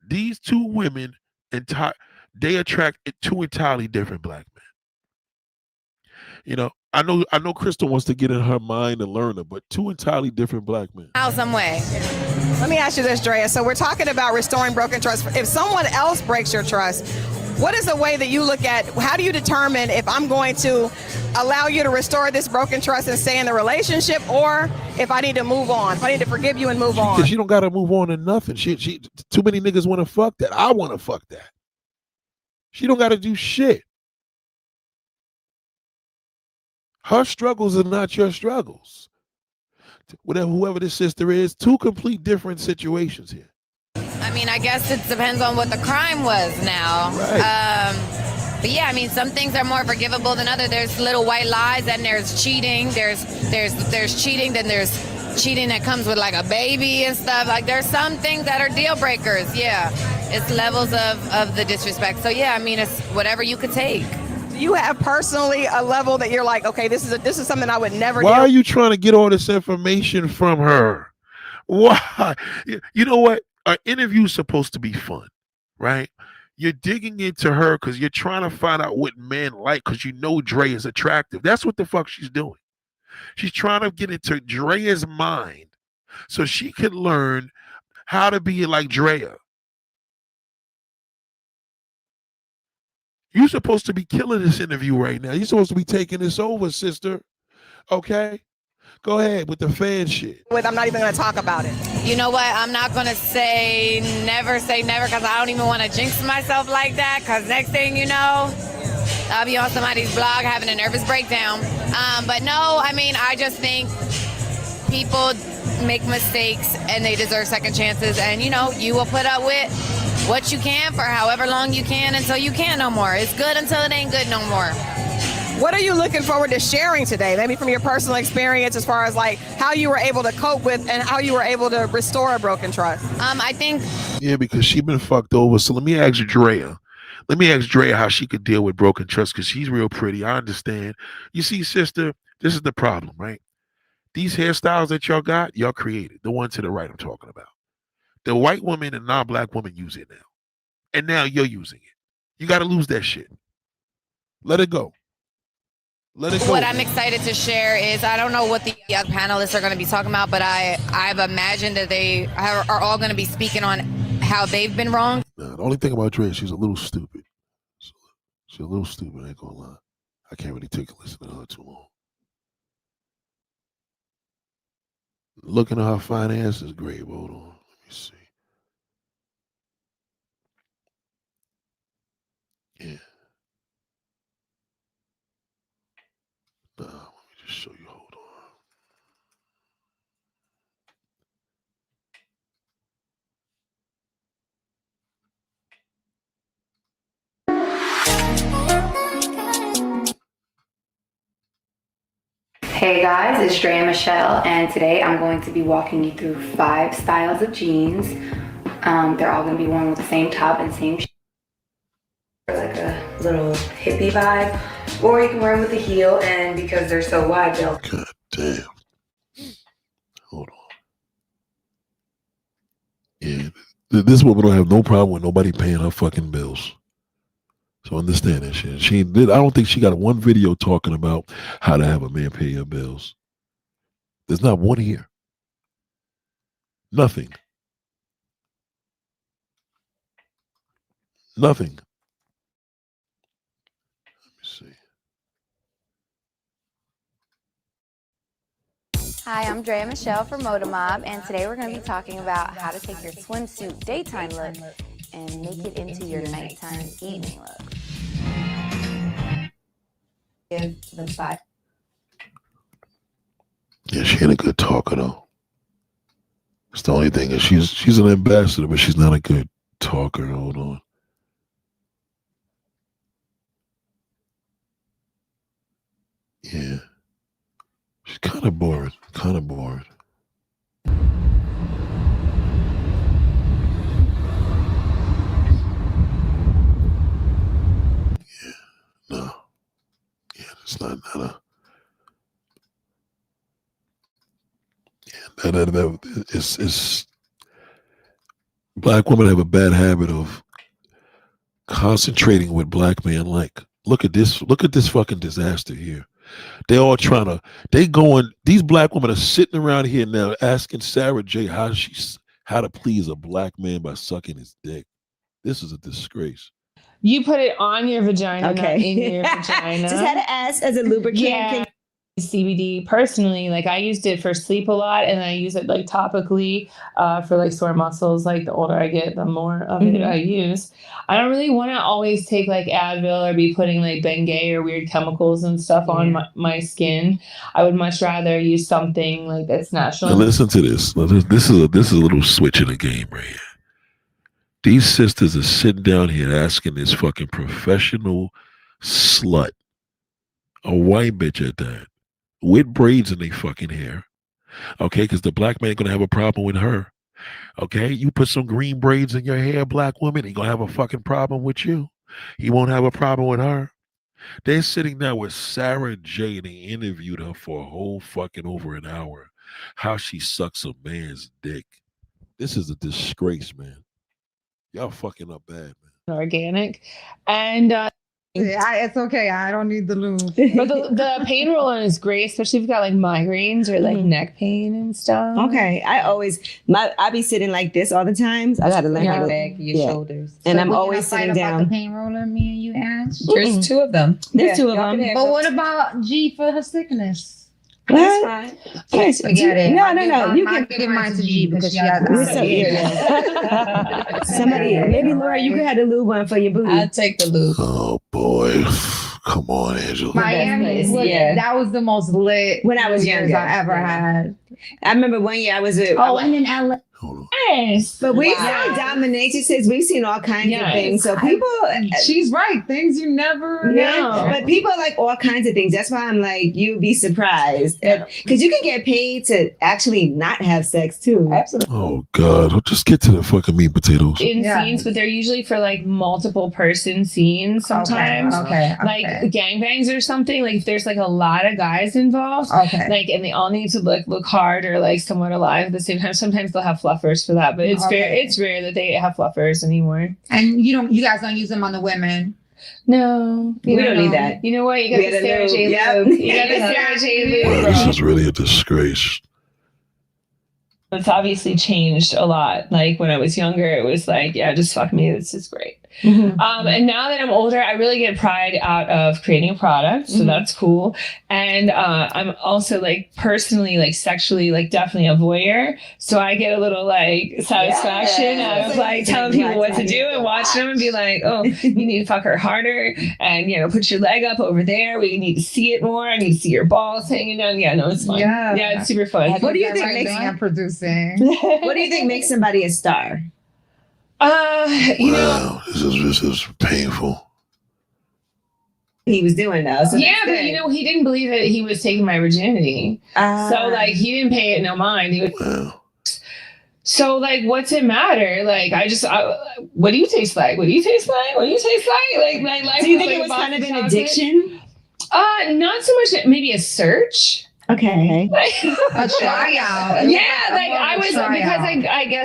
these two women, they attract two entirely different black men. I know Crystal wants to get in her mind and learn her, but two entirely different black men. How some way? Let me ask you this, Drea. So we're talking about restoring broken trust. If someone else breaks your trust, what is the way that you look at, how do you determine if I'm going to allow you to restore this broken trust and stay in the relationship, or if I need to move on, if I need to forgive you and move on? Because you don't got to move on to nothing. She too many niggas want to fuck that. I want to fuck that. She don't got to do shit. Her struggles are not your struggles. Whoever this sister is, two complete different situations here. I mean, I guess it depends on what the crime was now. Right. But yeah, I mean, some things are more forgivable than others. There's little white lies, and there's cheating. There's cheating, then there's cheating that comes with like a baby and stuff. Like there's some things that are deal breakers. Yeah, it's levels of the disrespect. So yeah, I mean, it's whatever you could take. You have personally a level that you're like, okay, this is something I would never do. Why are you trying to get all this information from her? Why? You know what? An interview is supposed to be fun, right? You're digging into her because you're trying to find out what men like because you know Dre is attractive. That's what the fuck she's doing. She's trying to get into Drea's mind so she can learn how to be like Drea. You're supposed to be killing this interview right now. You're supposed to be taking this over, sister. Okay? Go ahead with the fan shit. I'm not even going to talk about it. You know what? I'm not going to say never because I don't even want to jinx myself like that, because next thing you know, I'll be on somebody's blog having a nervous breakdown. But no, I mean, I just think people make mistakes and they deserve second chances. And, you will put up with what you can for however long you can until you can't no more. It's good until it ain't good no more. What are you looking forward to sharing today? Maybe from your personal experience as far as like how you were able to cope with and how you were able to restore a broken trust. I think. Yeah, because she's been fucked over. So let me ask Drea. Let me ask Drea how she could deal with broken trust because she's real pretty. I understand. You see, sister, this is the problem, right? These hairstyles that y'all got, y'all created. The one to the right I'm talking about. The white woman and non-black woman use it now. And now you're using it. You got to lose that shit. Let it go. Let it go. What I'm excited to share is, I don't know what the other panelists are going to be talking about, but I've imagined that they are all going to be speaking on how they've been wrong. Nah, the only thing about Dre, she's a little stupid. She's a little stupid, I ain't gonna lie. I can't really take a listen to her too long. Looking at her finances, great. Hold on. Let me see. Yeah. Nah, let me just show you. Hold Hey guys, it's Drea Michelle, and today I'm going to be walking you through 5 styles of jeans. They're all going to be worn with the same top and same shoes, like a little hippie vibe, or you can wear them with a heel, and because they're so wide, they'll... God damn. Hold on. Yeah, this woman don't have no problem with nobody paying her fucking bills. So understand that shit. I don't think she got one video talking about how to have a man pay your bills. There's not one here. Nothing. Nothing. Let me see. Hi, I'm Drea Michelle from Modamob, and today we're going to be talking about how to take your swimsuit daytime look and make it into your nighttime evening look. Give the 5. Yeah, she ain't a good talker though. It's the only thing. Is she's an ambassador, but she's not a good talker. Hold on. Yeah. She's kind of boring. Kind of boring. No. Yeah, it's not a. Yeah, that it's black women have a bad habit of concentrating what black men like. Look at this fucking disaster here. They all trying to, these black women are sitting around here now asking Sarah J how to please a black man by sucking his dick. This is a disgrace. You put it on your vagina, not Okay. in your vagina. Just had to ask as a lubricant. Yeah. CBD personally, like I used it for sleep a lot, and I use it like topically for like sore muscles. Like the older I get, the more of it I use. I don't really want to always take like Advil or be putting like Bengay or weird chemicals and stuff on my skin. I would much rather use something like that's natural. Now listen to this. Now, this is a little switch in the game right here. These sisters are sitting down here asking this fucking professional slut, a white bitch at that, with braids in their fucking hair, okay? Because the black man gonna have a problem with her, okay? You put some green braids in your hair, black woman, he gonna have a fucking problem with you. He won't have a problem with her. They're sitting there with Sarah J. and they interviewed her for a whole fucking over an hour. How she sucks a man's dick. This is a disgrace, man. Y'all fucking up bad, man. Organic, and it's okay. I don't need the lube. but the pain roller is great, especially if you've got like migraines or like neck pain and stuff. Okay, I be sitting like this all the time. So I gotta learn how to back your shoulders. And So I'm we gonna always fight sitting about down. the pain roller, me and you, Ash. There's two of them. There's two of them. But what about G for her sickness? That's fine. Yes, Forget it. No. You can give mine to G because she has Somebody, maybe Laura, you could have the lube one for your booty. I'll take the lube. Oh boy. Come on, Angela. Miami, that was the most lit when I was younger. I ever had. I remember one year I was and in LA. Yes, but we've seen dominatrixes. We've seen all kinds of things. So people, she's right. Things you never know. But people like all kinds of things. That's why I'm like, you'd be surprised because you can get paid to actually not have sex too. Absolutely. Oh God! Just get to the fucking meat and potatoes. In scenes, but they're usually for like multiple person scenes sometimes. Okay. Like gangbangs or something. Like if there's like a lot of guys involved. Okay. Like and they all need to look hard or like somewhat alive at the same time. Sometimes they'll have fluffers for that, but it's rare that they have fluffers anymore. And you guys don't use them on the women. No, we don't need that. You know what? You got the Sarah J. Yep. Lube. You got the Sarah J. Lube. This is really a disgrace. It's obviously changed a lot. Like when I was younger, it was like, yeah, just fuck me. This is great. And now that I'm older, I really get pride out of creating a product. So that's cool. And I'm also like personally, like sexually, like definitely a voyeur. So I get a little like satisfaction out of like telling people what to do and watching them and be like, oh, you need to fuck her harder. And, you know, put your leg up over there. We need to see it more. I need to see your balls hanging down. Yeah, no, it's fun. Yeah, it's super fun. What do you think makes I'm producing? What do you think makes somebody a star? You know, this is painful. He was doing that. So yeah, but you know, he didn't believe that he was taking my virginity. So like he didn't pay it no mind. He was, so like, what's it matter? Like what do you taste like? What do you taste like? What do you taste like? Like my life. Do you think like it was kind of an chocolate. addiction? Not so much. Maybe a search. Okay. A tryout. Yeah, like I was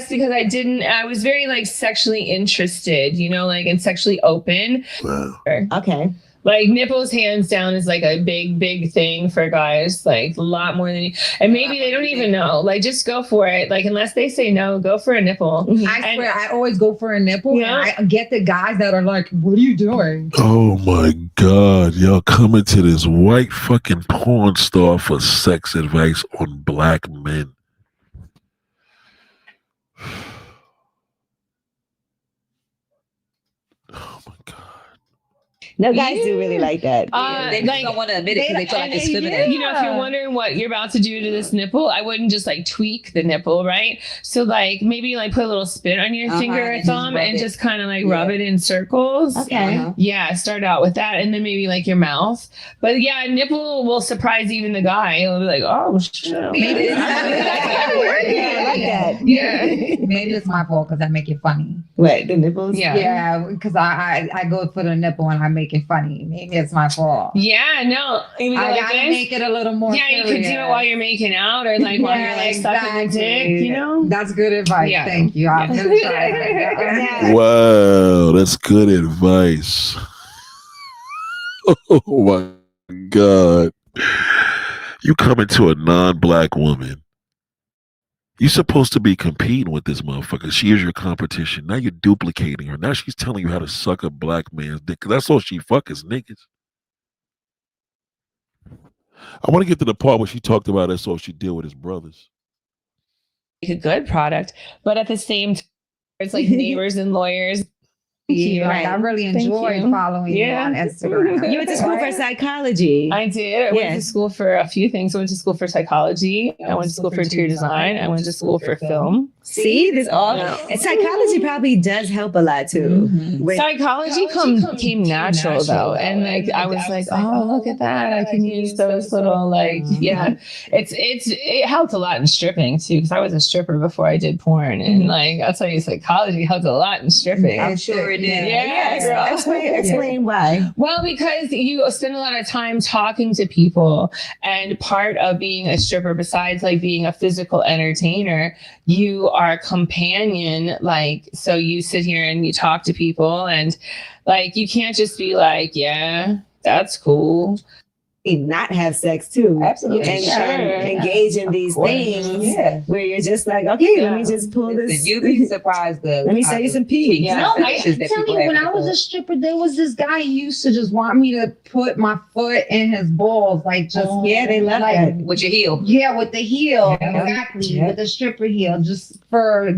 because I was very like sexually interested, you know, like and sexually open. Wow. Okay. Like nipples hands down is like a big thing for guys, like a lot more than and maybe they don't even know. Like just go for it. Like unless they say no, go for a nipple. I swear I always go for a nipple and I get the guys that are like, what are you doing? Oh my God, y'all coming to this white fucking porn star for sex advice on black men. No, guys do really like that. They just don't want to admit it because they feel like it's feminine. You know, if you're wondering what you're about to do to this nipple, I wouldn't just like tweak the nipple, right? So like maybe like put a little spit on your finger or thumb and just kind of like rub it in circles. Okay. Yeah, start out with that, and then maybe like your mouth. But yeah, nipple will surprise even the guy. He'll be like, oh shit. Maybe I like that. Yeah. Maybe it's my fault because I make it funny. What, the nipples? Yeah, because I go for the nipple and I make it funny. Maybe it's my fault. Yeah, no. Maybe I like gotta this. make it a little more. Yeah, you could do it while you're making out or like while you're like sucking the dick, you know? That's good advice. Yeah. Thank you. I'm gonna try that. Wow, that's good advice. Oh my God. You come into a non-black woman. You're supposed to be competing with this motherfucker. She is your competition. Now you're duplicating her. Now she's telling you how to suck a black man's dick. 'Cause that's all she fuck is niggas. I want to get to the part where she talked about that's all she deal with his brothers. Make a good product, but at the same time, it's like neighbors and lawyers. Yeah, I really enjoyed following you on Instagram. You went to school for psychology. I did. I went to school for a few things. I went to school for psychology. I went to school for interior design. I went to school for film. See, this all and psychology probably does help a lot too. Psychology came natural though, and like I was like, oh, look at that! I can use those little like it helped a lot in stripping too, because I was a stripper before I did porn, and like I'll tell you, psychology helped a lot in stripping. I'm sure it did. Yeah, girl. Explain why. Well, because you spend a lot of time talking to people, and part of being a stripper, besides like being a physical entertainer, you are a companion. Like, so you sit here and you talk to people, and like you can't just be like, yeah, that's cool. Not have sex too. Absolutely. And engage in these things where you're just like, okay, let me just pull this. You'd be surprised. Let me show you some peas. No, I tell you, when I was a stripper, there was this guy who used to just want me to put my foot in his balls, like just they love like, that. with your heel. Yeah, with the heel, exactly, with the stripper heel, just for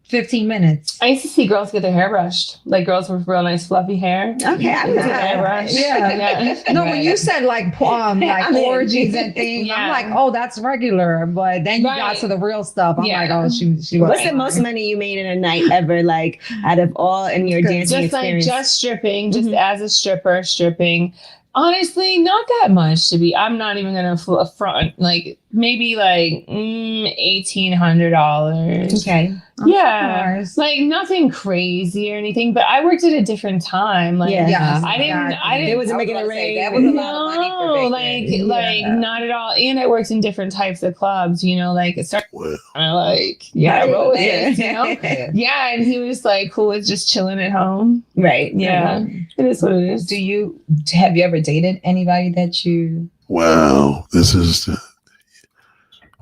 15 minutes. I used to see girls get their hair brushed, like girls with real nice fluffy hair. Okay, I get their hair brushed. Yeah. No, when you said like orgies and things, I'm like, oh, that's regular. But then you got to the real stuff. I'm like, oh, she was. What's the most money you made in a night ever? Like out of all in your dancing experience? Just stripping, just as a stripper, stripping. Honestly, not that much to be. I'm not even gonna front. Like maybe like $1,800. Okay. Yeah, like nothing crazy or anything. But I worked at a different time. Like, I didn't. It wasn't making it rain. That was a lot of money for like not at all. And I worked in different types of clubs. You know, like it started like roses. You know, yeah. And he was like cool with just chilling at home. Right. Yeah. It is what it is. Have you ever dated anybody that you? Wow, this is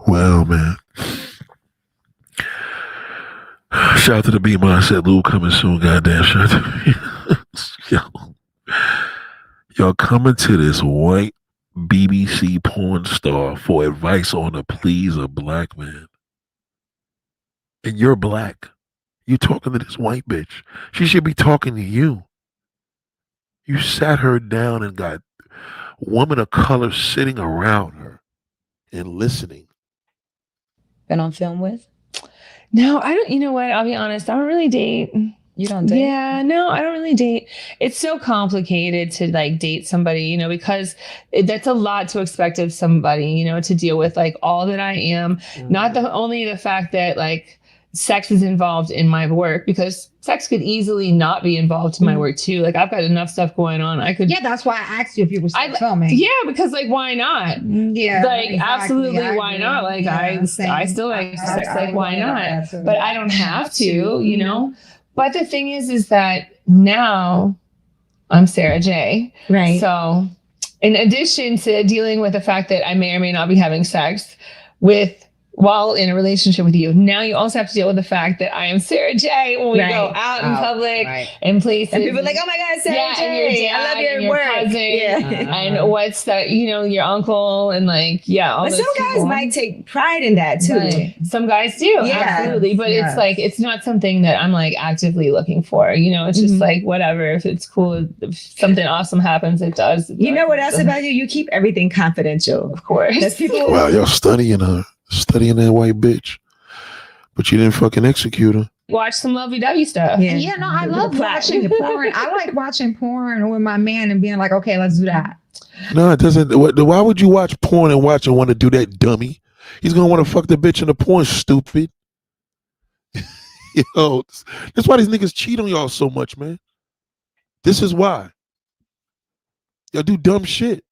wow, man. Shout out to the B Mindset Lube coming soon, goddamn. Shout out to y'all coming to this white BBC porn star for advice on to please a black man. And you're black. You talking to this white bitch. She should be talking to you. You sat her down and got women of color sitting around her and listening. Been on film with? No, I don't. You know what? I'll be honest. I don't really date. You don't date? Yeah, no, I don't really date. It's so complicated to like date somebody, you know, because that's a lot to expect of somebody, you know, to deal with like all that I am. Not only the fact that like sex is involved in my work, because sex could easily not be involved in my work too. Like I've got enough stuff going on. I could. Yeah, that's why I asked you if you were still filming. Yeah, because like why not? Yeah, like exactly. Absolutely, why not? Like I still like sex. Like why not? But I don't have to, you know. But the thing is that now I'm Sarah J. Right. So in addition to dealing with the fact that I may or may not be having sex with while in a relationship with you. Now you also have to deal with the fact that I am Sarah J. When we go out in public and places. And people are like, oh my God, Sarah and your J. dad I love your and work. Cousin, and what's that, your uncle and all But those some guys people. might take pride in that too. Right. Some guys do, absolutely. But it's like, it's not something that I'm like actively looking for. It's just like, whatever. If it's cool, if something awesome happens, it does. You know what else about you? You keep everything confidential. Of course. That's people. Wow, y'all studying that white bitch, but you didn't fucking execute her. Watch some lovey-dovey stuff. Yeah, no, I love watching porn. I like watching porn with my man and being like, okay, let's do that. No, it doesn't. Why would you watch porn and want to do that, dummy? He's gonna want to fuck the bitch in the porn, stupid. That's why these niggas cheat on y'all so much, man. This is why. Y'all do dumb shit.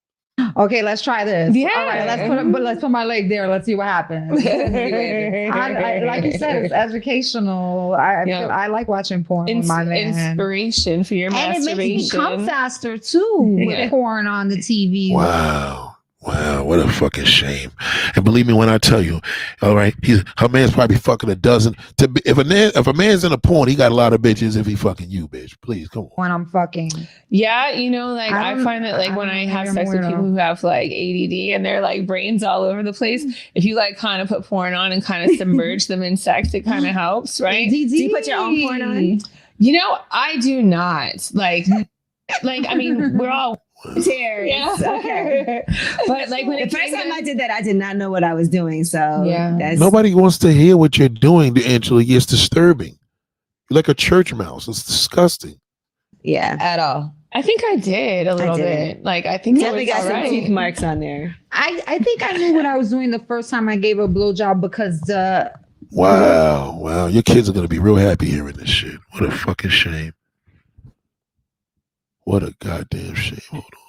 Okay, let's try this. Yeah. All right, let's put my leg there. Let's see what happens. I, like you said, it's educational. I like watching porn with my man. Inspiration for your and masturbation. it makes me come faster too with porn on the TV. Wow, what a fucking shame. And believe me when I tell you, all right, her man's probably fucking a dozen. If a man's in a porn, he got a lot of bitches if he fucking you, bitch. Please, come on. When I'm fucking. Yeah, I find that when I have sex with people who have like ADD and their like brains all over the place, if you like kind of put porn on and kind of submerge them in sex, it kind of helps, right? Do you put your own porn on? I do not. Like I mean, we're all Terrorists. Yeah. Okay. But like when the first time I did that, I did not know what I was doing. So Nobody wants to hear what you're doing, Angela. It's disturbing. You're like a church mouse. It's disgusting. Yeah. At all. I think I did a little bit. Like I think definitely got some teeth marks on there. I think I knew what I was doing the first time I gave a blowjob because Wow. Your kids are gonna be real happy hearing this shit. What a fucking shame. What a goddamn shame. Hold on.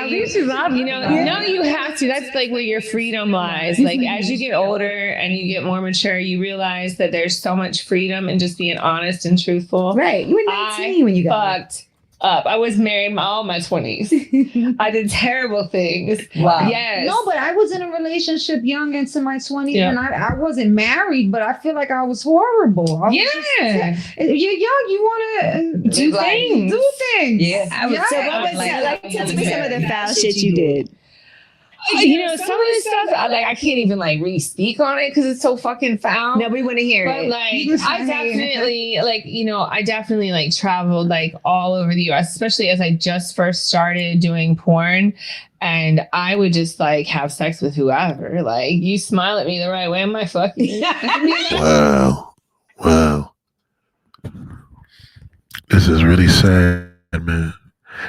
No, you have to. That's like where your freedom lies. Like as you get older and you get more mature, you realize that there's so much freedom in just being honest and truthful. Right. You were 19 when you got fucked up. I was married all my 20s. I did terrible things. Wow. Yes. No, but I was in a relationship young into my 20s and I wasn't married, but I feel like I was horrible. You're young, you want to do things. Do things. Yeah. Tell me some of the foul shit you did. Some of this stuff, I can't even like really speak on it because it's so fucking foul. No, we want to hear it. But I definitely like traveled like all over the US, especially as I just first started doing porn. And I would just like have sex with whoever. Like you smile at me the right way, am I fucking? Wow. This is really sad, man.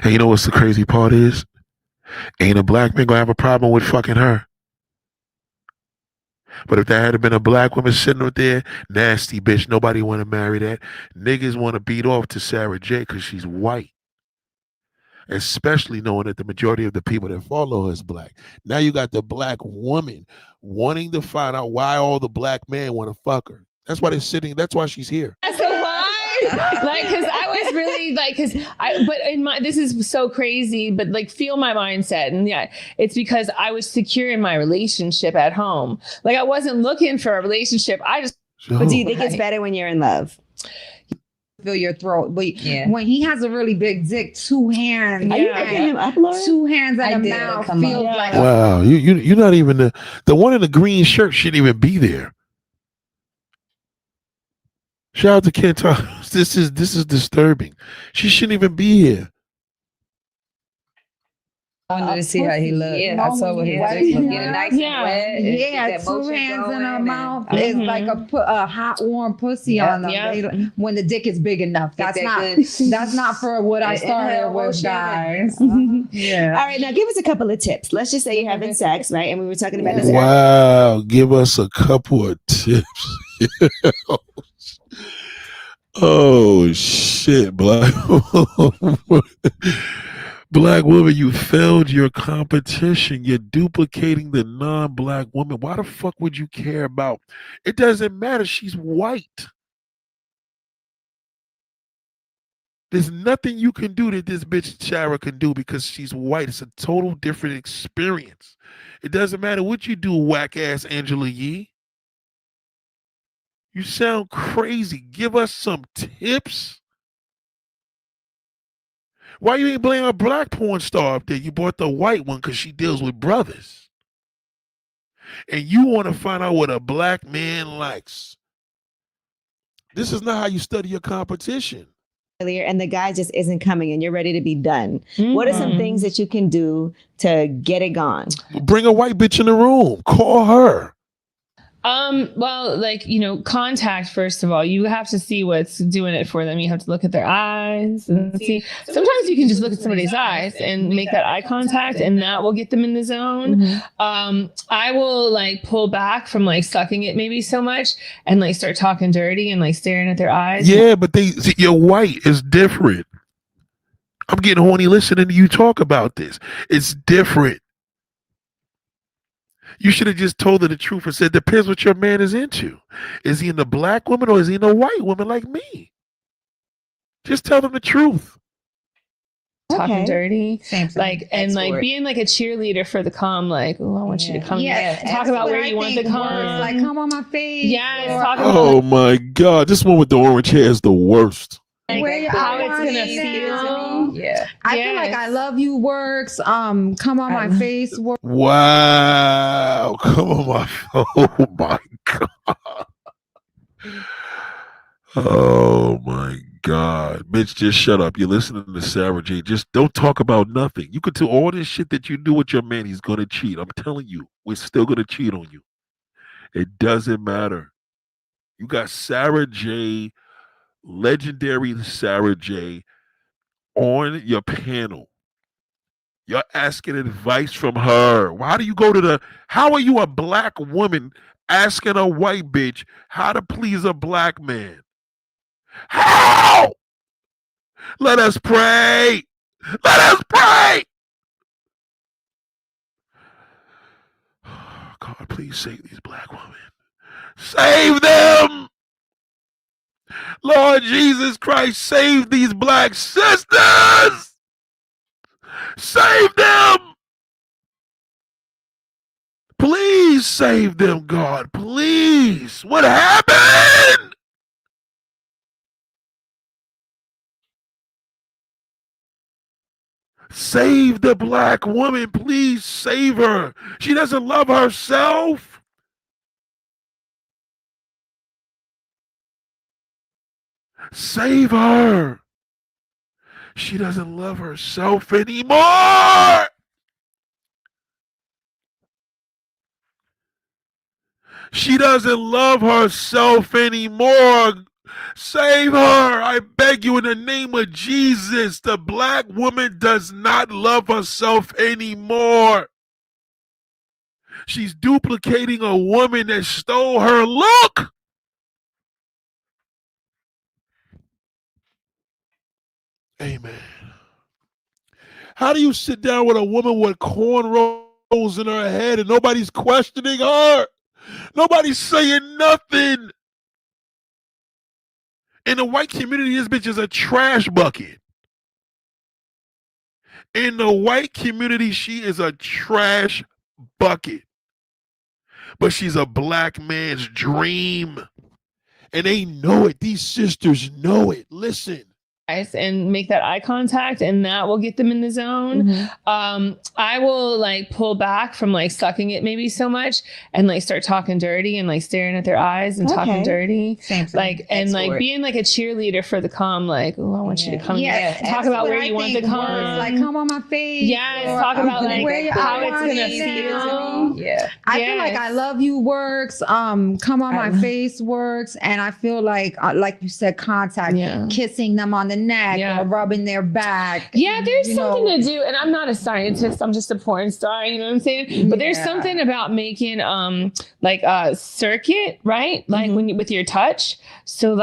And you know what's the crazy part is? Ain't a black man gonna have a problem with fucking her. But if there had been a black woman sitting up there, nasty bitch, nobody want to marry that. Niggas want to beat off to Sarah J because she's white. Especially knowing that the majority of the people that follow her is black. Now you got the black woman wanting to find out why all the black men want to fuck her. That's why they're sitting. That's why she's here. That's a lie. Like, because I was really like, this is so crazy, but like, feel my mindset. And yeah, it's because I was secure in my relationship at home. Like, I wasn't looking for a relationship. But do you think it's better when you're in love? Feel your throat, but when he has a really big dick, two hands. Are you picking him up, Laura? Two hands at the mouth feels like. Wow, you're not even the one in the green shirt shouldn't even be there. Shout out to Ken Thomas. This is disturbing. She shouldn't even be here. I wanted to see how he looked. Yeah, I saw what he looked like. Nice and wet. Yeah, two hands in her mouth. It's like a hot, warm pussy on them. When the dick is big enough. That's not for what I started with, guys. Yeah. All right, now give us a couple of tips. Let's just say you're having sex, right? And we were talking about this. Wow, give us a couple of tips. Oh shit, black woman, you failed your competition. You're duplicating the non-black woman. Why the fuck would you care about? It doesn't matter. She's white. There's nothing you can do that this bitch Shara can do because she's white. It's a total different experience. It doesn't matter what you do, whack ass Angela Yee. You sound crazy. Give us some tips. Why you ain't blame a black porn star up there? You bought the white one because she deals with brothers. And you want to find out what a black man likes. This is not how you study your competition. And the guy just isn't coming and you're ready to be done. What are some things that you can do to get it gone? Bring a white bitch in the room. Call her. Well, like, contact, first of all, you have to see what's doing it for them. You have to look at their eyes and see. Sometimes you can just look at somebody's eyes and make that eye contact, and that will get them in the zone. I will pull back from sucking it maybe so much and start talking dirty and staring at their eyes. Yeah, but you're white. It's different. I'm getting horny listening to you talk about this. It's different. You should have just told her the truth and said, depends what your man is into. Is he into black women or is he into white women like me? Just tell them the truth. Talking dirty. Being like a cheerleader for the cum, oh, I want you to come. Talk about where you want the cum. Come on my face. Yes. Oh my God. This one with the orange hair is the worst. How it's gonna feel. Yeah. I feel like I love you works. Come on my face. Wow. Come on my. Oh my God. Oh my God. Bitch, just shut up. You're listening to Sarah J. Just don't talk about nothing. You could do all this shit that you do with your man. He's gonna cheat. I'm telling you, we're still gonna cheat on you. It doesn't matter. You got Sarah J. Legendary Sarah J. on your panel. You're asking advice from her. Why do you go to how are you a black woman asking a white bitch how to please a black man? How? Let us pray. Let us pray. God, please save these black women. Save them. Lord Jesus Christ, save these black sisters. Save them. Please save them, God. Please. What happened? Save the black woman. Please save her. She doesn't love herself. Save her. She doesn't love herself anymore. She doesn't love herself anymore. Save her. I beg you in the name of Jesus. The black woman does not love herself anymore. She's duplicating a woman that stole her look. Amen. How do you sit down with a woman with cornrows in her head and nobody's questioning her? Nobody's saying nothing. In the white community, this bitch is a trash bucket. In the white community, she is a trash bucket. But she's a black man's dream. And they know it. These sisters know it. Listen. And make that eye contact, and that will get them in the zone. I will pull back from sucking it maybe so much and start talking dirty and staring at their eyes and talking dirty. Being like a cheerleader for the cum, oh, I want you to come. Talk about where you want the cum. Come on my face. Talk about how it's gonna feel. I feel like I love you works. Come on my face works, and I feel like you said, contact, kissing them on the neck or rubbing their back. There's something to do, and I'm not a scientist, I'm just a porn star, you know what I'm saying? But there's something about making a circuit, right? When you with your touch. So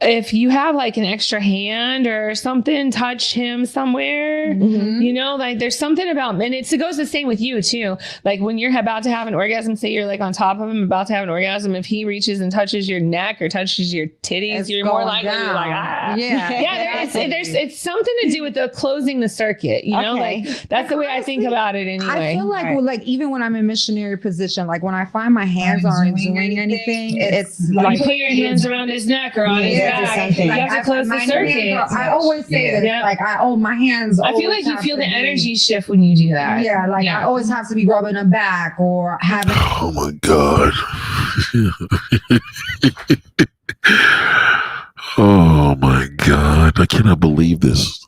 if you have like an extra hand or something, touch him somewhere, you know, like there's something about, and it goes the same with you too. Like when you're about to have an orgasm, say you're like on top of him, about to have an orgasm, if he reaches and touches your neck or touches your titties, you're more likely to be like, ah. Yeah, it's something to do with the closing the circuit, you know, like that's the way I think about it anyway. I feel like, like even when I'm in missionary position, like when I find my hands aren't doing anything, it's like put your hands around his neck or on his back. You have to close the circuit. I always say that, like my hands. I feel like you feel the energy shift when you do that. Yeah, like I always have to be rubbing them back or having. Oh my God. Oh my God. I cannot believe this.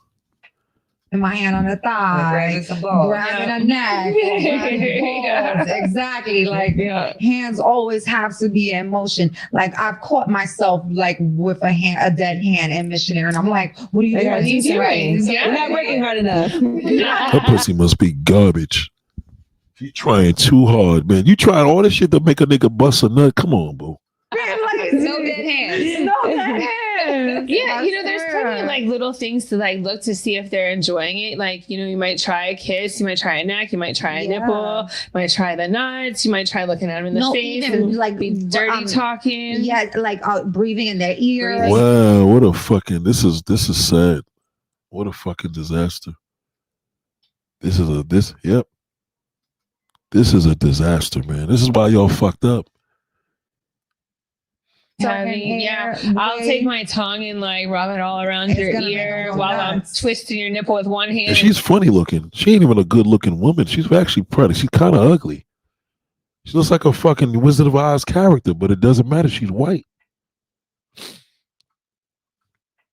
My hand on the thigh, grabbing a neck, exactly. Like hands always have to be in motion. Like I've caught myself like with a dead hand in missionary, and I'm like, "What are you doing? You're not working hard enough." That pussy must be garbage. You trying too hard, man. You trying all this shit to make a nigga bust a nut. Come on, boo. No dead hands. No dead hands. Yeah, you know, there's plenty of like little things to like look to see if they're enjoying it. Like, you know, you might try a kiss, you might try a neck, you might try a nipple, you might try the nuts, you might try looking at them in the face and like be dirty talking. Yeah, like breathing in their ear. Wow, what a fucking this is sad. What a fucking disaster. This is a disaster, man. This is why y'all fucked up. I'll take my tongue and like rub it all around your ear while I'm twisting your nipple with one hand. And she's funny looking. She ain't even a good looking woman. She's actually pretty. She's kind of ugly. She looks like a fucking Wizard of Oz character, but it doesn't matter. She's white.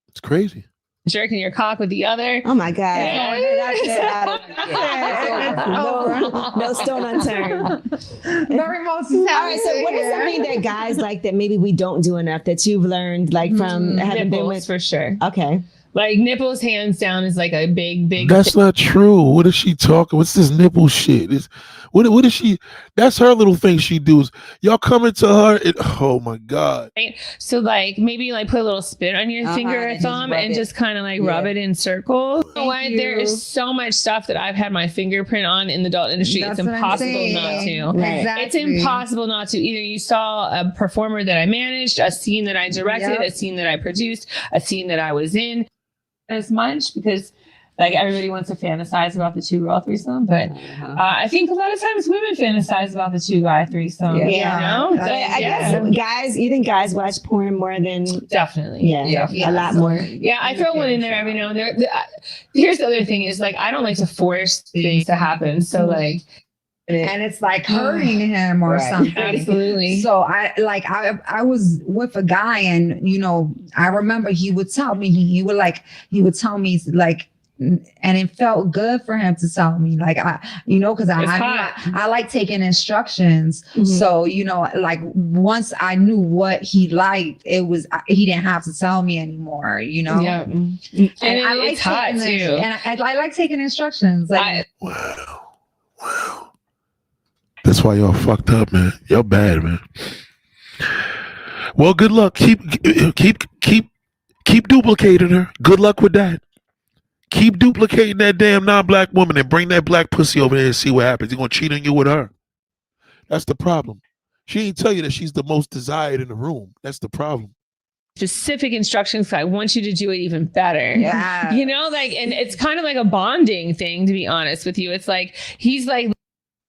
It's crazy. Jerking your cock with the other. Oh my God. No stone unturned. Very most. All right, so what is something that guys like that maybe we don't do enough that you've learned like from having been with? For sure. Okay. Like nipples hands down is like a big That's not true. What is she talking? What's this nipple shit? What is she? That's her little thing she does. Y'all coming to her. Oh my God. Right? So like maybe like put a little spit on your finger or thumb and just kind of like rub it in circles. You know what? There is so much stuff that I've had my fingerprint on in the adult industry. It's impossible not to. Right. Exactly. It's impossible not to. Either you saw a performer that I managed, a scene that I directed, a scene that I produced, a scene that I was in. As much because like everybody wants to fantasize about the 2-girl threesome, but I think a lot of times women fantasize about the 2-guy threesome. Yeah, you know? I guess guys, you think guys watch porn more than definitely? A lot more. Yeah, I throw one in there every now and then. Here's the other thing is like I don't like to force things to happen, so like. And it's like hurting him or something. Absolutely. So I was with a guy, and you know, I remember he would tell me he would tell me like, and it felt good for him to tell me like because I like taking instructions. So you know, like once I knew what he liked, he didn't have to tell me anymore. You know. Yeah. And I like it's hot too. And I like taking instructions. Like wow. That's why y'all fucked up, man. Y'all bad, man. Well, good luck. Keep duplicating her. Good luck with that. Keep duplicating that damn non-black woman and bring that black pussy over there and see what happens. You're gonna cheat on you with her. That's the problem. She ain't tell you that she's the most desired in the room. That's the problem. Specific instructions. I want you to do it even better. Yeah. You know, like, and it's kind of like a bonding thing, to be honest with you. It's like he's like.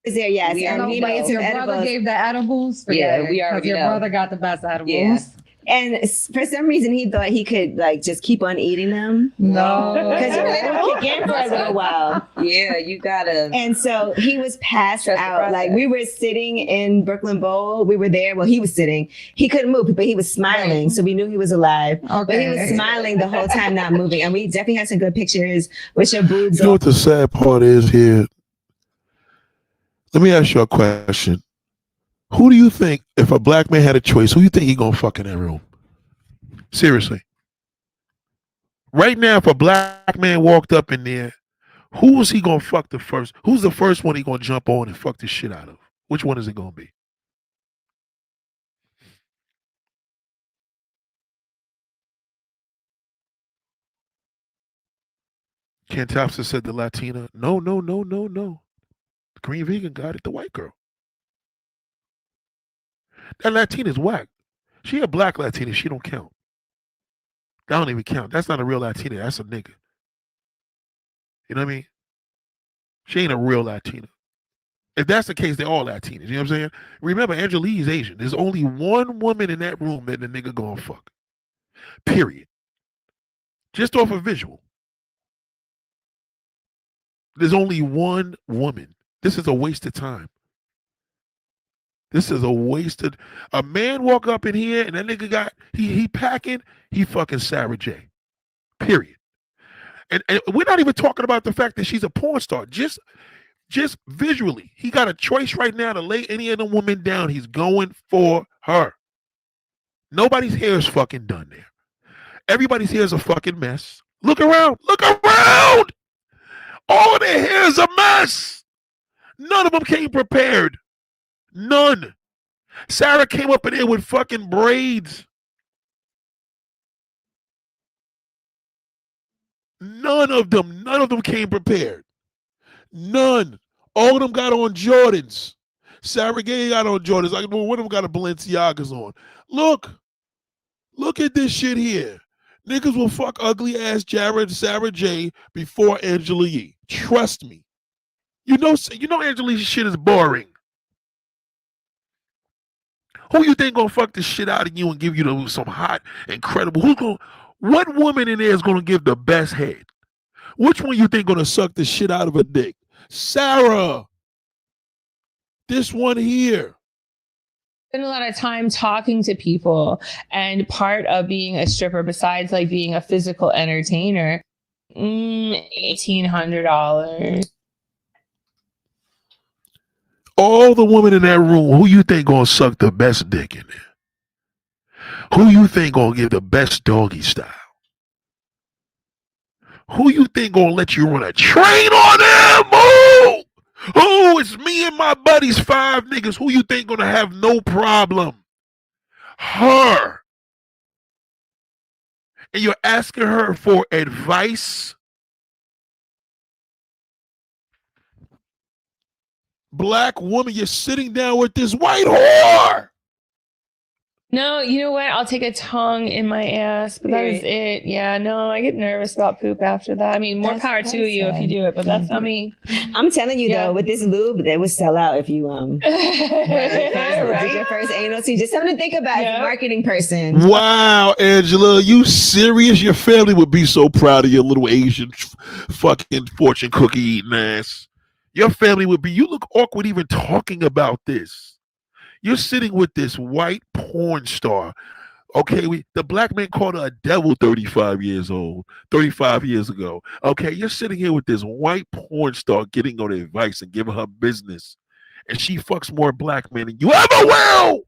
Is there? Yes. Your brother gave the edibles. We already your know. brother got the best edibles. Yeah. And for some reason, he thought he could like just keep on eating them. No, because they would kick in for a little while. Yeah, you gotta. And so he was passed out. Like we were sitting in Brooklyn Bowl. We were there. Well, he was sitting. He couldn't move, but he was smiling, so we knew he was alive. Okay. But he was smiling the whole time, not moving. And we definitely had some good pictures with your boobs. You know what the sad part is here? Let me ask you a question. Who do you think, if a black man had a choice, who you think he gonna fuck in that room? Seriously. Right now, if a black man walked up in there, who was he gonna fuck the first? Who's the first one he gonna jump on and fuck the shit out of? Which one is it gonna be? Ken Thompson said the Latina. No. The green vegan got it, the white girl. That Latina's whack. She a black Latina. She don't count. That don't even count. That's not a real Latina. That's a nigga. You know what I mean? She ain't a real Latina. If that's the case, they're all Latinas. You know what I'm saying? Remember, Angela Lee is Asian. There's only one woman in that room that the nigga gonna fuck. Period. Just off a visual. There's only one woman. This is a waste of time. This is a wasted. A man walk up in here and that nigga got he packing. He fucking Sarah J. Period. And we're not even talking about the fact that she's a porn star. Just visually, he got a choice right now to lay any other woman down. He's going for her. Nobody's hair is fucking done there. Everybody's hair is a fucking mess. Look around. Look around. All of their hair is a mess. None of them came prepared. None. Sarah came up in there with fucking braids. None of them came prepared. None. All of them got on Jordans. Sarah Gay got on Jordans. Like, one of them got a Balenciagas on. Look at this shit here. Niggas will fuck ugly ass Sarah J before Angela Yee. Trust me. You know Angela Yee's shit is boring. Who you think gonna fuck the shit out of you and give you some hot, incredible? What woman in there is gonna give the best head? Which one you think gonna suck the shit out of a dick? Sarah. This one here. Spend a lot of time talking to people, and part of being a stripper, besides like being a physical entertainer, $1,800. All the women in that room, who you think gonna suck the best dick in there? Who you think gonna give the best doggy style? Who you think gonna let you run a train on them? Oh, it's me and my buddies, 5 niggas. Who you think gonna have no problem? Her. And you're asking her for advice? Black woman, you're sitting down with this white whore. No, you know what? I'll take a tongue in my ass, but that is it. Yeah, no, I get nervous about poop after that. I mean, more power to you if you do it, but that's not me. I'm telling you though, with this lube, they would sell out if you did your first anal. See, just something to think about as a marketing person. Wow, Angela, you serious? Your family would be so proud of your little Asian fucking fortune cookie eating ass. Your family would be. You look awkward even talking about this. You're sitting with this white porn star. Okay, the black man called her a devil 35 years ago. Okay, you're sitting here with this white porn star getting on advice and giving her business. And she fucks more black men than you ever will.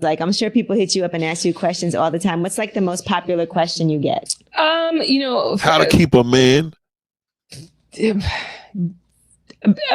Like, I'm sure people hit you up and ask you questions all the time. What's like the most popular question you get? How to keep a man.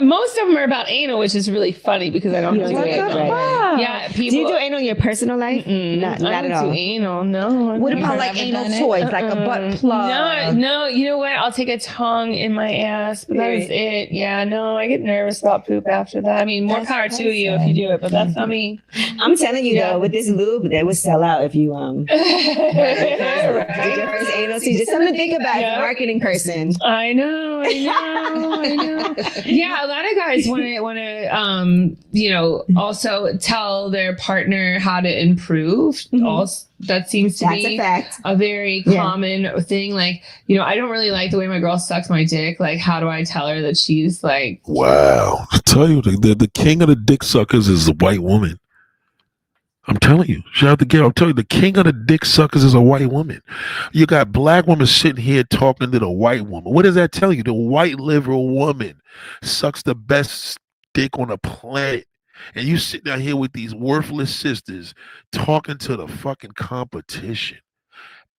Most of them are about anal, which is really funny because I don't do it. Right. Yeah, people. Do you do anal in your personal life? Not at all. Do anal, no. What about like anal toys, like a butt plug? No. You know what? I'll take a tongue in my ass, but that is it. Yeah, no, I get nervous about poop after that. I mean, more power to you if you do it, but that's not me. I'm telling you though, with this lube, they would sell out if you did your first anal. See, just something to think about as a marketing person. I know. Yeah, a lot of guys want to, also tell their partner how to improve. Mm-hmm. Also, that seems to be a very common thing. Like, I don't really like the way my girl sucks my dick. Like, how do I tell her that she's like... Wow. I tell you, the king of the dick suckers is a white woman. I'm telling you. Shout out to Gail. I'm telling you, the king of the dick suckers is a white woman. You got black women sitting here talking to the white woman. What does that tell you? The white liberal woman sucks the best dick on the planet. And you sit down here with these worthless sisters talking to the fucking competition,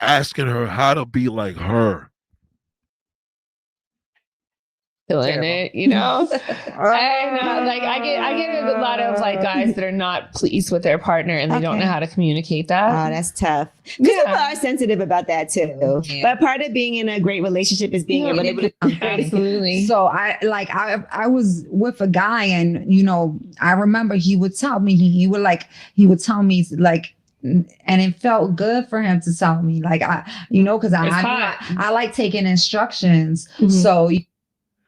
asking her how to be like her. feeling it, you know. And like I get a lot of like guys that are not pleased with their partner and they don't know how to communicate that. Oh, that's tough. Because people are sensitive about that too. Yeah. But part of being in a great relationship is being able to absolutely. So I was with a guy, and you know, I remember he would tell me he would tell me like. And it felt good for him to tell me, like, because I like taking instructions. Mm-hmm. So,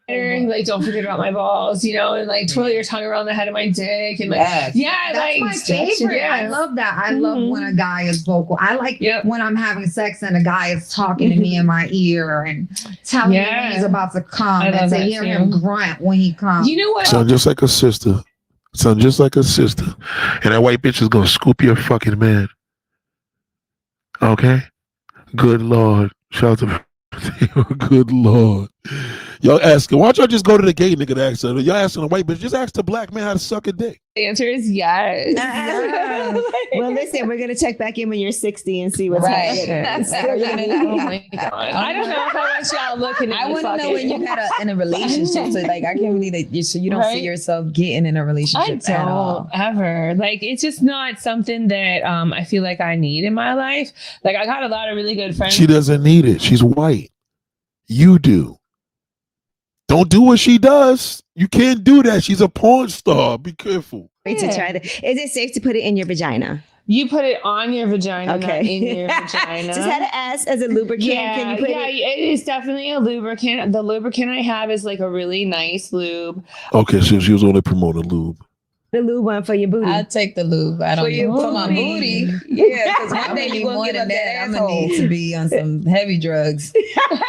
like, don't forget about my balls, and like twirl your tongue around the head of my dick, and like, that's like my favorite. Yeah. I love that. I love when a guy is vocal. I like when I'm having sex and a guy is talking to me in my ear and telling me when he's about to come, and to hear him grunt when he comes. You know what? Sound just like a sister. And that white bitch is gonna scoop your fucking man. Okay? Good Lord. Shout out to good Lord. Y'all asking, why don't y'all just go to the gay nigga to ask her? Y'all asking a white bitch, just ask the black man how to suck a dick. The answer is yes. Well, listen, we're going to check back in when you're 60 and see what's happening. Oh my God. I don't know if I want y'all looking at I want to know when you had in a relationship. So like, I can't believe that you don't see yourself getting in a relationship at all. Ever. Like, it's just not something that I feel like I need in my life. Like, I got a lot of really good friends. She doesn't need it. She's white. You do. Don't do what she does. You can't do that. She's a porn star. Be careful. To try that. Is it safe to put it in your vagina? You put it on your vagina, not in your vagina. Just had to ask as a lubricant. Can you put it is definitely a lubricant. The lubricant I have is like a really nice lube. Okay, so she was only promoting lube. The lube one for your booty. I'll take the lube. I don't know. For my booty. Yeah, because one day you're going to give up that I'm going to need to be on some heavy drugs.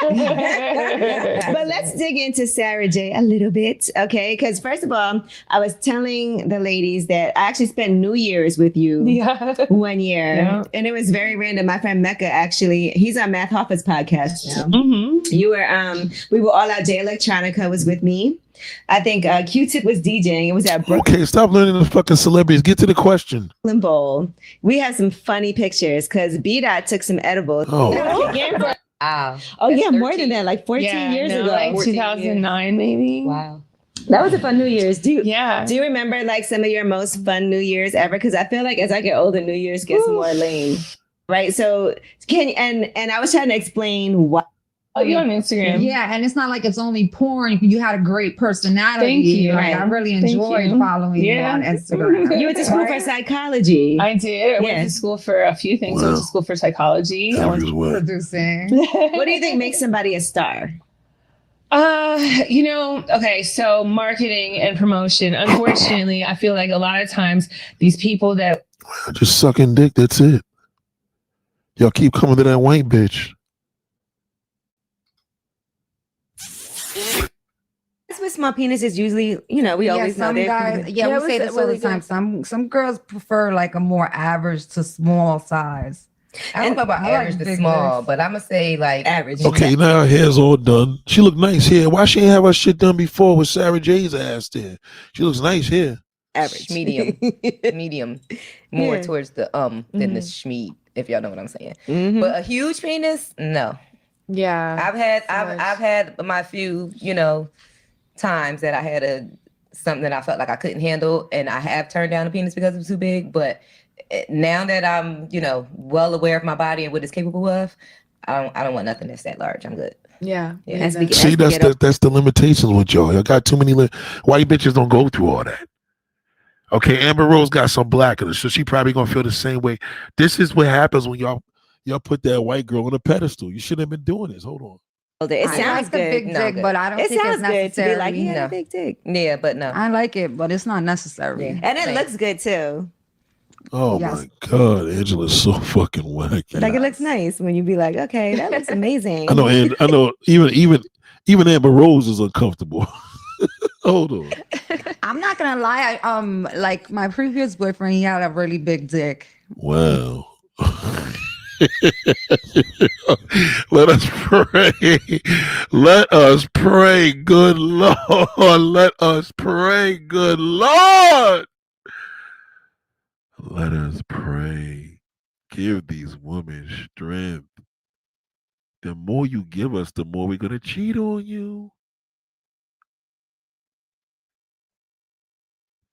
But let's dig into Sarah J a little bit, okay? Because first of all, I was telling the ladies that I actually spent New Year's with you 1 year. Yeah. And it was very random. My friend Mecca, actually, he's on Math Hoffa's podcast. Yeah. Mm-hmm. You were, we were all out. Jay Electronica was with me. I think Q-Tip was DJing. It was at Brooklyn. Okay, stop learning the fucking celebrities. Get to the question. Bowl. We had some funny pictures because B-Dot took some edibles. Oh, wow. Oh, yeah, more than that, like 14 years ago. Like 2009, maybe. Wow. That was a fun New Year's. Do you remember like some of your most fun New Year's ever? Because I feel like as I get older, New Year's gets more lame. Right? So and I was trying to explain why. Oh, you on Instagram? Yeah, and it's not like it's only porn. You had a great personality. Thank you. Like, I really enjoyed following you on Instagram. You went to school for psychology. I did. I went to school for a few things. I went to school for psychology. I went to producing. What do you think makes somebody a star? Okay, so marketing and promotion. Unfortunately, I feel like a lot of times these people that just sucking dick, that's it. Y'all keep coming to that white bitch. With small penises, usually, we always know guys. We say this all the time. Some girls prefer like a more average to small size. I don't know about average to small, but I'm gonna say like average. Okay, now her hair's all done. She look nice here. Why she ain't have her shit done before with Sarah J's ass there? She looks nice here. Average, medium, more towards the than the schmeed, if y'all know what I'm saying. Mm-hmm. But a huge penis, no. Yeah, I've had my few, times that I had something that I felt like I couldn't handle, and I have turned down a penis because it was too big. But now that I'm, well aware of my body and what it's capable of, I don't want nothing that's that large. I'm good. Yeah. See, that's the limitations with y'all. Y'all got too many. White bitches don't go through all that. Okay, Amber Rose got some black in her, so she probably gonna feel the same way. This is what happens when y'all put that white girl on a pedestal. You shouldn't have been doing this. Hold on. It sounds good. A big dick, but I don't think it's necessary. To be like, he had a big dick. Yeah, but no. I like it, but it's not necessary. Yeah. And it looks good too. Oh my God, Angela's so fucking whack. Like it looks nice when you be like, okay, that looks amazing. I know. Even Amber Rose is uncomfortable. Hold on. I'm not gonna lie. Like my previous boyfriend, he had a really big dick. Wow. Let us pray. Let us pray, good Lord. Let us pray, good Lord. Let us pray. Give these women strength. The more you give us, the more we're going to cheat on you.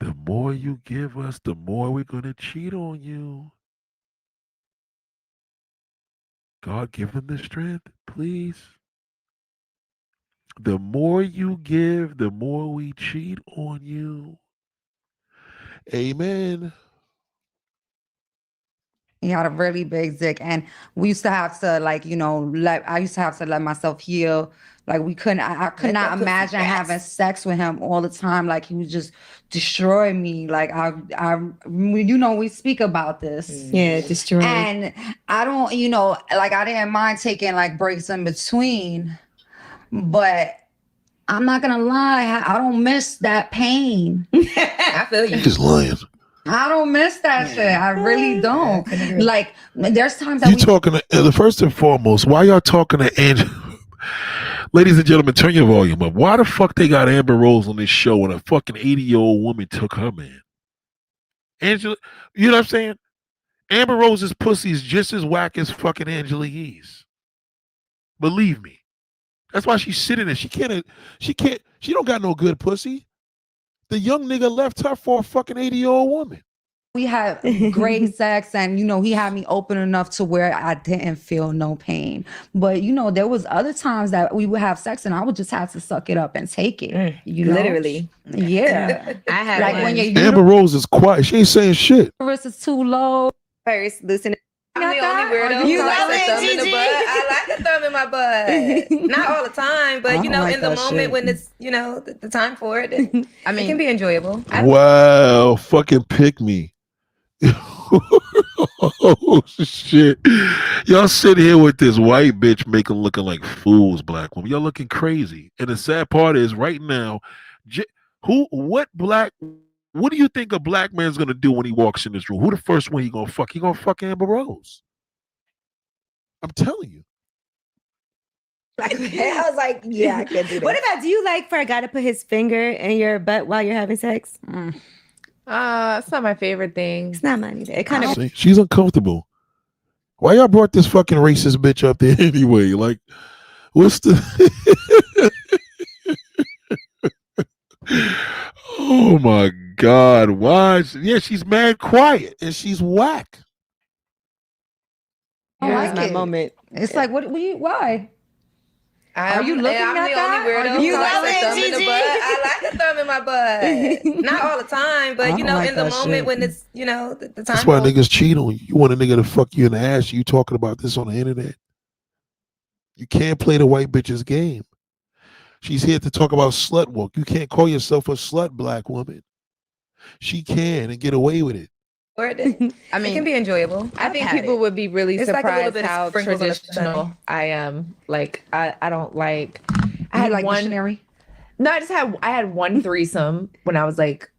The more you give us, the more we're going to cheat on you. God, give him the strength, please. The more you give, the more we cheat on you. Amen. He had a really big dick, and we used to have to, like, you know, I used to have to let myself heal. Like, I could not imagine having sex with him all the time. Like, he would just destroy me. Like, you know, we speak about this. Yeah, destroy. And I don't, you know, like, I didn't mind taking like breaks in between, but I'm not gonna lie, I don't miss that pain. I feel you. Just lying. I don't miss that shit. I really don't. Like, there's times that You talking to the first and foremost, why y'all talking to Angela? Ladies and gentlemen, turn your volume up. Why the fuck they got Amber Rose on this show when a fucking 80-year-old woman took her man? Angela, you know what I'm saying? Amber Rose's pussy is just as whack as fucking Angela Yee's. Believe me. That's why she's sitting there. She don't got no good pussy. The young nigga left her for a fucking 80-year-old woman. we had great sex, and you know, he had me open enough to where I didn't feel no pain. But you know, there was other times that we would have sex and I would just have to suck it up and take it. You know? Literally. Yeah. I had like one. when your Amber Rose is quiet. She ain't saying shit. uterus is too low. First, loosen it. I'm the only weirdo You who love likes a it, thumb in the Gigi? butt. I like a thumb in my butt. Not all the time, but you know, like in the that moment shit. when it's, you know, the time for it, it can be enjoyable. Wow, fucking pick me. Oh shit. Y'all sit here with this white bitch looking like fools, black women. Y'all looking crazy. And the sad part is right now, what do you think a black man's gonna do when he walks in this room? Who the first one he gonna fuck? He gonna fuck Amber Rose. I'm telling you. I was like, yeah, I can't do that. What about, do you like for a guy to put his finger in your butt while you're having sex? It's not my favorite thing. It's not mine either. It kind of. See, she's uncomfortable. Why y'all brought this fucking racist bitch up there anyway? Like, what's the oh my God, why? Yeah, she's mad quiet and she's whack. I Here's like my it. moment. It's like, why? Are you looking I'm at the that? only weirdo You who love likes a it, thumb in the Gigi? butt. I like a thumb in my butt. Not all the time, but I you don't know, like in the that moment shit. when it's, you know, the time. That's why for it. niggas cheat on you. You want a nigga to fuck you in the ass. You talking about this on the internet. You can't play the white bitch's game. She's here to talk about slut walk. You can't call yourself a slut, black woman. She can and get away with it. Or it can be enjoyable. I think people would be really It's like a little surprised bit of how sprinkles on the traditional sunny. I am. Like I don't like. I had like missionary. No, I had one threesome when I was like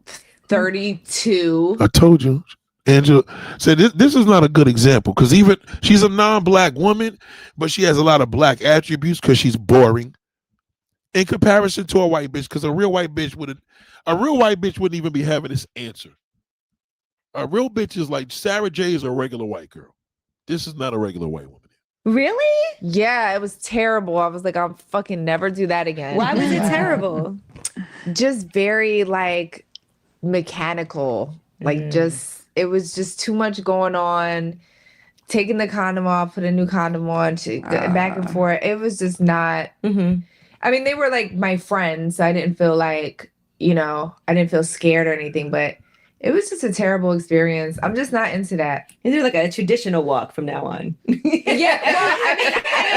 32. I told you. Angela said this is not a good example because even she's a non-black woman, but she has a lot of black attributes because she's boring in comparison to a white bitch. Because a real white bitch wouldn't even be having this answer. A real bitch is like Sarah J is a regular white girl. This is not a regular white woman. Really? Yeah, it was terrible. I was like, I'll fucking never do that again. Why was it terrible? Just very like mechanical. Like just it was just too much going on. Taking the condom off, put a new condom on, back and forth. It was just not. I mean, they were like my friends, so I didn't feel like, you know, I didn't feel scared or anything, but it was just a terrible experience. I'm just not into that. Is there like a traditional walk from now on? Yeah, well, I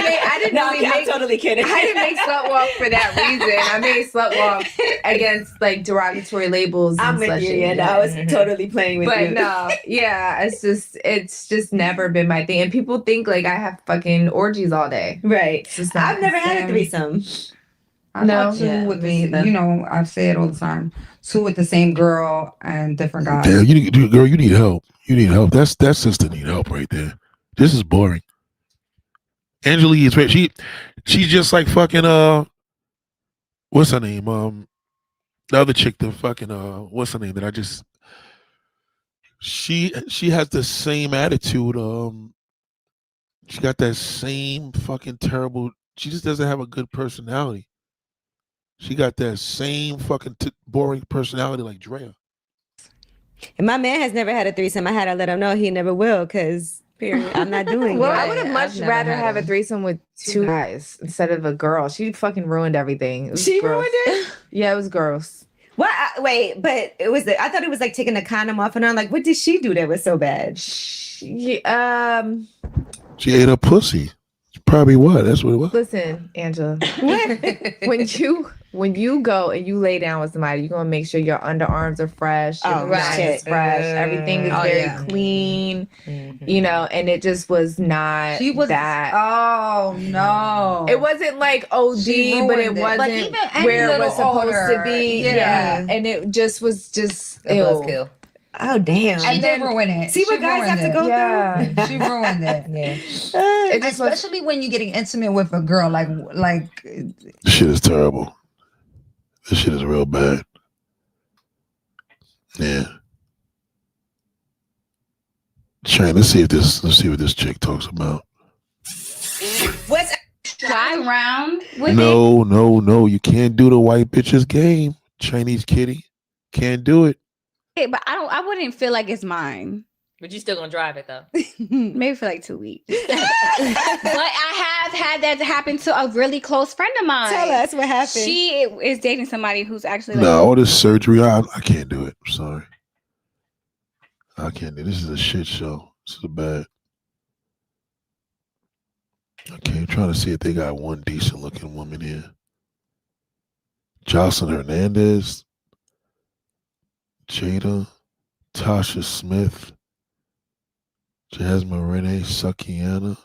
mean, I didn't No, really I'm totally kidding. I didn't make slut walk for that reason. I made slut walk Against like derogatory labels. I'm and with such you. shit. Yeah, no, I was totally playing with But you. no, Yeah, it's just never been my thing. And people think like I have fucking orgies all day. Right. It's just not. I've never had a Same. threesome. I No. thought two Yeah, with me the, either. you know, I say it all the time. Two with the same girl and different guys. Damn, you need help. You need help. That sister need help right there. This is boring. Angela Yee is right. She's just like fucking what's her name? The other chick, the fucking what's her name that I just she has the same attitude. She got that same fucking terrible. She just doesn't have a good personality. She got that same fucking boring personality like Drea. And my man has never had a threesome. I had to let him know he never will because I'm not doing Well, it. I would have much rather have a threesome with two guys instead of a girl. She fucking ruined everything. It was She gross. ruined it? Yeah, it was gross. What? Wait, but it was. I thought it was like taking the condom off and on. Like, what did she do that was so bad? She ate her pussy. Probably what? That's what it was. Listen, Angela. when you go and you lay down with somebody, you're gonna make sure your underarms are fresh, your vagina is fresh, everything is very clean, you know. And it just was not. She was that. Oh no! It wasn't like OD, but it wasn't Like, even any where it was little supposed to odor, be. yeah. And it just was just A ew. buzzkill. Oh damn! She did ruin it. See what She guys have to ruined go it. Yeah. through. She ruined it. Yeah. It just was. Especially when you're getting intimate with a girl, like This shit is terrible. This shit is real bad. Yeah. Shane, let's see what this chick talks about. What's Fly around with it? No. You can't do the white bitches game, Chinese kitty. Can't do it. Okay, but I wouldn't feel like it's mine. But you still gonna drive it though. Maybe for like 2 weeks. But I have had that happen to a really close friend of mine. Tell us what happened. She is dating somebody who's actually like, No, all this surgery, I can't do it. I'm sorry. I can't do it. This is a shit show. This is bad. Okay, I'm trying to see if they got one decent looking woman here. Jocelyn Hernandez, Jada, Tasha Smith, Jasmine Renee Sukiana.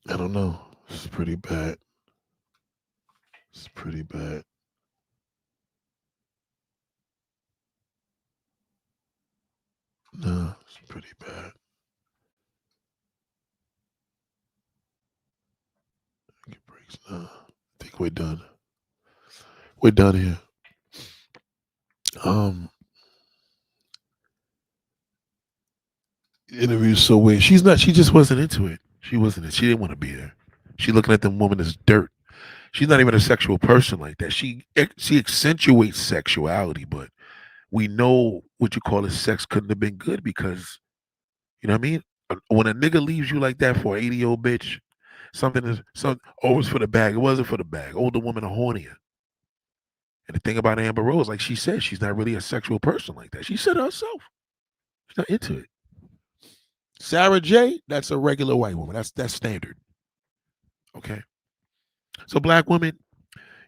I don't know. This is pretty bad. It's pretty bad. No, it's pretty bad. Get breaks. No, I think we're done. We're done here. Interview's so weird. She just wasn't into it. She didn't want to be there. She looking at them women as dirt. She's not even a sexual person like that. She accentuates sexuality, but we know what you call it sex couldn't have been good because, you know what I mean? When a nigga leaves you like that for an 80-year-old bitch, always for the bag. It wasn't for the bag. Older women are hornier. And the thing about Amber Rose, like she said, she's not really a sexual person like that. She said it herself. She's not into it. Sarah J, that's a regular white woman. That's standard. Okay. So black women,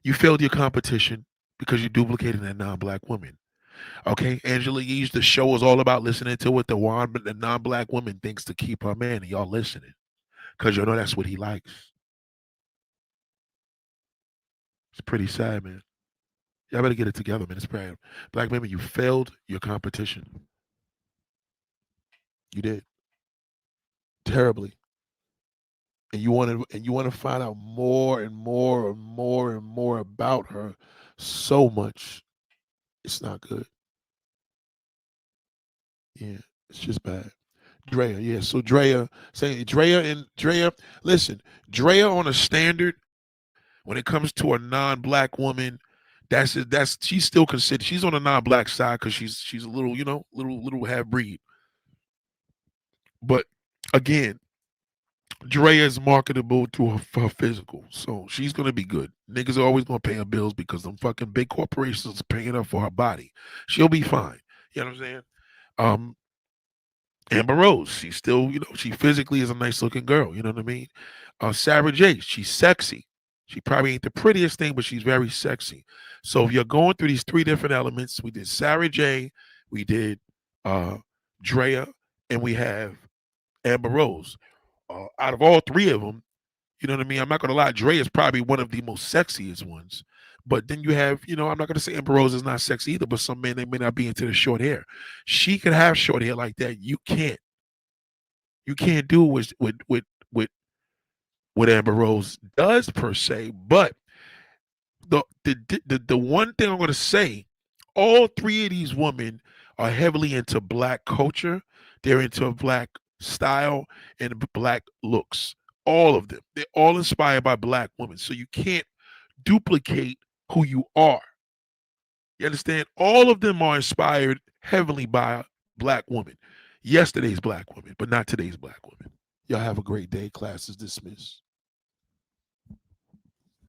you failed your competition because you duplicated that non-black woman. Okay, Angela Yee's the show is all about listening to what the non-black woman thinks to keep her man, and y'all listening because you know that's what he likes. It's pretty sad, man. Y'all better get it together, man. It's bad. Black women, you failed your competition. You did terribly, and you want to find out more and more and more and more about her so much. It's not good. Yeah, it's just bad. Drea, yeah. So Drea, listen, Drea on a standard when it comes to a non-black woman, that's she's still considered, she's on the non-black side because she's a little, little half-breed. But again, Drea is marketable to her physical, so she's gonna be good. Niggas are always gonna pay her bills because them fucking big corporations are paying her for her body. She'll be fine. You know what I'm saying? Amber Rose, she's still, she physically is a nice looking girl. You know what I mean? Sarah J, she's sexy. She probably ain't the prettiest thing, but she's very sexy. So if you're going through these three different elements, we did Sarah J, we did Drea, and we have Amber Rose. Out of all three of them, you know what I mean? I'm not going to lie, Drea is probably one of the most sexiest ones. But then you have, I'm not going to say Amber Rose is not sexy either, but some men, they may not be into the short hair. She could have short hair like that. You can't. You can't do with what Amber Rose does per se. But the one thing I'm going to say, all three of these women are heavily into black culture. They're into black style and black looks. All of them. They're all inspired by black women. So you can't duplicate who you are. You understand? All of them are inspired heavily by black women. Yesterday's black women, but not today's black women. Y'all have a great day. Class is dismissed.